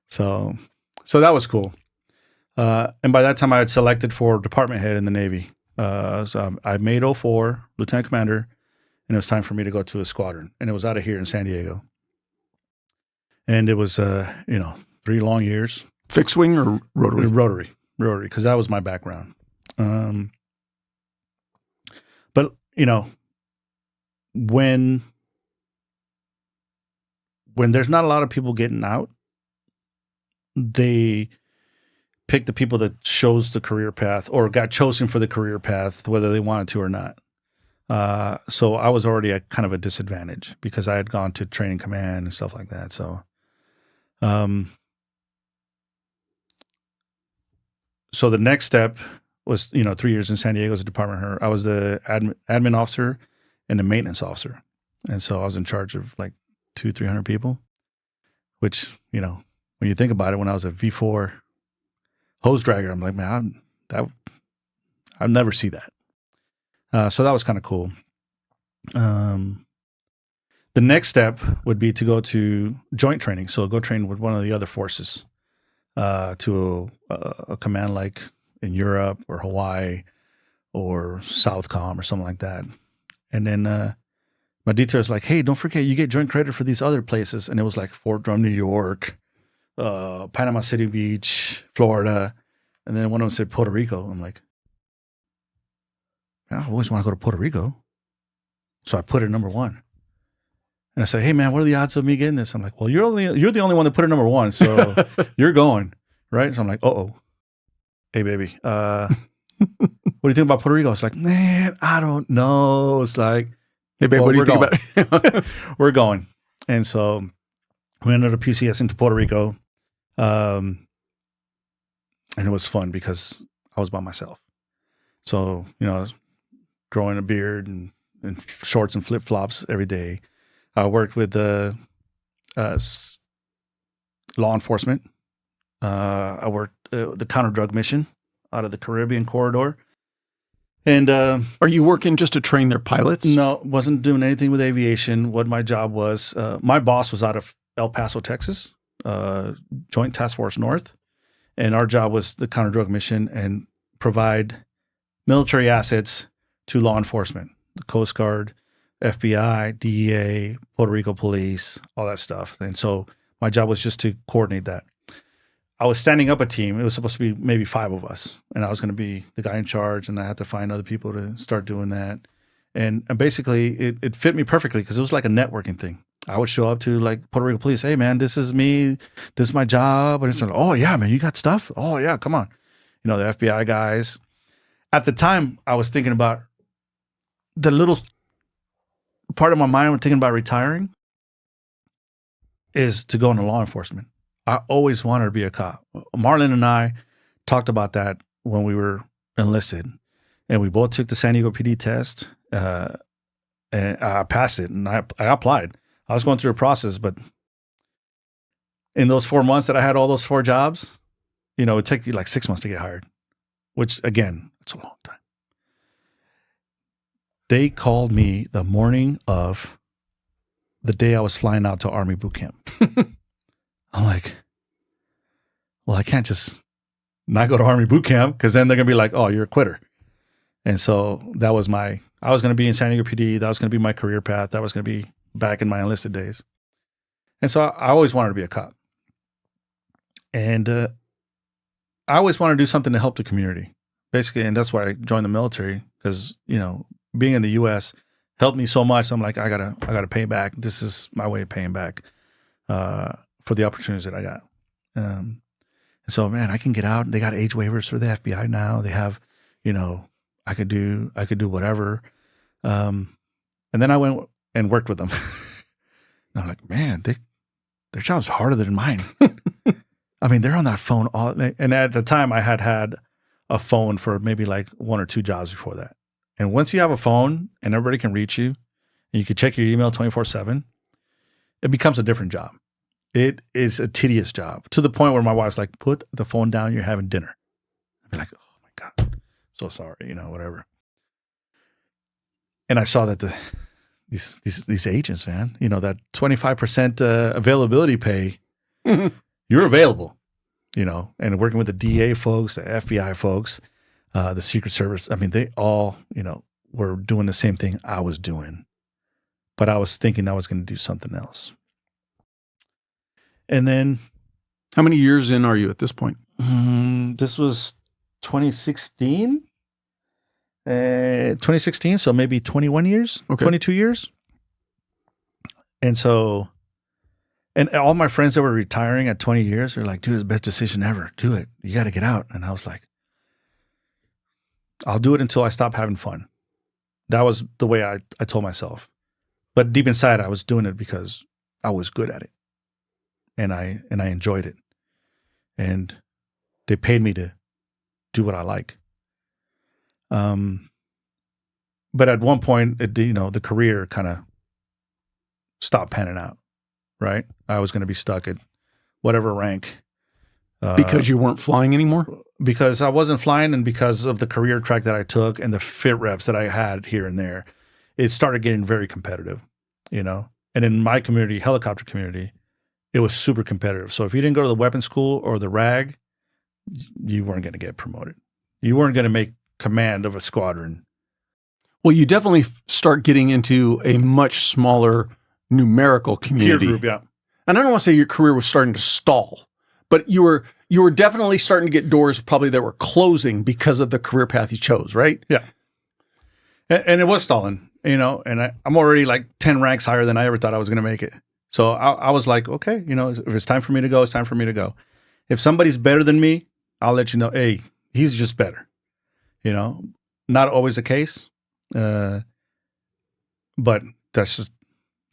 So that was cool. And by that time, I had selected for department head in the Navy. So I made 04, lieutenant commander, and it was time for me to go to a squadron. And it was out of here in San Diego. And it was, 3 long years. Fixed wing or rotary? Rotary, because that was my background. But, when there's not a lot of people getting out, they pick the people that chose the career path or got chosen for the career path, whether they wanted to or not. So I was already at kind of a disadvantage because I had gone to training command and stuff like that. So, so the next step was, 3 years in San Diego as a department head. I was the admin officer and the maintenance officer. And so I was in charge of like 200-300 people, which, when you think about it, when I was a V4 hose dragger, I'm like, man, I'll never see that. So that was kind of cool. The next step would be to go to joint training. So go train with one of the other forces to a command like in Europe or Hawaii or Southcom or something like that. And then my detail was like, hey, don't forget, you get joint credit for these other places. And it was like Fort Drum, New York, Panama City Beach, Florida. And then one of them said Puerto Rico. I'm like, I always want to go to Puerto Rico. So I put it number 1. And I said, hey, man, what are the odds of me getting this? I'm like, well, you're the only one that put it number 1. So you're going, right? So I'm like, uh-oh. Hey, baby, what do you think about Puerto Rico? It's like, man, I don't know. It's like, hey, babe, what do you think about it? We're going. And so we ended up PCS into Puerto Rico. And it was fun because I was by myself. So, I was growing a beard and shorts and flip-flops every day. I worked with law enforcement. I worked the counter-drug mission out of the Caribbean corridor. And are you working just to train their pilots? No, wasn't doing anything with aviation. What my job was, my boss was out of El Paso, Texas, Joint Task Force North. And our job was the counter-drug mission and provide military assets to law enforcement, the Coast Guard, FBI, DEA, Puerto Rico police, all that stuff. And so my job was just to coordinate that. I was standing up a team. It was supposed to be maybe 5 of us, and I was going to be the guy in charge, and I had to find other people to start doing that. And basically, it fit me perfectly because it was like a networking thing. I would show up to like Puerto Rico police. Hey, man, this is me. This is my job. And it's like, oh, yeah, man, you got stuff? Oh, yeah, come on. The FBI guys. At the time, I was thinking about the little part of my mind when thinking about retiring is to go into law enforcement. I always wanted to be a cop. Marlon and I talked about that when we were enlisted, and we both took the San Diego PD test, and I passed it, and I applied. I was going through a process, but in those 4 months that I had all those 4 jobs, it would take you like 6 months to get hired, which again, it's a long time. They called me the morning of the day I was flying out to Army boot camp. I'm like, well, I can't just not go to Army boot camp because then they're going to be like, oh, you're a quitter. And so that was I was going to be in San Diego PD. That was going to be my career path. That was going to be back in my enlisted days. And so I always wanted to be a cop. And I always wanted to do something to help the community, basically. And that's why I joined the military because, being in the U.S. helped me so much. I'm like, I gotta pay back. This is my way of paying back for the opportunities that I got. And so, man, I can get out. They got age waivers for the FBI now. They have, I could do whatever. And then I went and worked with them. And I'm like, man, their job's harder than mine. I mean, they're on that phone all. And at the time, I had a phone for maybe like 1 or 2 jobs before that. And once you have a phone and everybody can reach you, and you can check your email 24/7, it becomes a different job. It is a tedious job to the point where my wife's like, put the phone down, you're having dinner. I'd be like, oh my God, so sorry, whatever. And I saw that these agents, man, that 25% availability pay, you're available, and working with the DA folks, the FBI folks, the Secret Service. I mean, they all, were doing the same thing I was doing, but I was thinking I was going to do something else. And then, How many years in are you at this point? this was 2016. 2016, so maybe 21 years, Okay. 22 years. And so, and all my friends that were retiring at 20 years, they're like, dude, it's the best decision ever. Do it. You got to get out. And I was like, I'll do it until I stop having fun. That was the way I told myself. But deep inside, I was doing it because I was good at it. And I enjoyed it. And they paid me to do what I like. But at one point, the career kind of stopped panning out, right? I was going to be stuck at whatever rank. Because you weren't flying anymore? Because I wasn't flying, and because of the career track that I took and the fit reps that I had here and there, it started getting very competitive, And in my community, helicopter community, it was super competitive. So if you didn't go to the weapons school or the RAG, you weren't going to get promoted. You weren't going to make command of a squadron. Well, you definitely start getting into a much smaller numerical community. Peer group, yeah. And I don't want to say your career was starting to stall, but you were definitely starting to get doors probably that were closing because of the career path you chose, right? Yeah. And it was stalling, and I'm already like 10 ranks higher than I ever thought I was going to make it. So I was like, okay, if it's time for me to go, it's time for me to go. If somebody's better than me, I'll let you know, hey, he's just better. Not always the case. But that's just,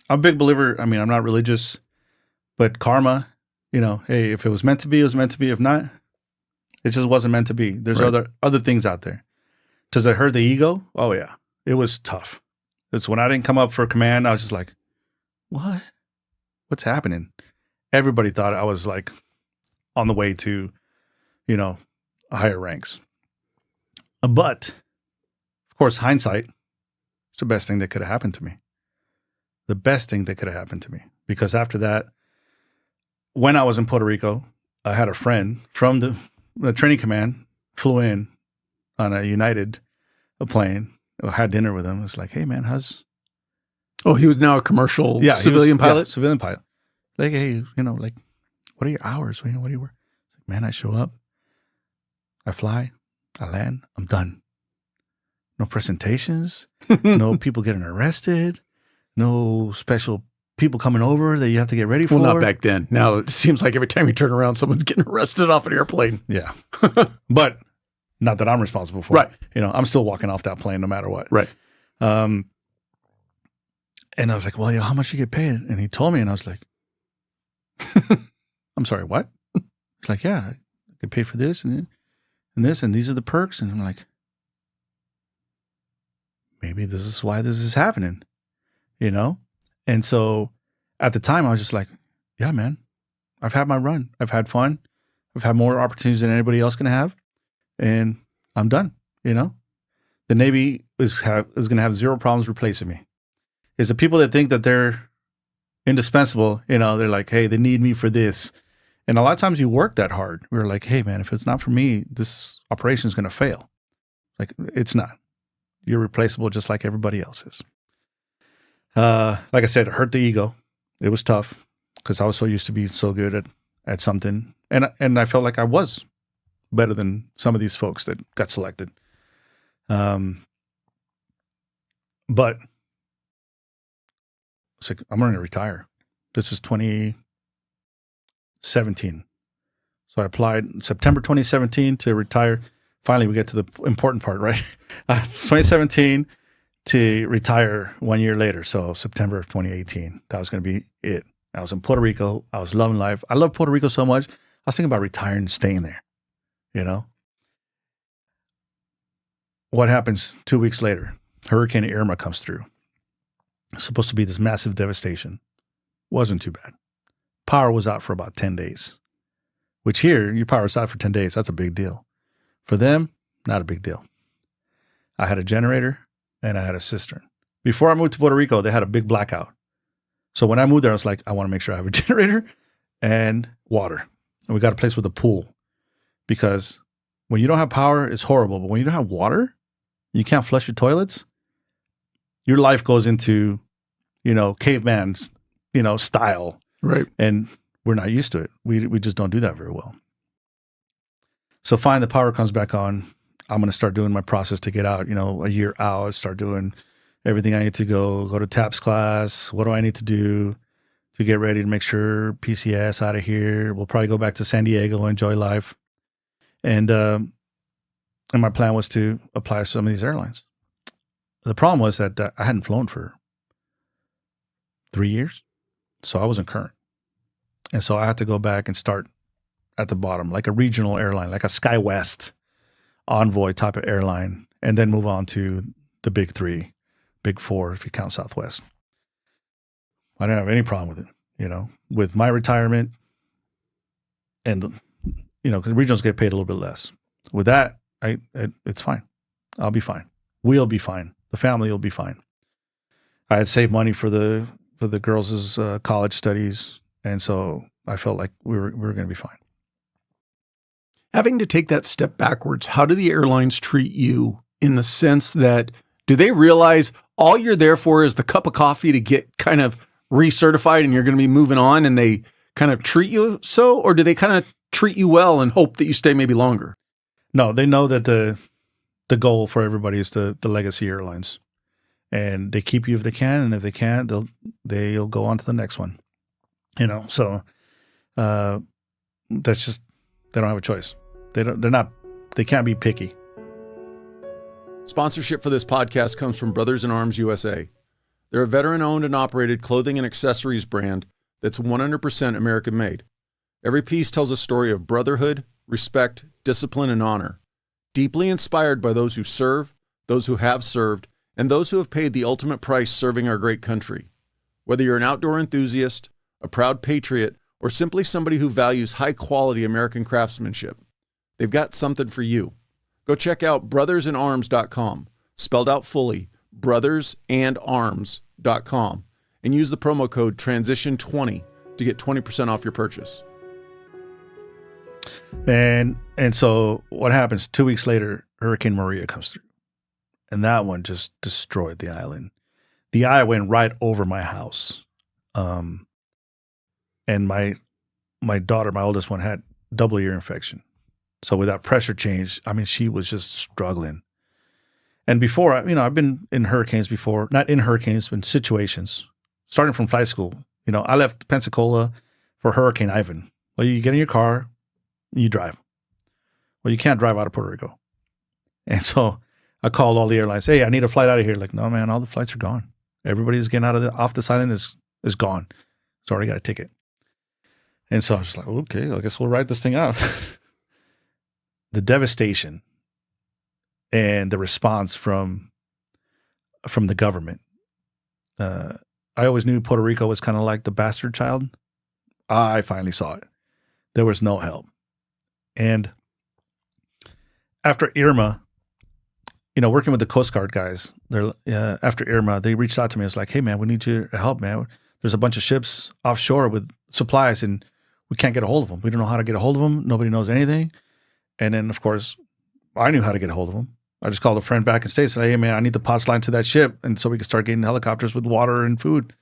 I'm a big believer. I mean, I'm not religious, but karma, hey, if it was meant to be, it was meant to be. If not, it just wasn't meant to be. There's Right. other things out there. Does it hurt the ego? Oh yeah. It was tough. It's when I didn't come up for command, I was just like, what? What's happening? Everybody thought I was like on the way to, higher ranks. But of course, hindsight, it's the best thing that could have happened to me. The best thing that could have happened to me. Because after that, when I was in Puerto Rico, I had a friend from the training command, flew in on a United plane. I had dinner with him. It's like, hey man, Oh, he was now a commercial civilian pilot? Yeah, civilian pilot. Like, hey, what are your hours? What do you work? Like, man, I show up, I fly, I land, I'm done. No presentations, no people getting arrested, no special people coming over that you have to get ready for. Well, not back then. Now it seems like every time you turn around, someone's getting arrested off an airplane. Yeah. But not that I'm responsible for Right. it. I'm still walking off that plane no matter what. Right. And I was like, well, how much you get paid? And he told me, and I was like, I'm sorry, what? It's like, yeah, I get paid for this and this, and these are the perks. And I'm like, maybe this is why this is happening, And so at the time I was just like, yeah, man, I've had my run. I've had fun. I've had more opportunities than anybody else can have. And I'm done, The Navy is going to have zero problems replacing me. It's the people that think that they're indispensable, they're like, hey, they need me for this. And a lot of times you work that hard. We're like, hey, man, if it's not for me, this operation is going to fail. Like, it's not. You're replaceable just like everybody else is. Like I said, it hurt the ego. It was tough because I was so used to being so good at something. And I felt like I was better than some of these folks that got selected. But it's like, I'm going to retire. This is 2017. So I applied in September 2017 to retire. Finally, we get to the important part, right? 2017 to retire 1 year later. So September of 2018, that was going to be it. I was in Puerto Rico. I was loving life. I love Puerto Rico so much. I was thinking about retiring and staying there, you know? What happens 2 weeks later? Hurricane Irma comes through. It's supposed to be this massive devastation. Wasn't too bad. Power was out for about 10 days, which here, your power is out for 10 days. That's a big deal. For them, not a big deal. I had a generator and I had a cistern. Before I moved to Puerto Rico, they had a big blackout. So when I moved there, I was like, I want to make sure I have a generator and water. And we got a place with a pool, because when you don't have power, it's horrible. But when you don't have water, you can't flush your toilets, your life goes into, caveman, style. Right. And we're not used to it. We just don't do that very well. So fine, the power comes back on. I'm going to start doing my process to get out, a year out, start doing everything I need to go to TAPS class. What do I need to do to get ready to make sure PCS out of here? We'll probably go back to San Diego, enjoy life. And my plan was to apply to some of these airlines. The problem was that I hadn't flown for 3 years, so I wasn't current. And so I had to go back and start at the bottom, like a regional airline, like a SkyWest Envoy type of airline, and then move on to the big three, big four, if you count Southwest. I didn't have any problem with it, with my retirement and, because regionals get paid a little bit less. With that, it's fine. I'll be fine. We'll be fine. The family will be fine. I had saved money for the girls' college studies, and so I felt like we were going to be fine. Having to take that step backwards, how do the airlines treat you, in the sense that, do they realize all you're there for is the cup of coffee to get kind of recertified and you're going to be moving on, and they kind of treat you so? Or do they kind of treat you well and hope that you stay maybe longer? No, they know that the goal for everybody is the legacy airlines, and they keep you if they can, and if they can't, they'll go on to the next one. So that's just, they don't have a choice. They can't be picky. Sponsorship for this podcast comes from Brothers in Arms USA. They're a veteran-owned and operated clothing and accessories brand that's 100% American-made. Every piece tells a story of brotherhood, respect, discipline, and honor. Deeply inspired by those who serve, those who have served, and those who have paid the ultimate price serving our great country. Whether you're an outdoor enthusiast, a proud patriot, or simply somebody who values high-quality American craftsmanship, they've got something for you. Go check out brothersinarms.com, spelled out fully, brothersandarms.com, and use the promo code TRANSITION20 to get 20% off your purchase. And so what happens 2 weeks later, Hurricane Maria comes through, and that one just destroyed the island. The eye went right over my house. And my daughter, my oldest one, had double ear infection. So with that pressure change, she was just struggling. And before, I've been in hurricanes before, not in hurricanes, but in situations, starting from flight school. I left Pensacola for Hurricane Ivan. Well, you get in your car, you drive. Well, you can't drive out of Puerto Rico. And so I called all the airlines. Hey, I need a flight out of here. Like, no, man, all the flights are gone. Everybody's getting off this island is gone. It's already got a ticket. And so I was just like, okay, I guess we'll write this thing out. The devastation and the response from the government. I always knew Puerto Rico was kind of like the bastard child. I finally saw it. There was no help. And after Irma, working with the Coast Guard guys, after Irma, they reached out to me. It's like, hey, man, we need your help, man. There's a bunch of ships offshore with supplies, and we can't get a hold of them. We don't know how to get a hold of them. Nobody knows anything. And then, of course, I knew how to get a hold of them. I just called a friend back in States and said, hey, man, I need the POTS line to that ship, and so we can start getting helicopters with water and food.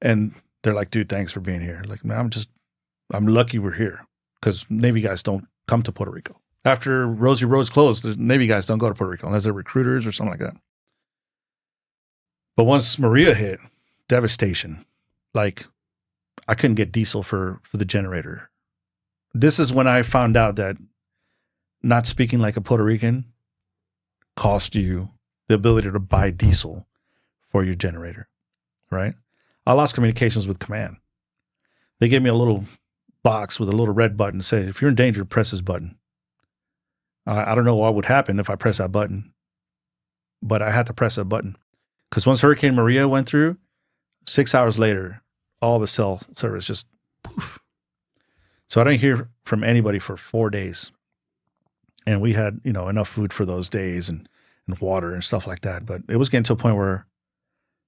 And they're like, dude, thanks for being here. Like, man, I'm lucky we're here, because Navy guys don't come to Puerto Rico. After Rosie Roads closed, the Navy guys don't go to Puerto Rico unless they're recruiters or something like that. But once Maria hit, devastation. Like, I couldn't get diesel for the generator. this is when I found out that not speaking like a Puerto Rican cost you the ability to buy diesel for your generator, right? I lost communications with command. They gave me a little box with a little red button that said, if you're in danger, press this button. I don't know what would happen if I press that button, but I had to press that button. Because once Hurricane Maria went through, 6 hours later, all the cell service just poof. So I didn't hear from anybody for 4 days. And we had, enough food for those days and water and stuff like that. But it was getting to a point where,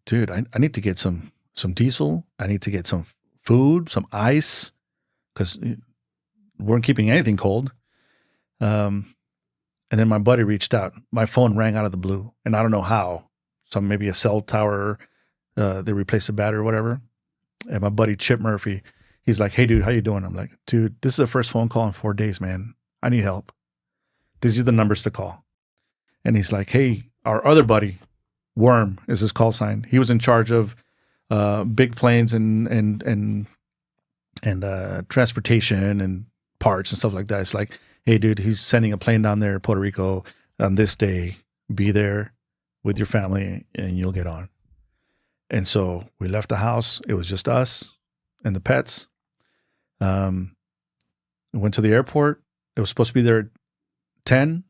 dude, I need to get some diesel. I need to get some food, some ice, because we weren't keeping anything cold. And then my buddy reached out. My phone rang out of the blue, and I don't know how. Maybe a cell tower, they replaced the battery or whatever. And my buddy Chip Murphy, he's like, "Hey, dude, how you doing?" I'm like, "Dude, this is the first phone call in 4 days, man. I need help. These are the numbers to call." And he's like, "Hey, our other buddy, Worm is his call sign. He was in charge of big planes and transportation and parts and stuff like that. It's like, hey, dude, he's sending a plane down there to Puerto Rico on this day. Be there with your family and you'll get on." And so we left the house. It was just us and the pets. We went to the airport. It was supposed to be there at 10.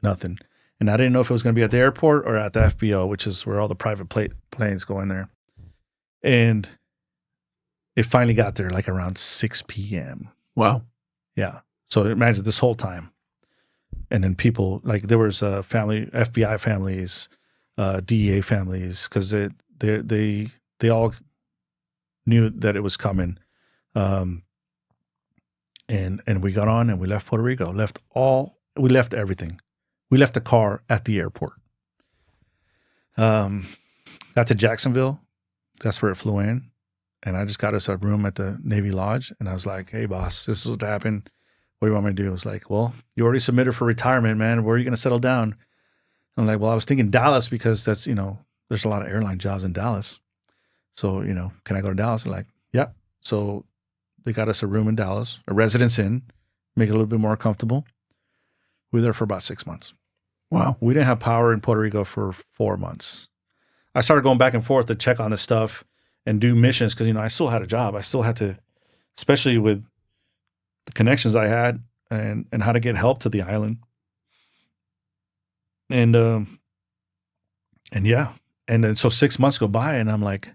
Nothing. And I didn't know if it was going to be at the airport or at the FBO, which is where all the private planes go in there. And it finally got there like around 6 p.m. Wow. Yeah. So imagine this whole time. And then people, like there was FBI families, DEA families, because they all knew that it was coming. And we got on and we left Puerto Rico, we left everything. We left the car at the airport. Got to Jacksonville. That's where it flew in. And I just got us a room at the Navy Lodge. And I was like, "Hey, boss, this is what happened. What do you want me to do?" I was like, "Well, you already submitted for retirement, man. Where are you going to settle down?" I'm like, "Well, I was thinking Dallas because that's, there's a lot of airline jobs in Dallas. So, can I go to Dallas?" I'm like, "Yeah." So they got us a room in Dallas, a residence inn, make it a little bit more comfortable. We were there for about 6 months. Wow. We didn't have power in Puerto Rico for 4 months. I started going back and forth to check on this stuff and do missions because, I still had a job. I still had to, especially with the connections I had and how to get help to the island. And yeah. And then so 6 months go by and I'm like,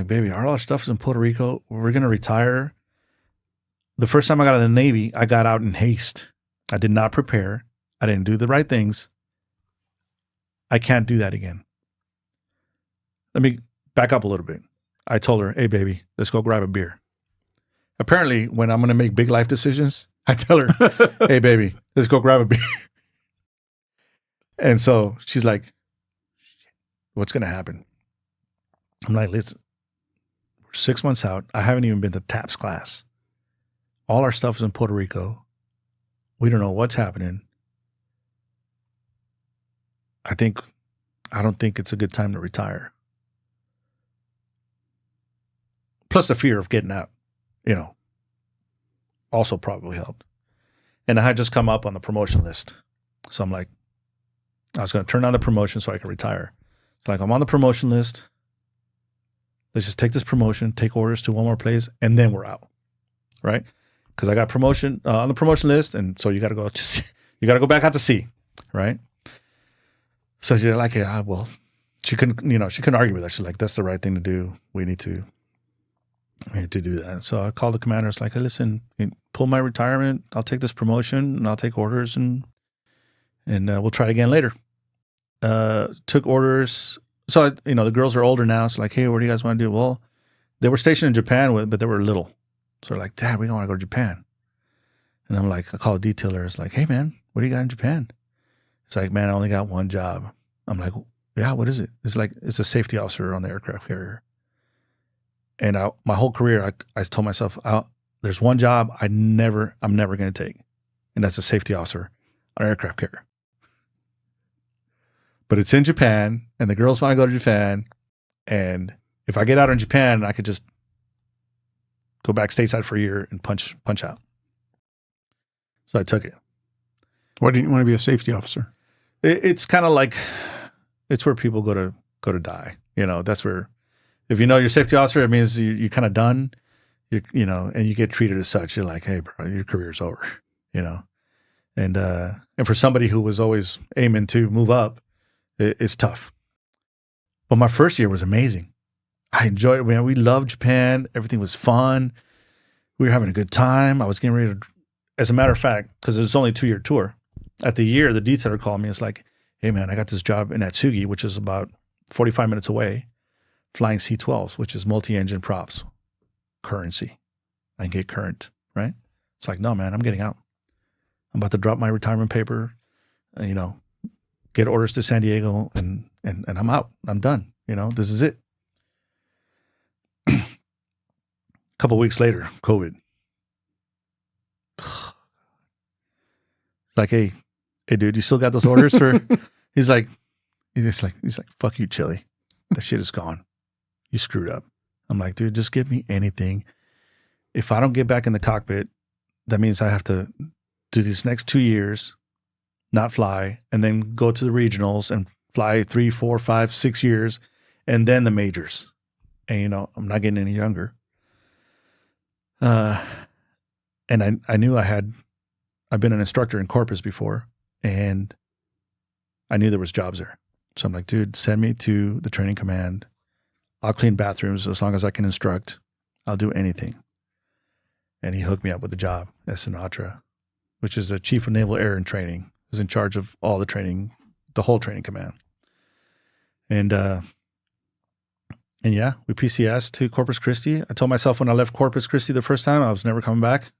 "Baby, all our stuff is in Puerto Rico. We're going to retire." The first time I got out of the Navy, I got out in haste. I did not prepare. I didn't do the right things. I can't do that again. Let me back up a little bit. I told her, "Hey, baby, let's go grab a beer." Apparently, when I'm going to make big life decisions, I tell her, "Hey, baby, let's go grab a beer." And so she's like, "What's going to happen?" I'm like, "Listen, we're 6 months out. I haven't even been to TAPS class. All our stuff is in Puerto Rico. We don't know what's happening. I don't think it's a good time to retire." Plus the fear of getting out, also probably helped. And I had just come up on the promotion list. So I'm like, I was going to turn down the promotion so I could retire. So I'm on the promotion list. Let's just take this promotion, take orders to one more place, and then we're out, right? Because I got promotion on the promotion list, and so you got to go back out to sea, right? So you're like, "Yeah, well," she couldn't argue with that. She's like, "That's the right thing to do. We need to do that." So I called the commander. It's like, "Hey, listen, pull my retirement. I'll take this promotion and I'll take orders and we'll try again later." Took orders. So, the girls are older now. It's like, "Hey, what do you guys want to do?" Well, they were stationed in Japan, but they were little. So they're like, "Dad, we want to go to Japan." And I'm like, I call a detailer. It's like, "Hey, man, what do you got in Japan?" It's like, "Man, I only got one job." I'm like, "Yeah, what is it?" It's like, "It's a safety officer on the aircraft carrier." And my whole career, I told myself, there's one job I'm never going to take. And that's a safety officer on an aircraft carrier. But it's in Japan, and the girls want to go to Japan. And if I get out in Japan, I could just go back stateside for a year and punch out. So I took it. Why didn't you want to be a safety officer? It's kind of like, it's where people go to die. You know, that's where, if you know you're a safety officer, it means you're kind of done. You know, and you get treated as such. You're like, hey, bro, your career's over. You know, and for somebody who was always aiming to move up, it's tough. But my first year was amazing. I enjoyed it, man. We loved Japan. Everything was fun. We were having a good time. I was getting ready to, as a matter of fact, because it was only a 2-year tour. At the year, the detailer called me. It's like, hey, man, I got this job in Atsugi, which is about 45 minutes away, flying C-12s, which is multi-engine props, currency. I can get current, right? It's like, no, man, I'm getting out. I'm about to drop my retirement paper, you know, get orders to San Diego, and I'm out. I'm done. You know, this is it. A couple of weeks later, COVID. It's like, hey, dude, you still got those orders for? He's like, fuck you, Chili. That shit is gone. You screwed up. I'm like, dude, just give me anything. If I don't get back in the cockpit, that means I have to do these next 2 years, not fly, and then go to the regionals and fly 3, 4, 5, 6 years, and then the majors. And, you know, I'm not getting any younger. And I knew I've been an instructor in Corpus before, and I knew there was jobs there. So I'm like, dude, send me to the training command. I'll clean bathrooms as long as I can instruct. I'll do anything. And he hooked me up with the job at Sinatra, which is the Chief of Naval Air and Training, is in charge of all the training, the whole training command. And yeah, we PCS to Corpus Christi. I told myself when I left Corpus Christi the first time, I was never coming back.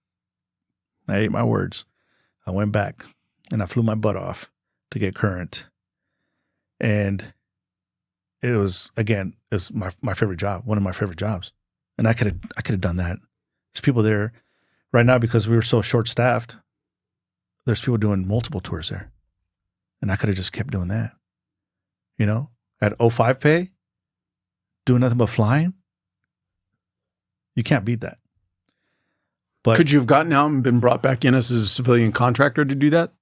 I ate my words. I went back and I flew my butt off to get current. And it was my favorite job, one of my favorite jobs. And I could have done that. There's people there right now because we were so short-staffed. There's people doing multiple tours there. And I could have just kept doing that. You know, at 05 pay, doing nothing but flying, you can't beat that. But could you have gotten out and been brought back in as a civilian contractor to do that?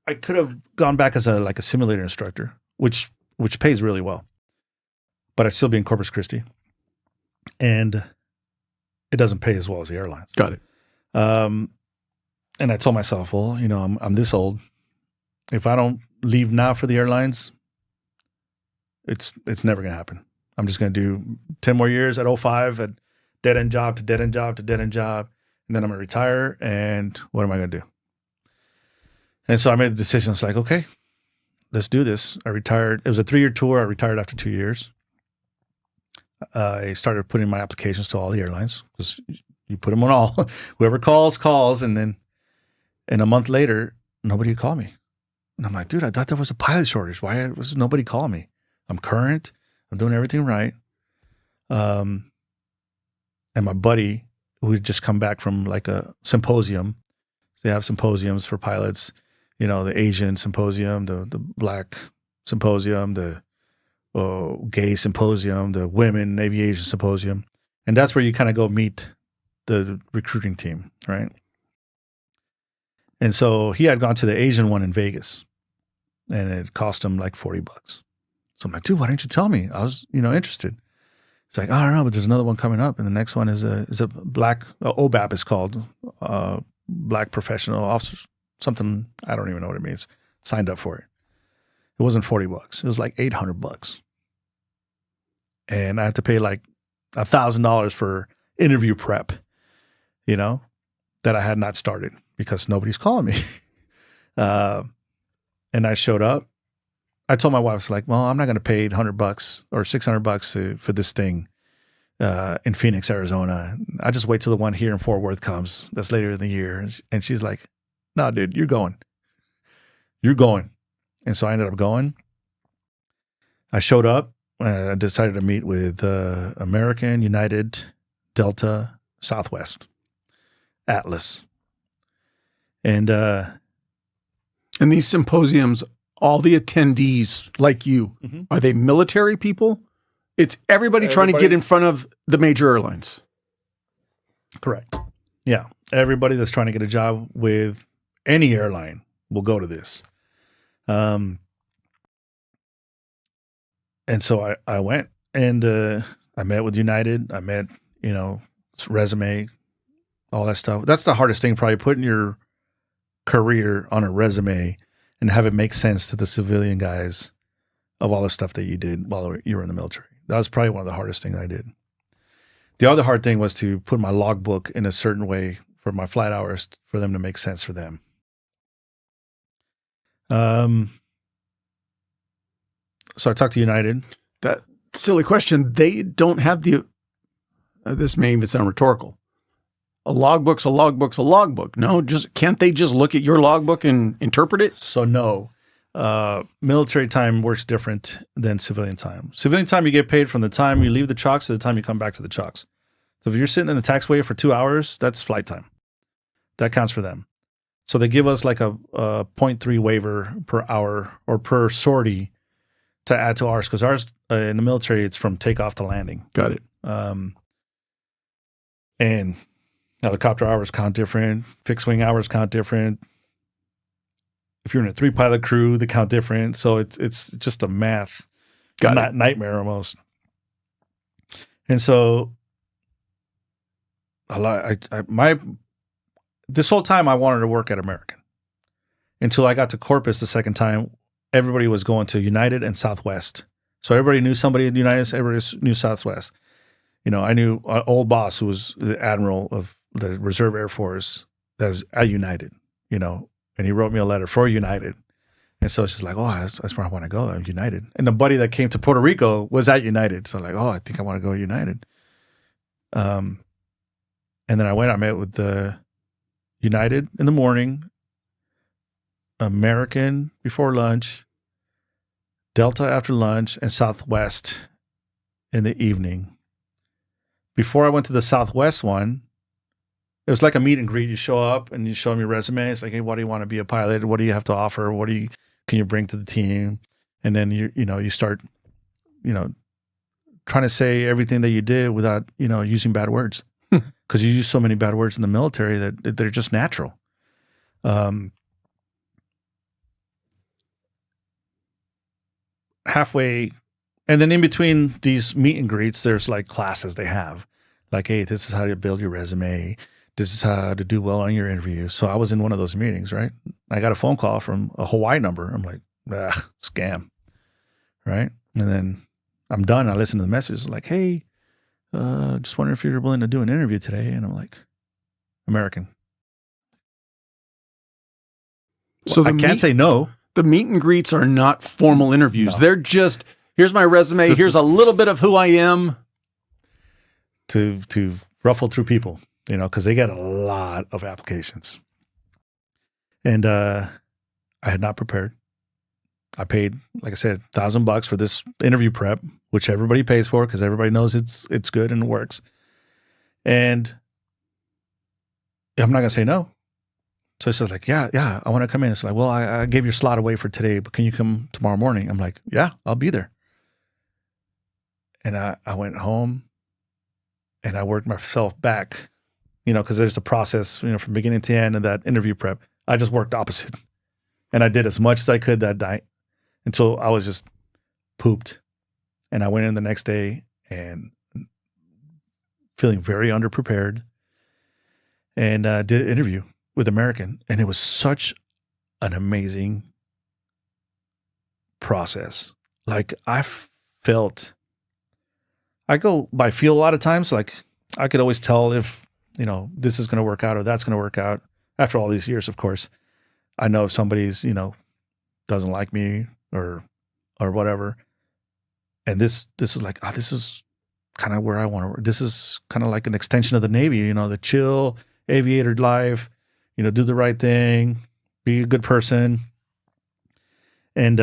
I could have gone back as a simulator instructor, which pays really well. But I'd still be in Corpus Christi. And it doesn't pay as well as the airlines. Got it. And I told myself, well, you know, I'm this old. If I don't leave now for the airlines, it's never going to happen. I'm just going to do 10 more years at 05 at dead end job to dead end job to dead end job. And then I'm going to retire. And what am I going to do? And so I made the decision. It's like, okay, let's do this. I retired. It was a 3-year tour. I retired after 2 years. I started putting my applications to all the airlines because you put them on all. Whoever calls. And then a month later, nobody called me. And I'm like, dude, I thought there was a pilot shortage. Why was nobody calling me? I'm current. I'm doing everything right. And my buddy, who had just come back from like a symposium, so they have symposiums for pilots, you know, the Asian symposium, the Black symposium, the gay symposium, the women aviation symposium. And that's where you kind of go meet the recruiting team, right? And so he had gone to the Asian one in Vegas, and it cost him like $40. So I'm like, dude, why didn't you tell me? I was, interested. It's like, I don't know, but there's another one coming up, and the next one is a black OBAP is called Black Professional Officers, something I don't even know what it means. Signed up for it. It wasn't $40. It was like $800, and I had to pay like $1,000 for interview prep, that I had not started because nobody's calling me. And I showed up. I told my wife, I was like, well, I'm not going to pay $100 or $600 for this thing in Phoenix, Arizona. I just wait till the one here in Fort Worth comes. That's later in the year. And she's like, no, dude, you're going. You're going. And so I ended up going. I showed up. I decided to meet with American, United, Delta, Southwest, Atlas. And these symposiums, all the attendees like you, are they military people? It's everybody trying to get in front of the major airlines. Correct. Yeah. Everybody that's trying to get a job with any airline will go to this. And so I went and I met with United. I met, resume, all that stuff. That's the hardest thing, probably putting your career on a resume and have it make sense to the civilian guys of all the stuff that you did while you were in the military. That was probably one of the hardest things I did. The other hard thing was to put my logbook in a certain way for my flight hours for them to make sense for them. So I talked to United. That silly question. They don't have the, this may even sound rhetorical. A logbook's a logbook's a logbook. No, can't they just look at your logbook and interpret it? So no, military time works different than civilian time. Civilian time, you get paid from the time you leave the chocks to the time you come back to the chocks. So if you're sitting in the taxiway for 2 hours, that's flight time. That counts for them. So they give us like a 0.3 waiver per hour or per sortie to add to ours, because ours in the military, it's from takeoff to landing. Got it. And helicopter hours count different. Fixed wing hours count different. If you're in a 3-pilot crew, they count different. So it's just a math nightmare almost. And so this whole time I wanted to work at American until I got to Corpus the second time. Everybody was going to United and Southwest. So everybody knew somebody at United, everybody knew Southwest. I knew an old boss who was the admiral of the Reserve Air Force that's at United, and he wrote me a letter for United. And so it's just like, that's where I want to go, United. And the buddy that came to Puerto Rico was at United. So I'm like, I think I want to go United. And then I met with the United in the morning, American before lunch, Delta after lunch, and Southwest in the evening. Before I went to the Southwest one, it was like a meet and greet. You show up and you show them your resume. It's like, hey, why do you want to be a pilot? What do you have to offer? Can you bring to the team? And then you start, trying to say everything that you did without, using bad words, because you use so many bad words in the military that they're just natural. Halfway, and then in between these meet and greets, there's like classes they have, like, hey, this is how to build your resume. This is how to do well on your interview. So I was in one of those meetings, right? I got a phone call from a Hawaii number. I'm like, scam, right? And then I'm done. I listen to the message like, hey, just wondering if you're willing to do an interview today. And I'm like, American. So I can't say no. The meet and greets are not formal interviews. No. They're just, here's my resume. Here's a little bit of who I am. To ruffle through people, because they get a lot of applications. And I had not prepared. I paid, like I said, $1,000 for this interview prep, which everybody pays for because everybody knows it's good and it works. And I'm not going to say no. So she was like, yeah, I want to come in. It's like, well, I gave your slot away for today, but can you come tomorrow morning? I'm like, yeah, I'll be there. And I went home and I worked myself back, because there's a process, from beginning to end of that interview prep. I just worked opposite. And I did as much as I could that night until I was just pooped. And I went in the next day and feeling very underprepared and did an interview with American. And it was such an amazing process. Like I go by feel a lot of times. Like I could always tell if, this is going to work out or that's going to work out. After all these years, of course, I know if somebody's, doesn't like me or whatever. And this is like, this is kind of where I want to work. This is kind of like an extension of the Navy, the chill aviator life, do the right thing, be a good person. And,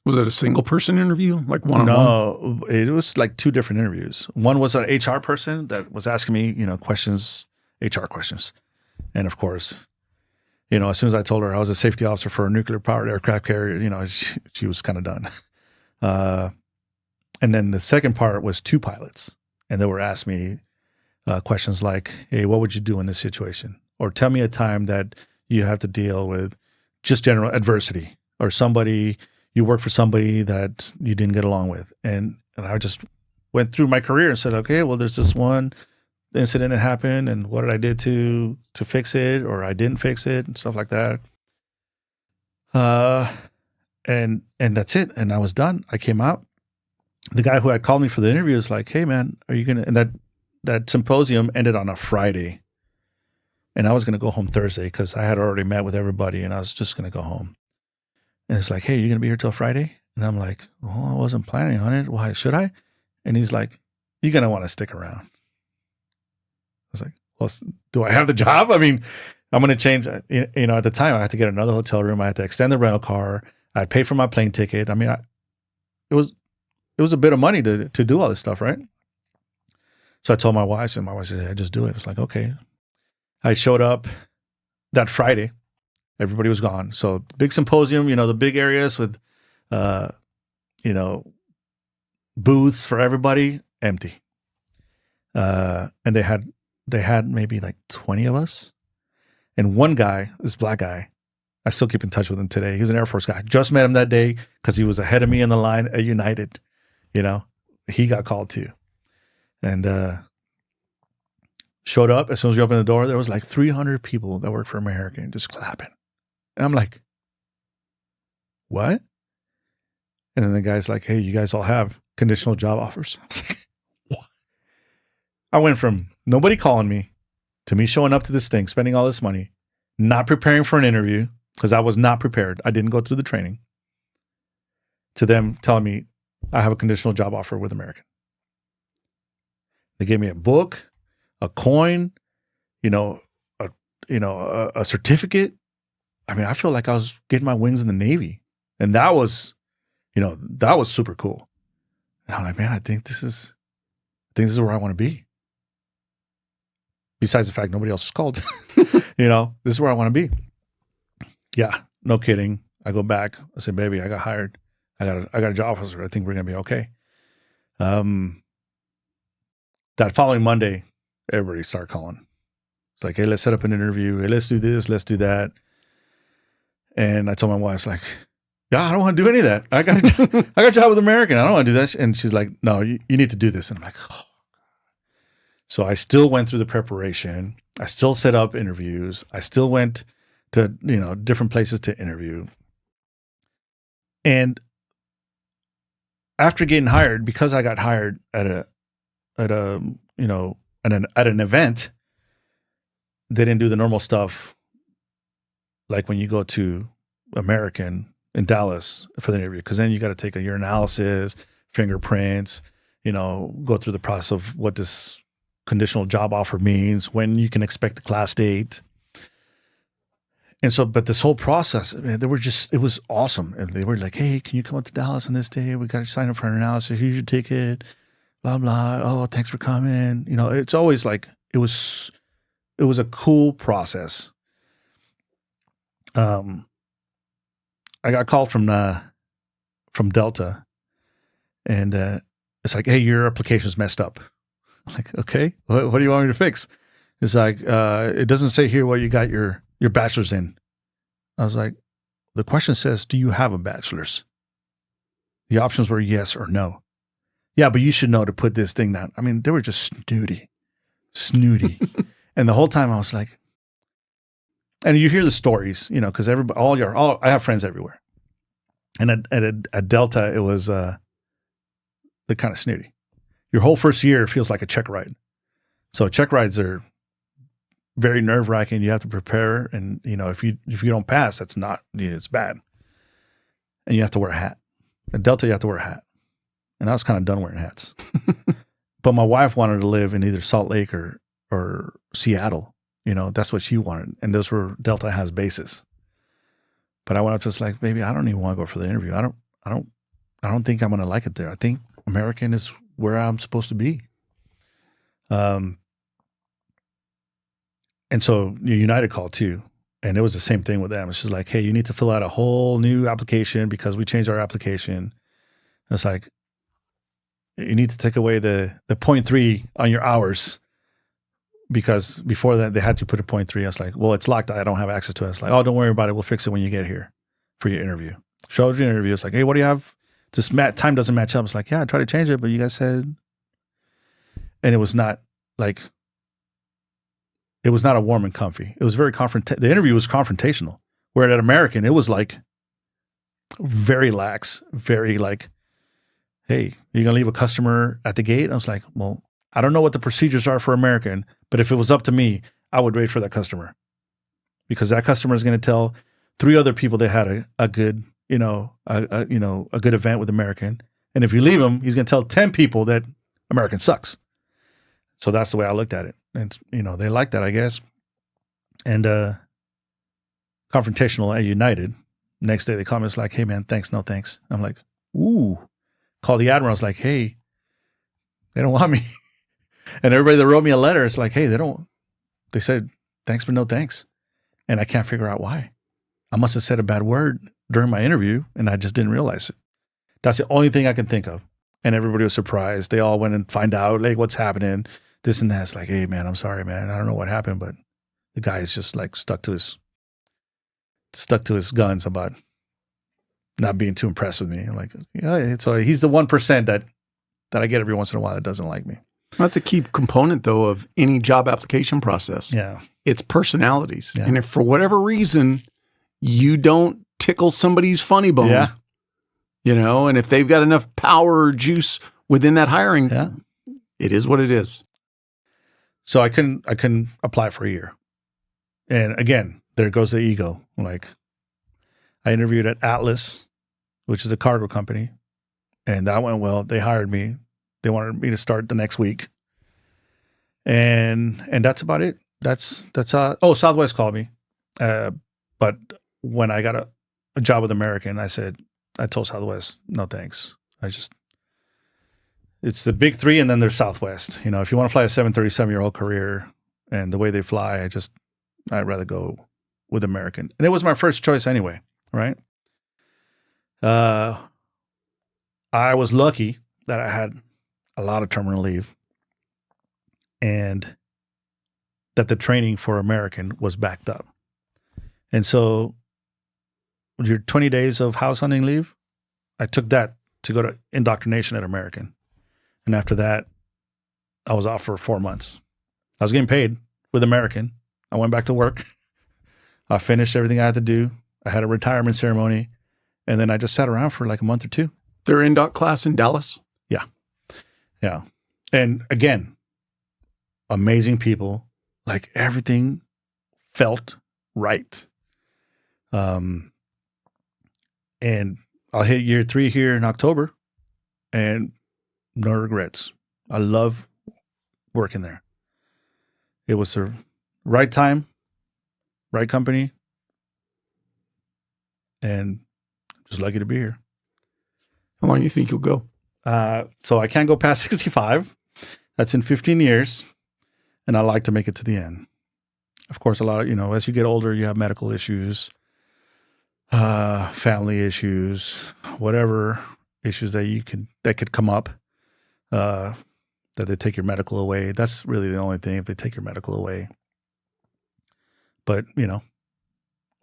was it a single person interview? Like one-on-one? No, it was like 2 different interviews. One was an HR person that was asking me, questions, HR questions. And of course, as soon as I told her I was a safety officer for a nuclear powered aircraft carrier, she was kind of done. And then the second part was 2 pilots. And they were asking me questions like, hey, what would you do in this situation? Or tell me a time that you have to deal with just general adversity, or you work for somebody that you didn't get along with. And I just went through my career and said, okay, well, there's this one incident that happened, and what did I do to fix it, or I didn't fix it, and stuff like that. And that's it. And I was done. I came out. The guy who had called me for the interview was like, hey man, are you gonna? And that symposium ended on a Friday, and I was gonna go home Thursday because I had already met with everybody, and I was just gonna go home. And it's like, hey, you're gonna be here till Friday? And I'm like, oh, I wasn't planning on it. Why should I? And he's like, you're gonna want to stick around. I was like, well, do I have the job? I mean, I'm going to change. At the time, I had to get another hotel room. I had to extend the rental car. I'd pay for my plane ticket. I mean, it was a bit of money to do all this stuff, right? So I told my wife, and my wife said, "Yeah, just do it." It's like, okay. I showed up that Friday. Everybody was gone. So big symposium, the big areas with, booths for everybody, empty. And they had maybe like 20 of us. And one guy, this black guy, I still keep in touch with him today. He's an Air Force guy. Just met him that day because he was ahead of me in the line at United. He got called too. And showed up. As soon as we opened the door, there was like 300 people that work for American just clapping. And I'm like, what? And then the guy's like, hey, you guys all have conditional job offers. I was like, what? I went from nobody calling me to me showing up to this thing, spending all this money, not preparing for an interview because I was not prepared. I didn't go through the training, to them telling me I have a conditional job offer with American. They gave me a book, a coin, a certificate. I mean, I feel like I was getting my wings in the Navy, and that was super cool. And I'm like, man, I think this is where I want to be. Besides the fact nobody else is called, this is where I want to be. Yeah, no kidding. I go back. I say, baby, I got hired. I got a job offer. I think we're gonna be okay. That following Monday, everybody started calling. It's like, hey, let's set up an interview. Hey, let's do this. Let's do that. And I told my wife, like, yeah, I don't want to do any of that. I got a job with American. I don't want to do that. And she's like, no, you need to do this. And I'm like, oh. So I still went through the preparation. I still set up interviews. I still went to, different places to interview. And after getting hired, because I got hired at an event, they didn't do the normal stuff like when you go to American in Dallas for the interview, because then you got to take a urinalysis, fingerprints, go through the process of what this conditional job offer means, when you can expect the class date. And so, but this whole process, man, it was awesome. And they were like, hey, can you come up to Dallas on this day? We got to sign up for an analysis. Here's your ticket, blah, blah. Oh, thanks for coming. It's always like, it was a cool process. I got called from Delta, and it's like, hey, your application's messed up. I'm like, okay, what do you want me to fix? It's like, it doesn't say here what you got your bachelor's in. I was like, the question says, do you have a bachelor's? The options were yes or no. Yeah, but you should know to put this thing down. I mean, they were just snooty. And the whole time I was like, and you hear the stories, because everybody, I have friends everywhere. And at Delta, it was, they're kind of snooty. Your whole first year feels like a check ride. So check rides are very nerve-wracking. You have to prepare, and if you don't pass, that's not, it's bad. And you have to wear a hat. At Delta, you have to wear a hat. And I was kind of done wearing hats. But my wife wanted to live in either Salt Lake or Seattle. That's what she wanted. And those were Delta has bases. But I went up just like, baby, I don't even want to go for the interview. I don't think I'm going to like it there. I think American is where I'm supposed to be. And so United called too. And it was the same thing with them. It's just like, hey, you need to fill out a whole new application because we changed our application. It's like, you need to take away the 0.3 on your hours because before that they had to put a 0.3. I was like, well, it's locked. I don't have access to it. It's like, oh, don't worry about it. We'll fix it when you get here for your interview. Show up your interview. It's like, hey, what do you have? This time doesn't match up. It's like, yeah, I tried to change it, but you guys said, and it was not like, it was not a warm and comfy. It was very the interview was confrontational. Where at American, it was like very lax, very like, hey, you're going to leave a customer at the gate? I was like, well, I don't know what the procedures are for American, but if it was up to me, I would wait for that customer, because that customer is going to tell 3 other people they had a good, a good event with American. And if you leave him, he's going to tell 10 people that American sucks. So that's the way I looked at it. And, they liked that, I guess. And confrontational at United. Next day they call me, it's like, hey man, thanks, no thanks. I'm like, ooh. Call the admiral. I was like, hey, they don't want me. And everybody that wrote me a letter, it's like, hey, they said thanks but no thanks. And I can't figure out why. I must have said a bad word during my interview and I just didn't realize it. That's the only thing I can think of. And everybody was surprised. They all went and find out like what's happening, this and that. It's like, hey man, I'm sorry, man. I don't know what happened, but the guy is just like stuck to his guns about not being too impressed with me. I'm like, yeah, so he's the 1% that I get every once in a while that doesn't like me. That's a key component, though, of any job application process. Yeah. It's personalities. Yeah. And if for whatever reason you don't tickle somebody's funny bone, and if they've got enough power or juice within that hiring, it is what it is. So I couldn't apply for a year. And again, there goes the ego. Like, I interviewed at Atlas, which is a cargo company, and that went well. They hired me. They wanted me to start the next week. And that's about it. That's Southwest called me. But when I got a job with American, I told Southwest, no thanks. It's the big 3 and then there's Southwest. If you want to fly a 737 your whole career and the way they fly, I'd rather go with American. And it was my first choice anyway, right? I was lucky that I had a lot of terminal leave and that the training for American was backed up. And so your 20 days of house hunting leave, I took that to go to indoctrination at American. And after that, I was off for 4 months. I was getting paid with American. I went back to work. I finished everything I had to do. I had a retirement ceremony. And then I just sat around for like a month or 2. Their indoc class in Dallas? Yeah. And again, amazing people. Like, everything felt right. And I'll hit year 3 here in October and no regrets. I love working there. It was the right time, right company, and just lucky to be here. How long do you think you'll go? So I can't go past 65. That's in 15 years. And I like to make it to the end. Of course, a lot of, as you get older, you have medical issues, family issues, whatever issues that could come up, that they take your medical away. That's really the only thing, if they take your medical away. But,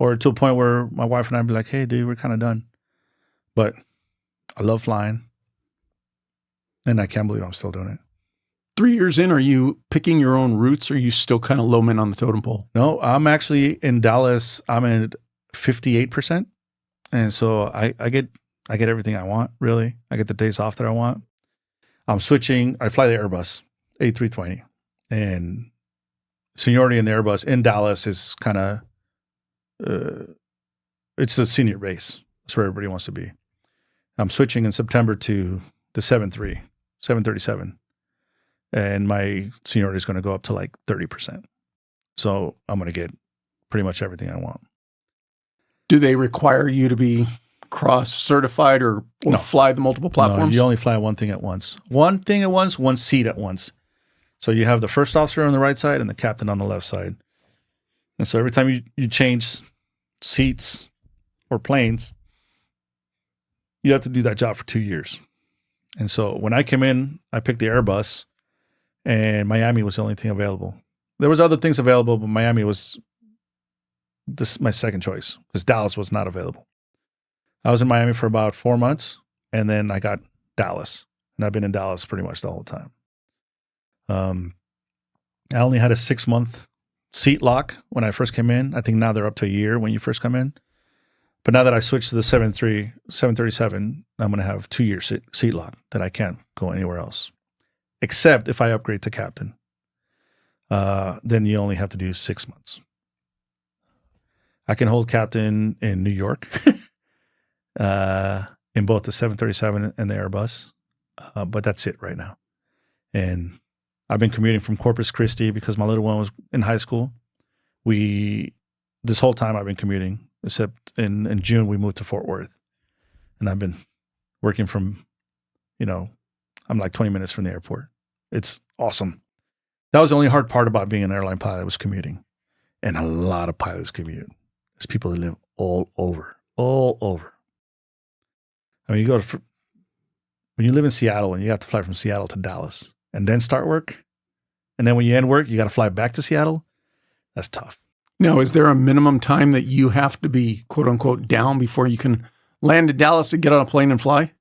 or to a point where my wife and I would be like, hey, dude, we're kind of done. But I love flying. And I can't believe I'm still doing it. 3 years in, are you picking your own routes, or are you still kind of low man on the totem pole? No, I'm actually in Dallas. I'm at 58%. And so I get everything I want, really. I get the days off that I want. I'm switching. I fly the Airbus A320. And seniority in the Airbus in Dallas is kind of, it's the senior base. That's where everybody wants to be. I'm switching in September to the 737. And my seniority is going to go up to like 30%. So I'm going to get pretty much everything I want. Do they require you to be cross-certified or No. fly the multiple platforms? No, you only fly one thing at once. One thing at once, one seat at once. So you have the first officer on the right side and the captain on the left side. And so every time you change seats or planes, you have to do that job for 2 years. And so when I came in, I picked the Airbus, and Miami was the only thing available. there was other things available, but Miami was my second choice because Dallas was not available. I was in Miami for about 4 months, and then I got Dallas, and I've been in Dallas pretty much the whole time. I only had a 6-month seat lock when I first came in. I think now they're up to a year when you first come in. But now that I switched to the 737, I'm going to have 2-year seat lock that I can't go anywhere else, except if I upgrade to captain. Then you only have to do 6 months. I can hold captain in New York, in both the 737 and the Airbus, but that's it right now. And I've been commuting from Corpus Christi because my little one was in high school. This whole time I've been commuting, except in June we moved to Fort Worth, and I've been working from, I'm like 20 minutes from the airport. It's awesome. That was the only hard part about being an airline pilot was commuting, and a lot of pilots commute. There's people that live all over. I mean, when you live in Seattle and you have to fly from Seattle to Dallas and then start work, and then when you end work, you got to fly back to Seattle. That's tough. Now, is there a minimum time that you have to be, quote unquote, down before you can land in Dallas and get on a plane and fly?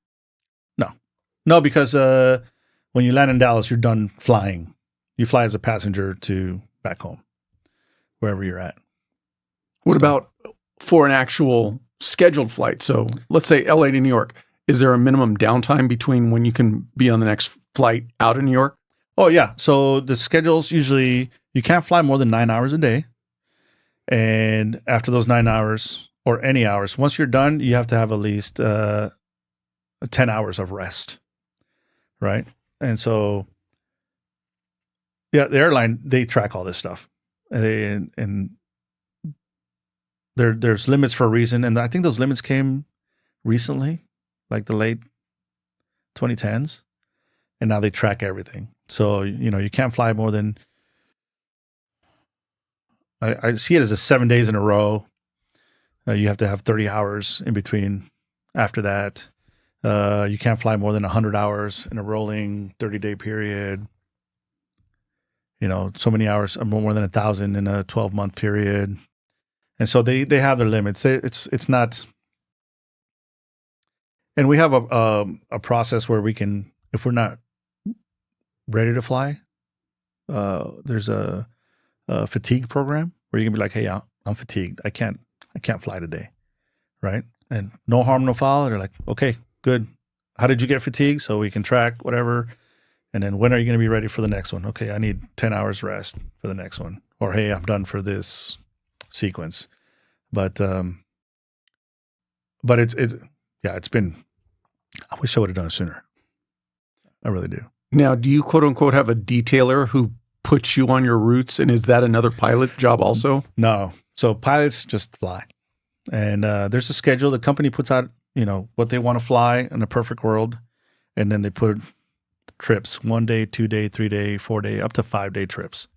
No, because when you land in Dallas, you're done flying. You fly as a passenger to back home, wherever you're at. What about for an actual scheduled flight? So let's say LA to New York. Is there a minimum downtime between when you can be on the next flight out of New York? Oh, yeah. So the schedules usually, you can't fly more than 9 hours a day. And after those 9 hours or any hours, once you're done, you have to have at least 10 hours of rest. Right. And so, yeah, the airline, they track all this stuff. And there's limits for a reason. And I think those limits came recently, like the late 2010s. And now they track everything. So, you can't fly more than, I see it as 7 days in a row. You have to have 30 hours in between after that. You can't fly more than 100 hours in a rolling 30-day period. So many hours, more than 1,000 in a 12-month period. And so they have their limits. It's not, and we have a process where we can, if we're not ready to fly, there's a fatigue program where you can be like, hey, I'm fatigued. I can't fly today, right? And no harm, no foul. They're like, okay, good. How did you get fatigued? So we can track whatever. And then when are you going to be ready for the next one? Okay, I need 10 hours rest for the next one. Or, hey, I'm done for this sequence. But it's been, I wish I would have done it sooner. I really do. Now, do you quote unquote have a detailer who puts you on your routes? And is that another pilot job also? No. So pilots just fly. And there's a schedule. The company puts out, what they want to fly in a perfect world. And then they put trips, 1 day, 2 day, 3 day, 4 day, up to 5 day trips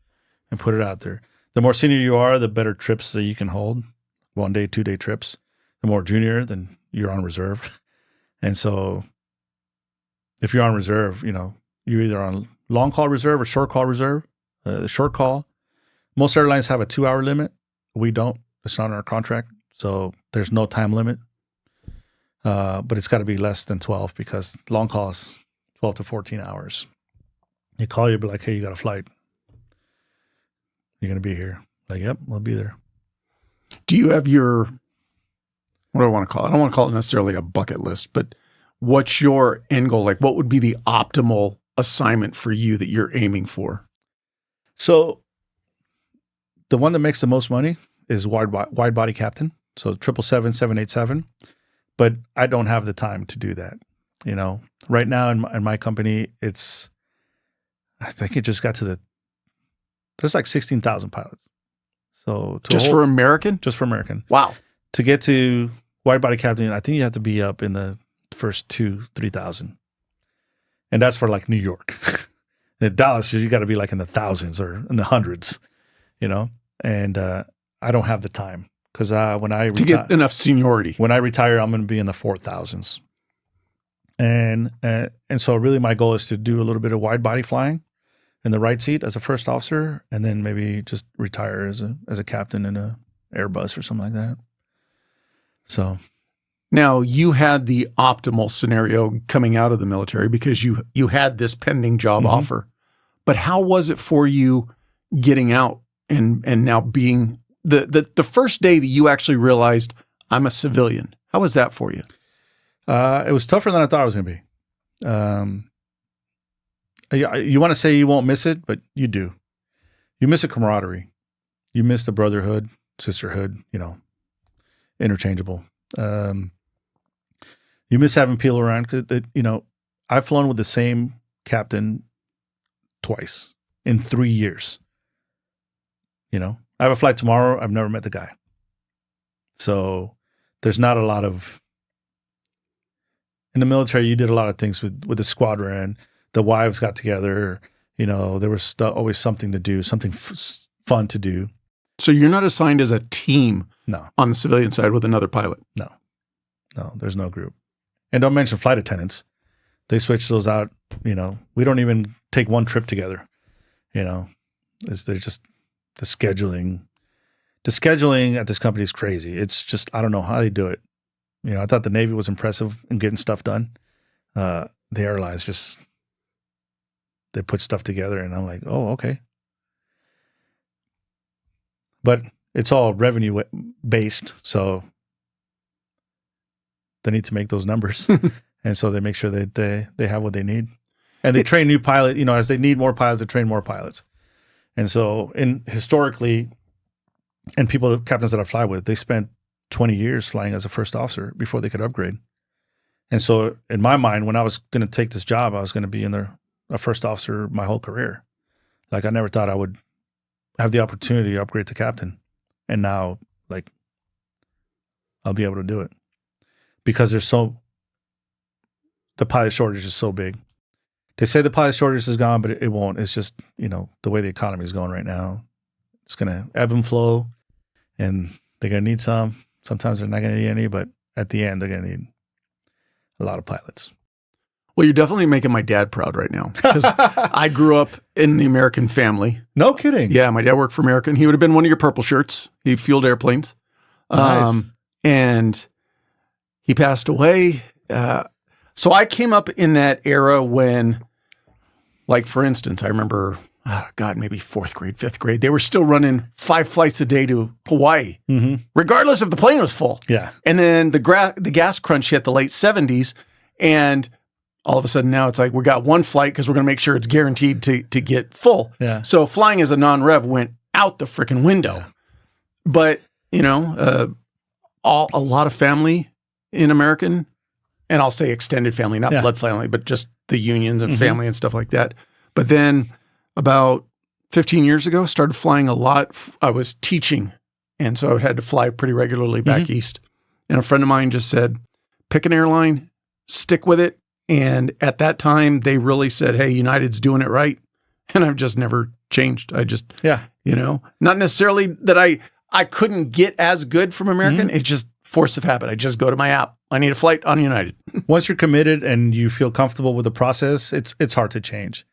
and put it out there. The more senior you are, the better trips that you can hold. 1 day, 2 day trips. The more junior, then you're on reserve. And so if you're on reserve, you're either on long call reserve or short call reserve. The short call, most airlines have a 2-hour limit. We don't. It's not in our contract. So there's no time limit. But it's got to be less than 12 because long call is 12 to 14 hours. They call you, be like, hey, you got a flight. You're going to be here. Like, yep, we'll be there. Do you have your, what do I want to call it? I don't want to call it necessarily a bucket list, but what's your end goal? Like, what would be the optimal assignment for you that you're aiming for? So the one that makes the most money is wide body captain. So 777, 787. But I don't have the time to do that. Right now in my company, I think it just got to there's like 16,000 pilots. So just for American? Just for American. Wow. To get to wide body captain, I think you have to be up in the first 3,000. And that's for like New York. In Dallas, you got to be like in the thousands or in the hundreds, and I don't have the time because when I to get enough seniority. When I retire, I'm going to be in the 4,000s. And so really my goal is to do a little bit of wide body flying in the right seat as a first officer, and then maybe just retire as a captain in a Airbus or something like that. So Now, you had the optimal scenario coming out of the military because you had this pending job offer. But how was it for you getting out and now being the first day that you actually realized I'm a civilian? How was that for you? it was tougher than I thought it was going to be. You want to say you won't miss it, but you do. You miss a camaraderie. You miss the brotherhood, sisterhood, interchangeable. You miss having people around. I've flown with the same captain twice in 3 years. I have a flight tomorrow. I've never met the guy. So there's not a lot of, in the military, you did a lot of things with the squadron. The wives got together. There was always something to do, something fun to do. So you're not assigned as a team No, on the civilian side with another pilot? no, there's no group. And don't mention flight attendants. They switch those out. We don't even take one trip together. They're just the scheduling. The scheduling at this company is crazy. It's just, I don't know how they do it. I thought the Navy was impressive in getting stuff done. The airlines just, they put stuff together and I'm like, oh, okay. But it's all revenue based. So they need to make those numbers. And so they make sure that they have what they need. And they train new pilots, as they need more pilots, they train more pilots. And so historically, and captains that I fly with, they spent 20 years flying as a first officer before they could upgrade. And so in my mind, when I was going to take this job, I was going to be a first officer my whole career. Like I never thought I would have the opportunity to upgrade to captain. And now, I'll be able to do it. Because the pilot shortage is so big. They say the pilot shortage is gone, but it won't. It's just, the way the economy is going right now. It's going to ebb and flow, and they're going to need some. Sometimes they're not going to need any, but at the end, they're going to need a lot of pilots. Well, you're definitely making my dad proud right now because I grew up in the American family. No kidding. Yeah, my dad worked for American. He would have been one of your purple shirts. He fueled airplanes. Nice. And he passed away. So I came up in that era when, for instance, I remember, maybe 4th grade, 5th grade, they were still running 5 flights a day to Hawaii, regardless if the plane was full. Yeah. And then the gas crunch hit the late 70s, and all of a sudden now it's like we got one flight because we're going to make sure it's guaranteed to get full. Yeah. So flying as a non-rev went out the freaking window. Yeah. But, a lot of family in American, and I'll say extended family, not blood family, but just the unions and family and stuff like that. But then about 15 years ago, started flying a lot. I was teaching, and so I had to fly pretty regularly back east. And a friend of mine just said, pick an airline, stick with it. And at that time, they really said, hey, United's doing it right. And I've just never changed. I just, not necessarily that I couldn't get as good from American. It's just force of habit. I just go to my app. I need a flight on United. Once you're committed and you feel comfortable with the process, it's hard to change.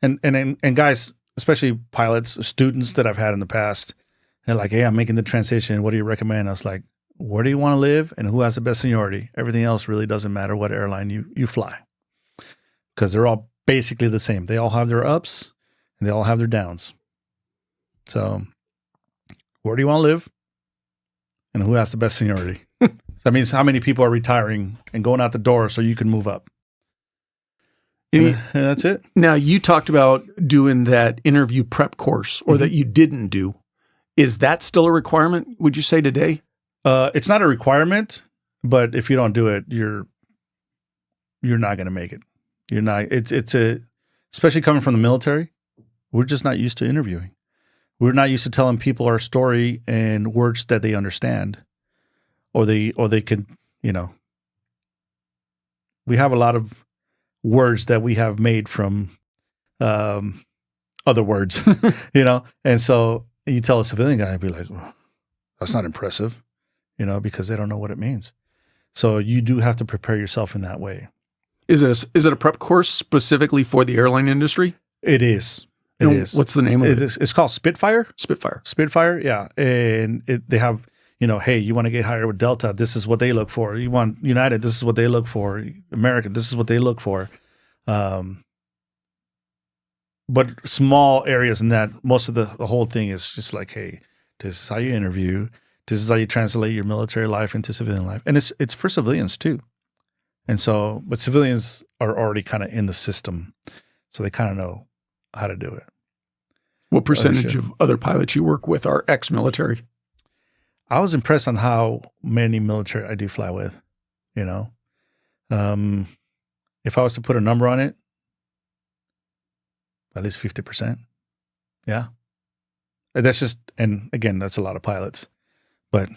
And guys, especially pilots, students that I've had in the past, they're like, hey, I'm making the transition. What do you recommend? I was like, where do you want to live and who has the best seniority? Everything else really doesn't matter what airline you fly, because they're all basically the same. They all have their ups and they all have their downs. So where do you want to live and who has the best seniority? That means how many people are retiring and going out the door so you can move up. And that's it. Now, you talked about doing that interview prep course or that you didn't do. Is that still a requirement, would you say, today? It's not a requirement, but if you don't do it, you're not going to make it. You're not. Especially coming from the military, we're just not used to interviewing. We're not used to telling people our story in words that they understand, or they can, we have a lot of words that we have made from other words, and so you tell a civilian guy, I'd be like, well, that's not impressive. Because they don't know what it means. So you do have to prepare yourself in that way. Is it a prep course specifically for the airline industry? It is. It And is. what's the name of it? It's called Spitfire. Spitfire. Spitfire, yeah. And they have, hey, you want to get hired with Delta, this is what they look for. You want United, this is what they look for. American, this is what they look for. But small areas in that, most of the whole thing is just like, hey, this is how you interview. This is how you translate your military life into civilian life. And it's for civilians too. And so, but civilians are already kind of in the system. So they kind of know how to do it. What percentage of other pilots you work with are ex-military? I was impressed on how many military I do fly with, If I was to put a number on it, at least 50%. Yeah. That's just, and again, that's a lot of pilots, but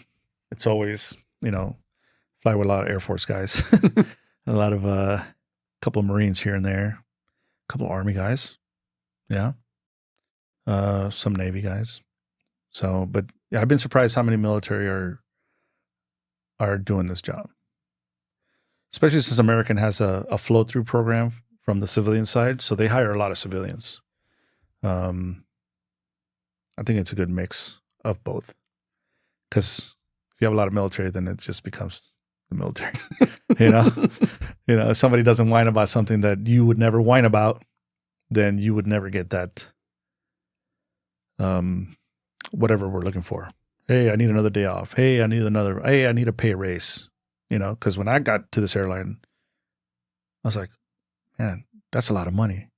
it's always, fly with a lot of Air Force guys, a lot of, couple of Marines here and there, a couple of Army guys. Yeah. Some Navy guys. So, but yeah, I've been surprised how many military are doing this job, especially since American has a flow through program from the civilian side. So they hire a lot of civilians. I think it's a good mix of both, because if you have a lot of military, then it just becomes the military, if somebody doesn't whine about something that you would never whine about, then you would never get that, whatever we're looking for. Hey, I need another day off. Hey, I need a pay raise, because when I got to this airline, I was like, man, that's a lot of money.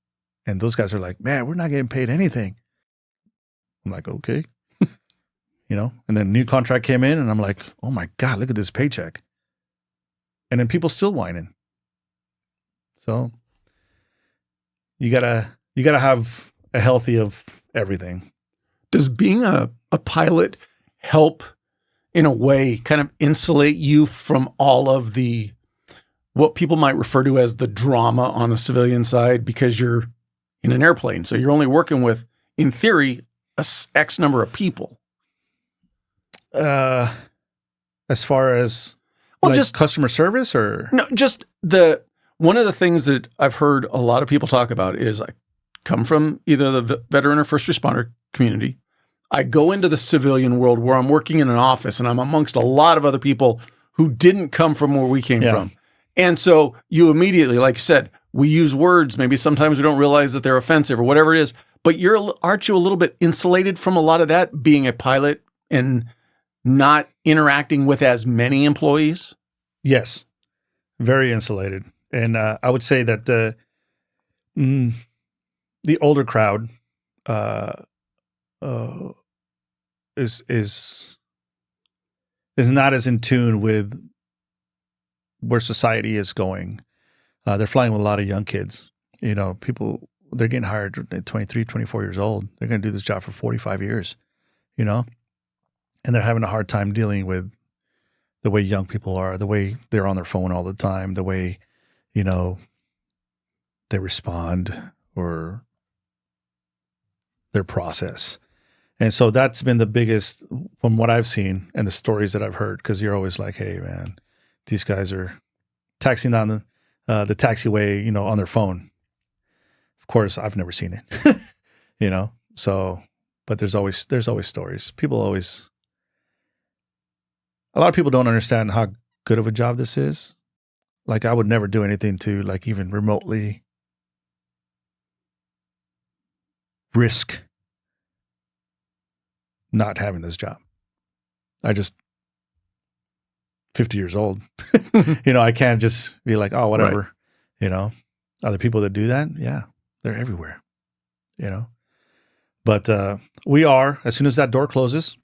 And those guys are like, man, we're not getting paid anything. I'm like, okay. And then new contract came in and I'm like, oh my God, look at this paycheck. And then people still whining. So you gotta have a healthy of everything. Does being a pilot help in a way kind of insulate you from all of the, what people might refer to as the drama on the civilian side, because you're in an airplane? So you're only working with, in theory, X number of people. As far as just customer service, or no, just one of the things that I've heard a lot of people talk about is, I come from either the veteran or first responder community. I go into the civilian world where I'm working in an office and I'm amongst a lot of other people who didn't come from where we came from. And so you immediately, like you said, we use words, maybe sometimes we don't realize that they're offensive or whatever it is, but aren't you a little bit insulated from a lot of that, being a pilot and not interacting with as many employees? Yes, very insulated. And I would say that the older crowd is not as in tune with where society is going. They're flying with a lot of young kids. People, they're getting hired at 23, 24 years old. They're going to do this job for 45 years, and they're having a hard time dealing with the way young people are, the way they're on their phone all the time, the way, they respond or their process. And so that's been the biggest, from what I've seen and the stories that I've heard, because you're always like, hey, man, these guys are taxiing on the taxiway, on their phone. Of course, I've never seen it, so, but there's always stories. A lot of people don't understand how good of a job this is. Like, I would never do anything to, like, even remotely risk not having this job. I just 50 years old. I can't just be like, oh, whatever. Right. Other people that do that, yeah, they're everywhere. But we are, as soon as that door closes,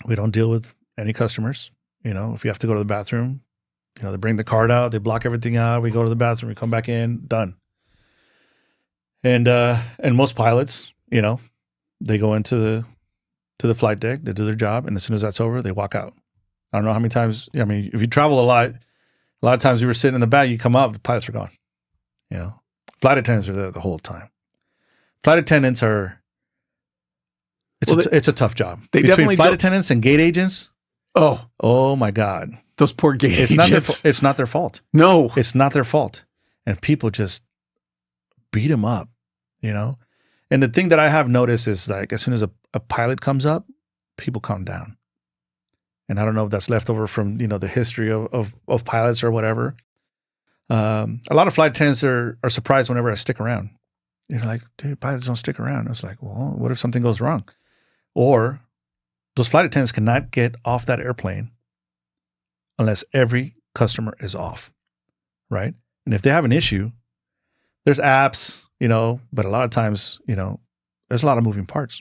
we don't deal with any customers. If you have to go to the bathroom, they bring the card out, they block everything out, we go to the bathroom, we come back in, done. And most pilots, they go into the flight deck, they do their job, and as soon as that's over, they walk out. I don't know how many times, if you travel a lot of times you were sitting in the back, you come up, the pilots are gone. Flight attendants are there the whole time. Flight attendants are, it's a tough job. They Between definitely flight attendants and gate agents. Oh my God. Those poor gate agents. It's not their fault. No. It's not their fault. And people just beat them up, And the thing that I have noticed is like as soon as a pilot comes up, people calm down. And I don't know if that's left over from, the history of pilots or whatever. A lot of flight attendants are surprised whenever I stick around. They're like, dude, pilots don't stick around. I was like, well, what if something goes wrong? Or those flight attendants cannot get off that airplane unless every customer is off, right? And if they have an issue, there's apps, but a lot of times, there's a lot of moving parts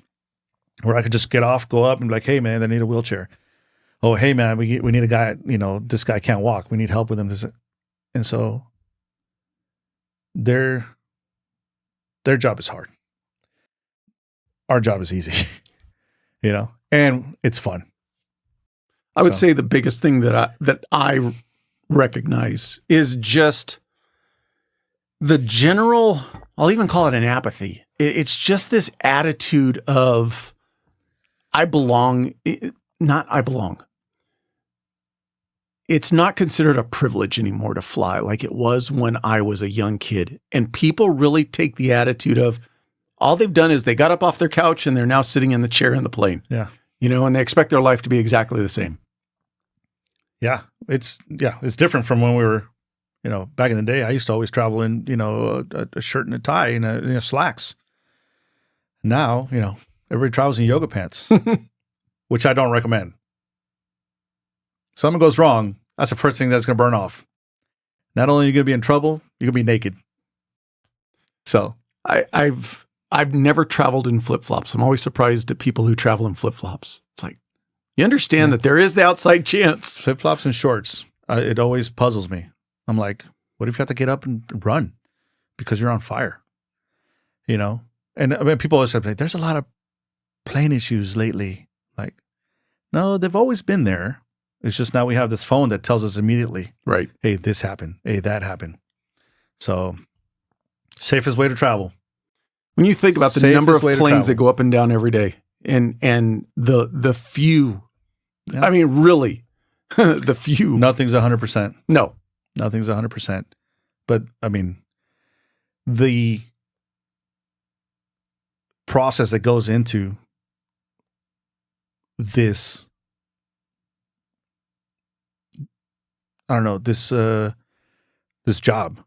where I could just get off, go up and be like, hey, man, they need a wheelchair. Oh, hey, man, we need a guy, this guy can't walk. We need help with him. And so their job is hard. Our job is easy, and it's fun. I would say the biggest thing that I recognize is just the general, I'll even call it an apathy. It's just this attitude of I belong, not I belong. It's not considered a privilege anymore to fly like it was when I was a young kid. And people really take the attitude of all they've done is they got up off their couch and they're now sitting in the chair in the plane. Yeah. And they expect their life to be exactly the same. Yeah. It's different from when we were, back in the day. I used to always travel in, a shirt and a tie and slacks. Now, everybody travels in yoga pants, which I don't recommend. Something goes wrong, that's the first thing that's going to burn off. Not only are you going to be in trouble, you're going to be naked. So I've never traveled in flip-flops. I'm always surprised at people who travel in flip-flops. It's like, you understand that there is the outside chance. Flip-flops and shorts, it always puzzles me. I'm like, what if you have to get up and run because you're on fire? And I mean, people always say, there's a lot of plane issues lately. Like, no, they've always been there. It's just now we have this phone that tells us immediately, right? Hey, this happened. Hey, that happened. So, safest way to travel. When you think about the number of planes that go up and down every day, and the few, yeah. I mean, really, the few. Nothing's 100%. No, nothing's 100%. But I mean, the process that goes into this. I don't know, this job,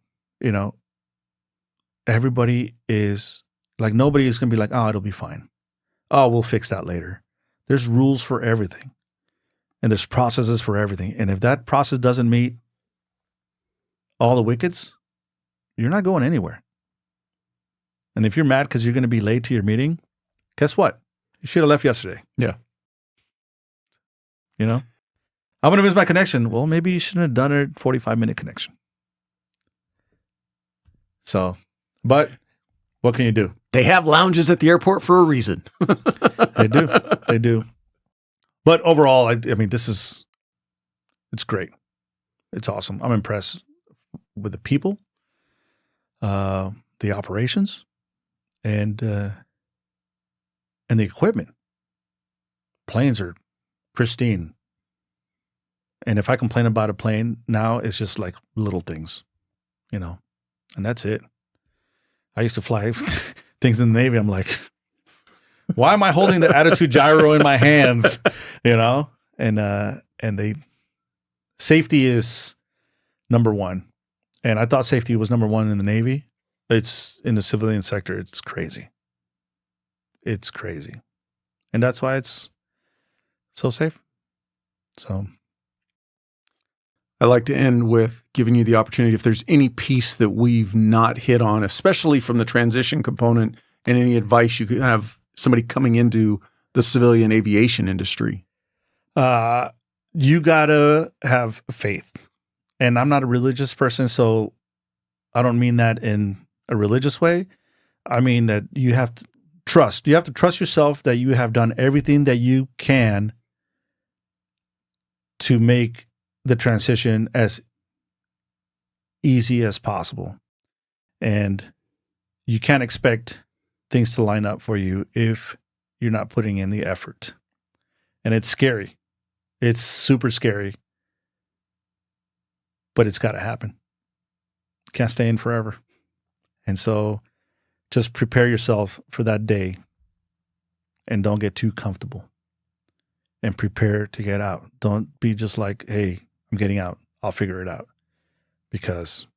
everybody is like, nobody is going to be like, oh, it'll be fine. Oh, we'll fix that later. There's rules for everything. And there's processes for everything. And if that process doesn't meet all the wickets, you're not going anywhere. And if you're mad because you're going to be late to your meeting, guess what? You should have left yesterday. Yeah. I'm going to miss my connection. Well, maybe you shouldn't have done a 45-minute connection. So, but what can you do? They have lounges at the airport for a reason. They do. They do. But overall, I mean, it's great. It's awesome. I'm impressed with the people, the operations, and the equipment. Planes are pristine. And if I complain about a plane now, it's just like little things, and that's it. I used to fly things in the Navy. I'm like, why am I holding the attitude gyro in my hands? And safety is number one. And I thought safety was number one in the Navy. It's in the civilian sector. It's crazy. It's crazy. And that's why it's so safe. So I like to end with giving you the opportunity, if there's any piece that we've not hit on, especially from the transition component, and any advice you could have somebody coming into the civilian aviation industry. You gotta have faith. And I'm not a religious person, so I don't mean that in a religious way. I mean that you have to trust. You have to trust yourself that you have done everything that you can to make the transition as easy as possible. And you can't expect things to line up for you if you're not putting in the effort. And it's scary. It's super scary. But it's got to happen. Can't stay in forever. And so just prepare yourself for that day and don't get too comfortable and prepare to get out. Don't be just like, hey, I'm getting out. I'll figure it out, because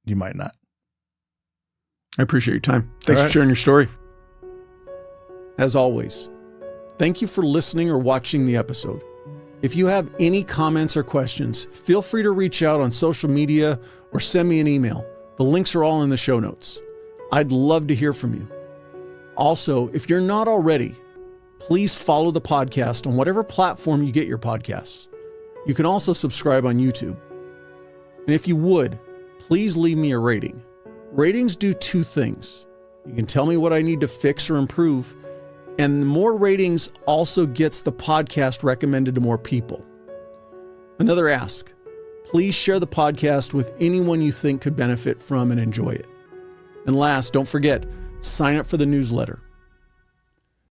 you might not. I appreciate your time. Thanks All right. for sharing your story. As always, thank you for listening or watching the episode. If you have any comments or questions, feel free to reach out on social media or send me an email. The links are all in the show notes. I'd love to hear from you. Also, if you're not already, please follow the podcast on whatever platform you get your podcasts. You can also subscribe on YouTube. And if you would, please leave me a rating. Ratings do two things. You can tell me what I need to fix or improve, and the more ratings also gets the podcast recommended to more people. Another ask, please share the podcast with anyone you think could benefit from and enjoy it. And last, don't forget, sign up for the newsletter.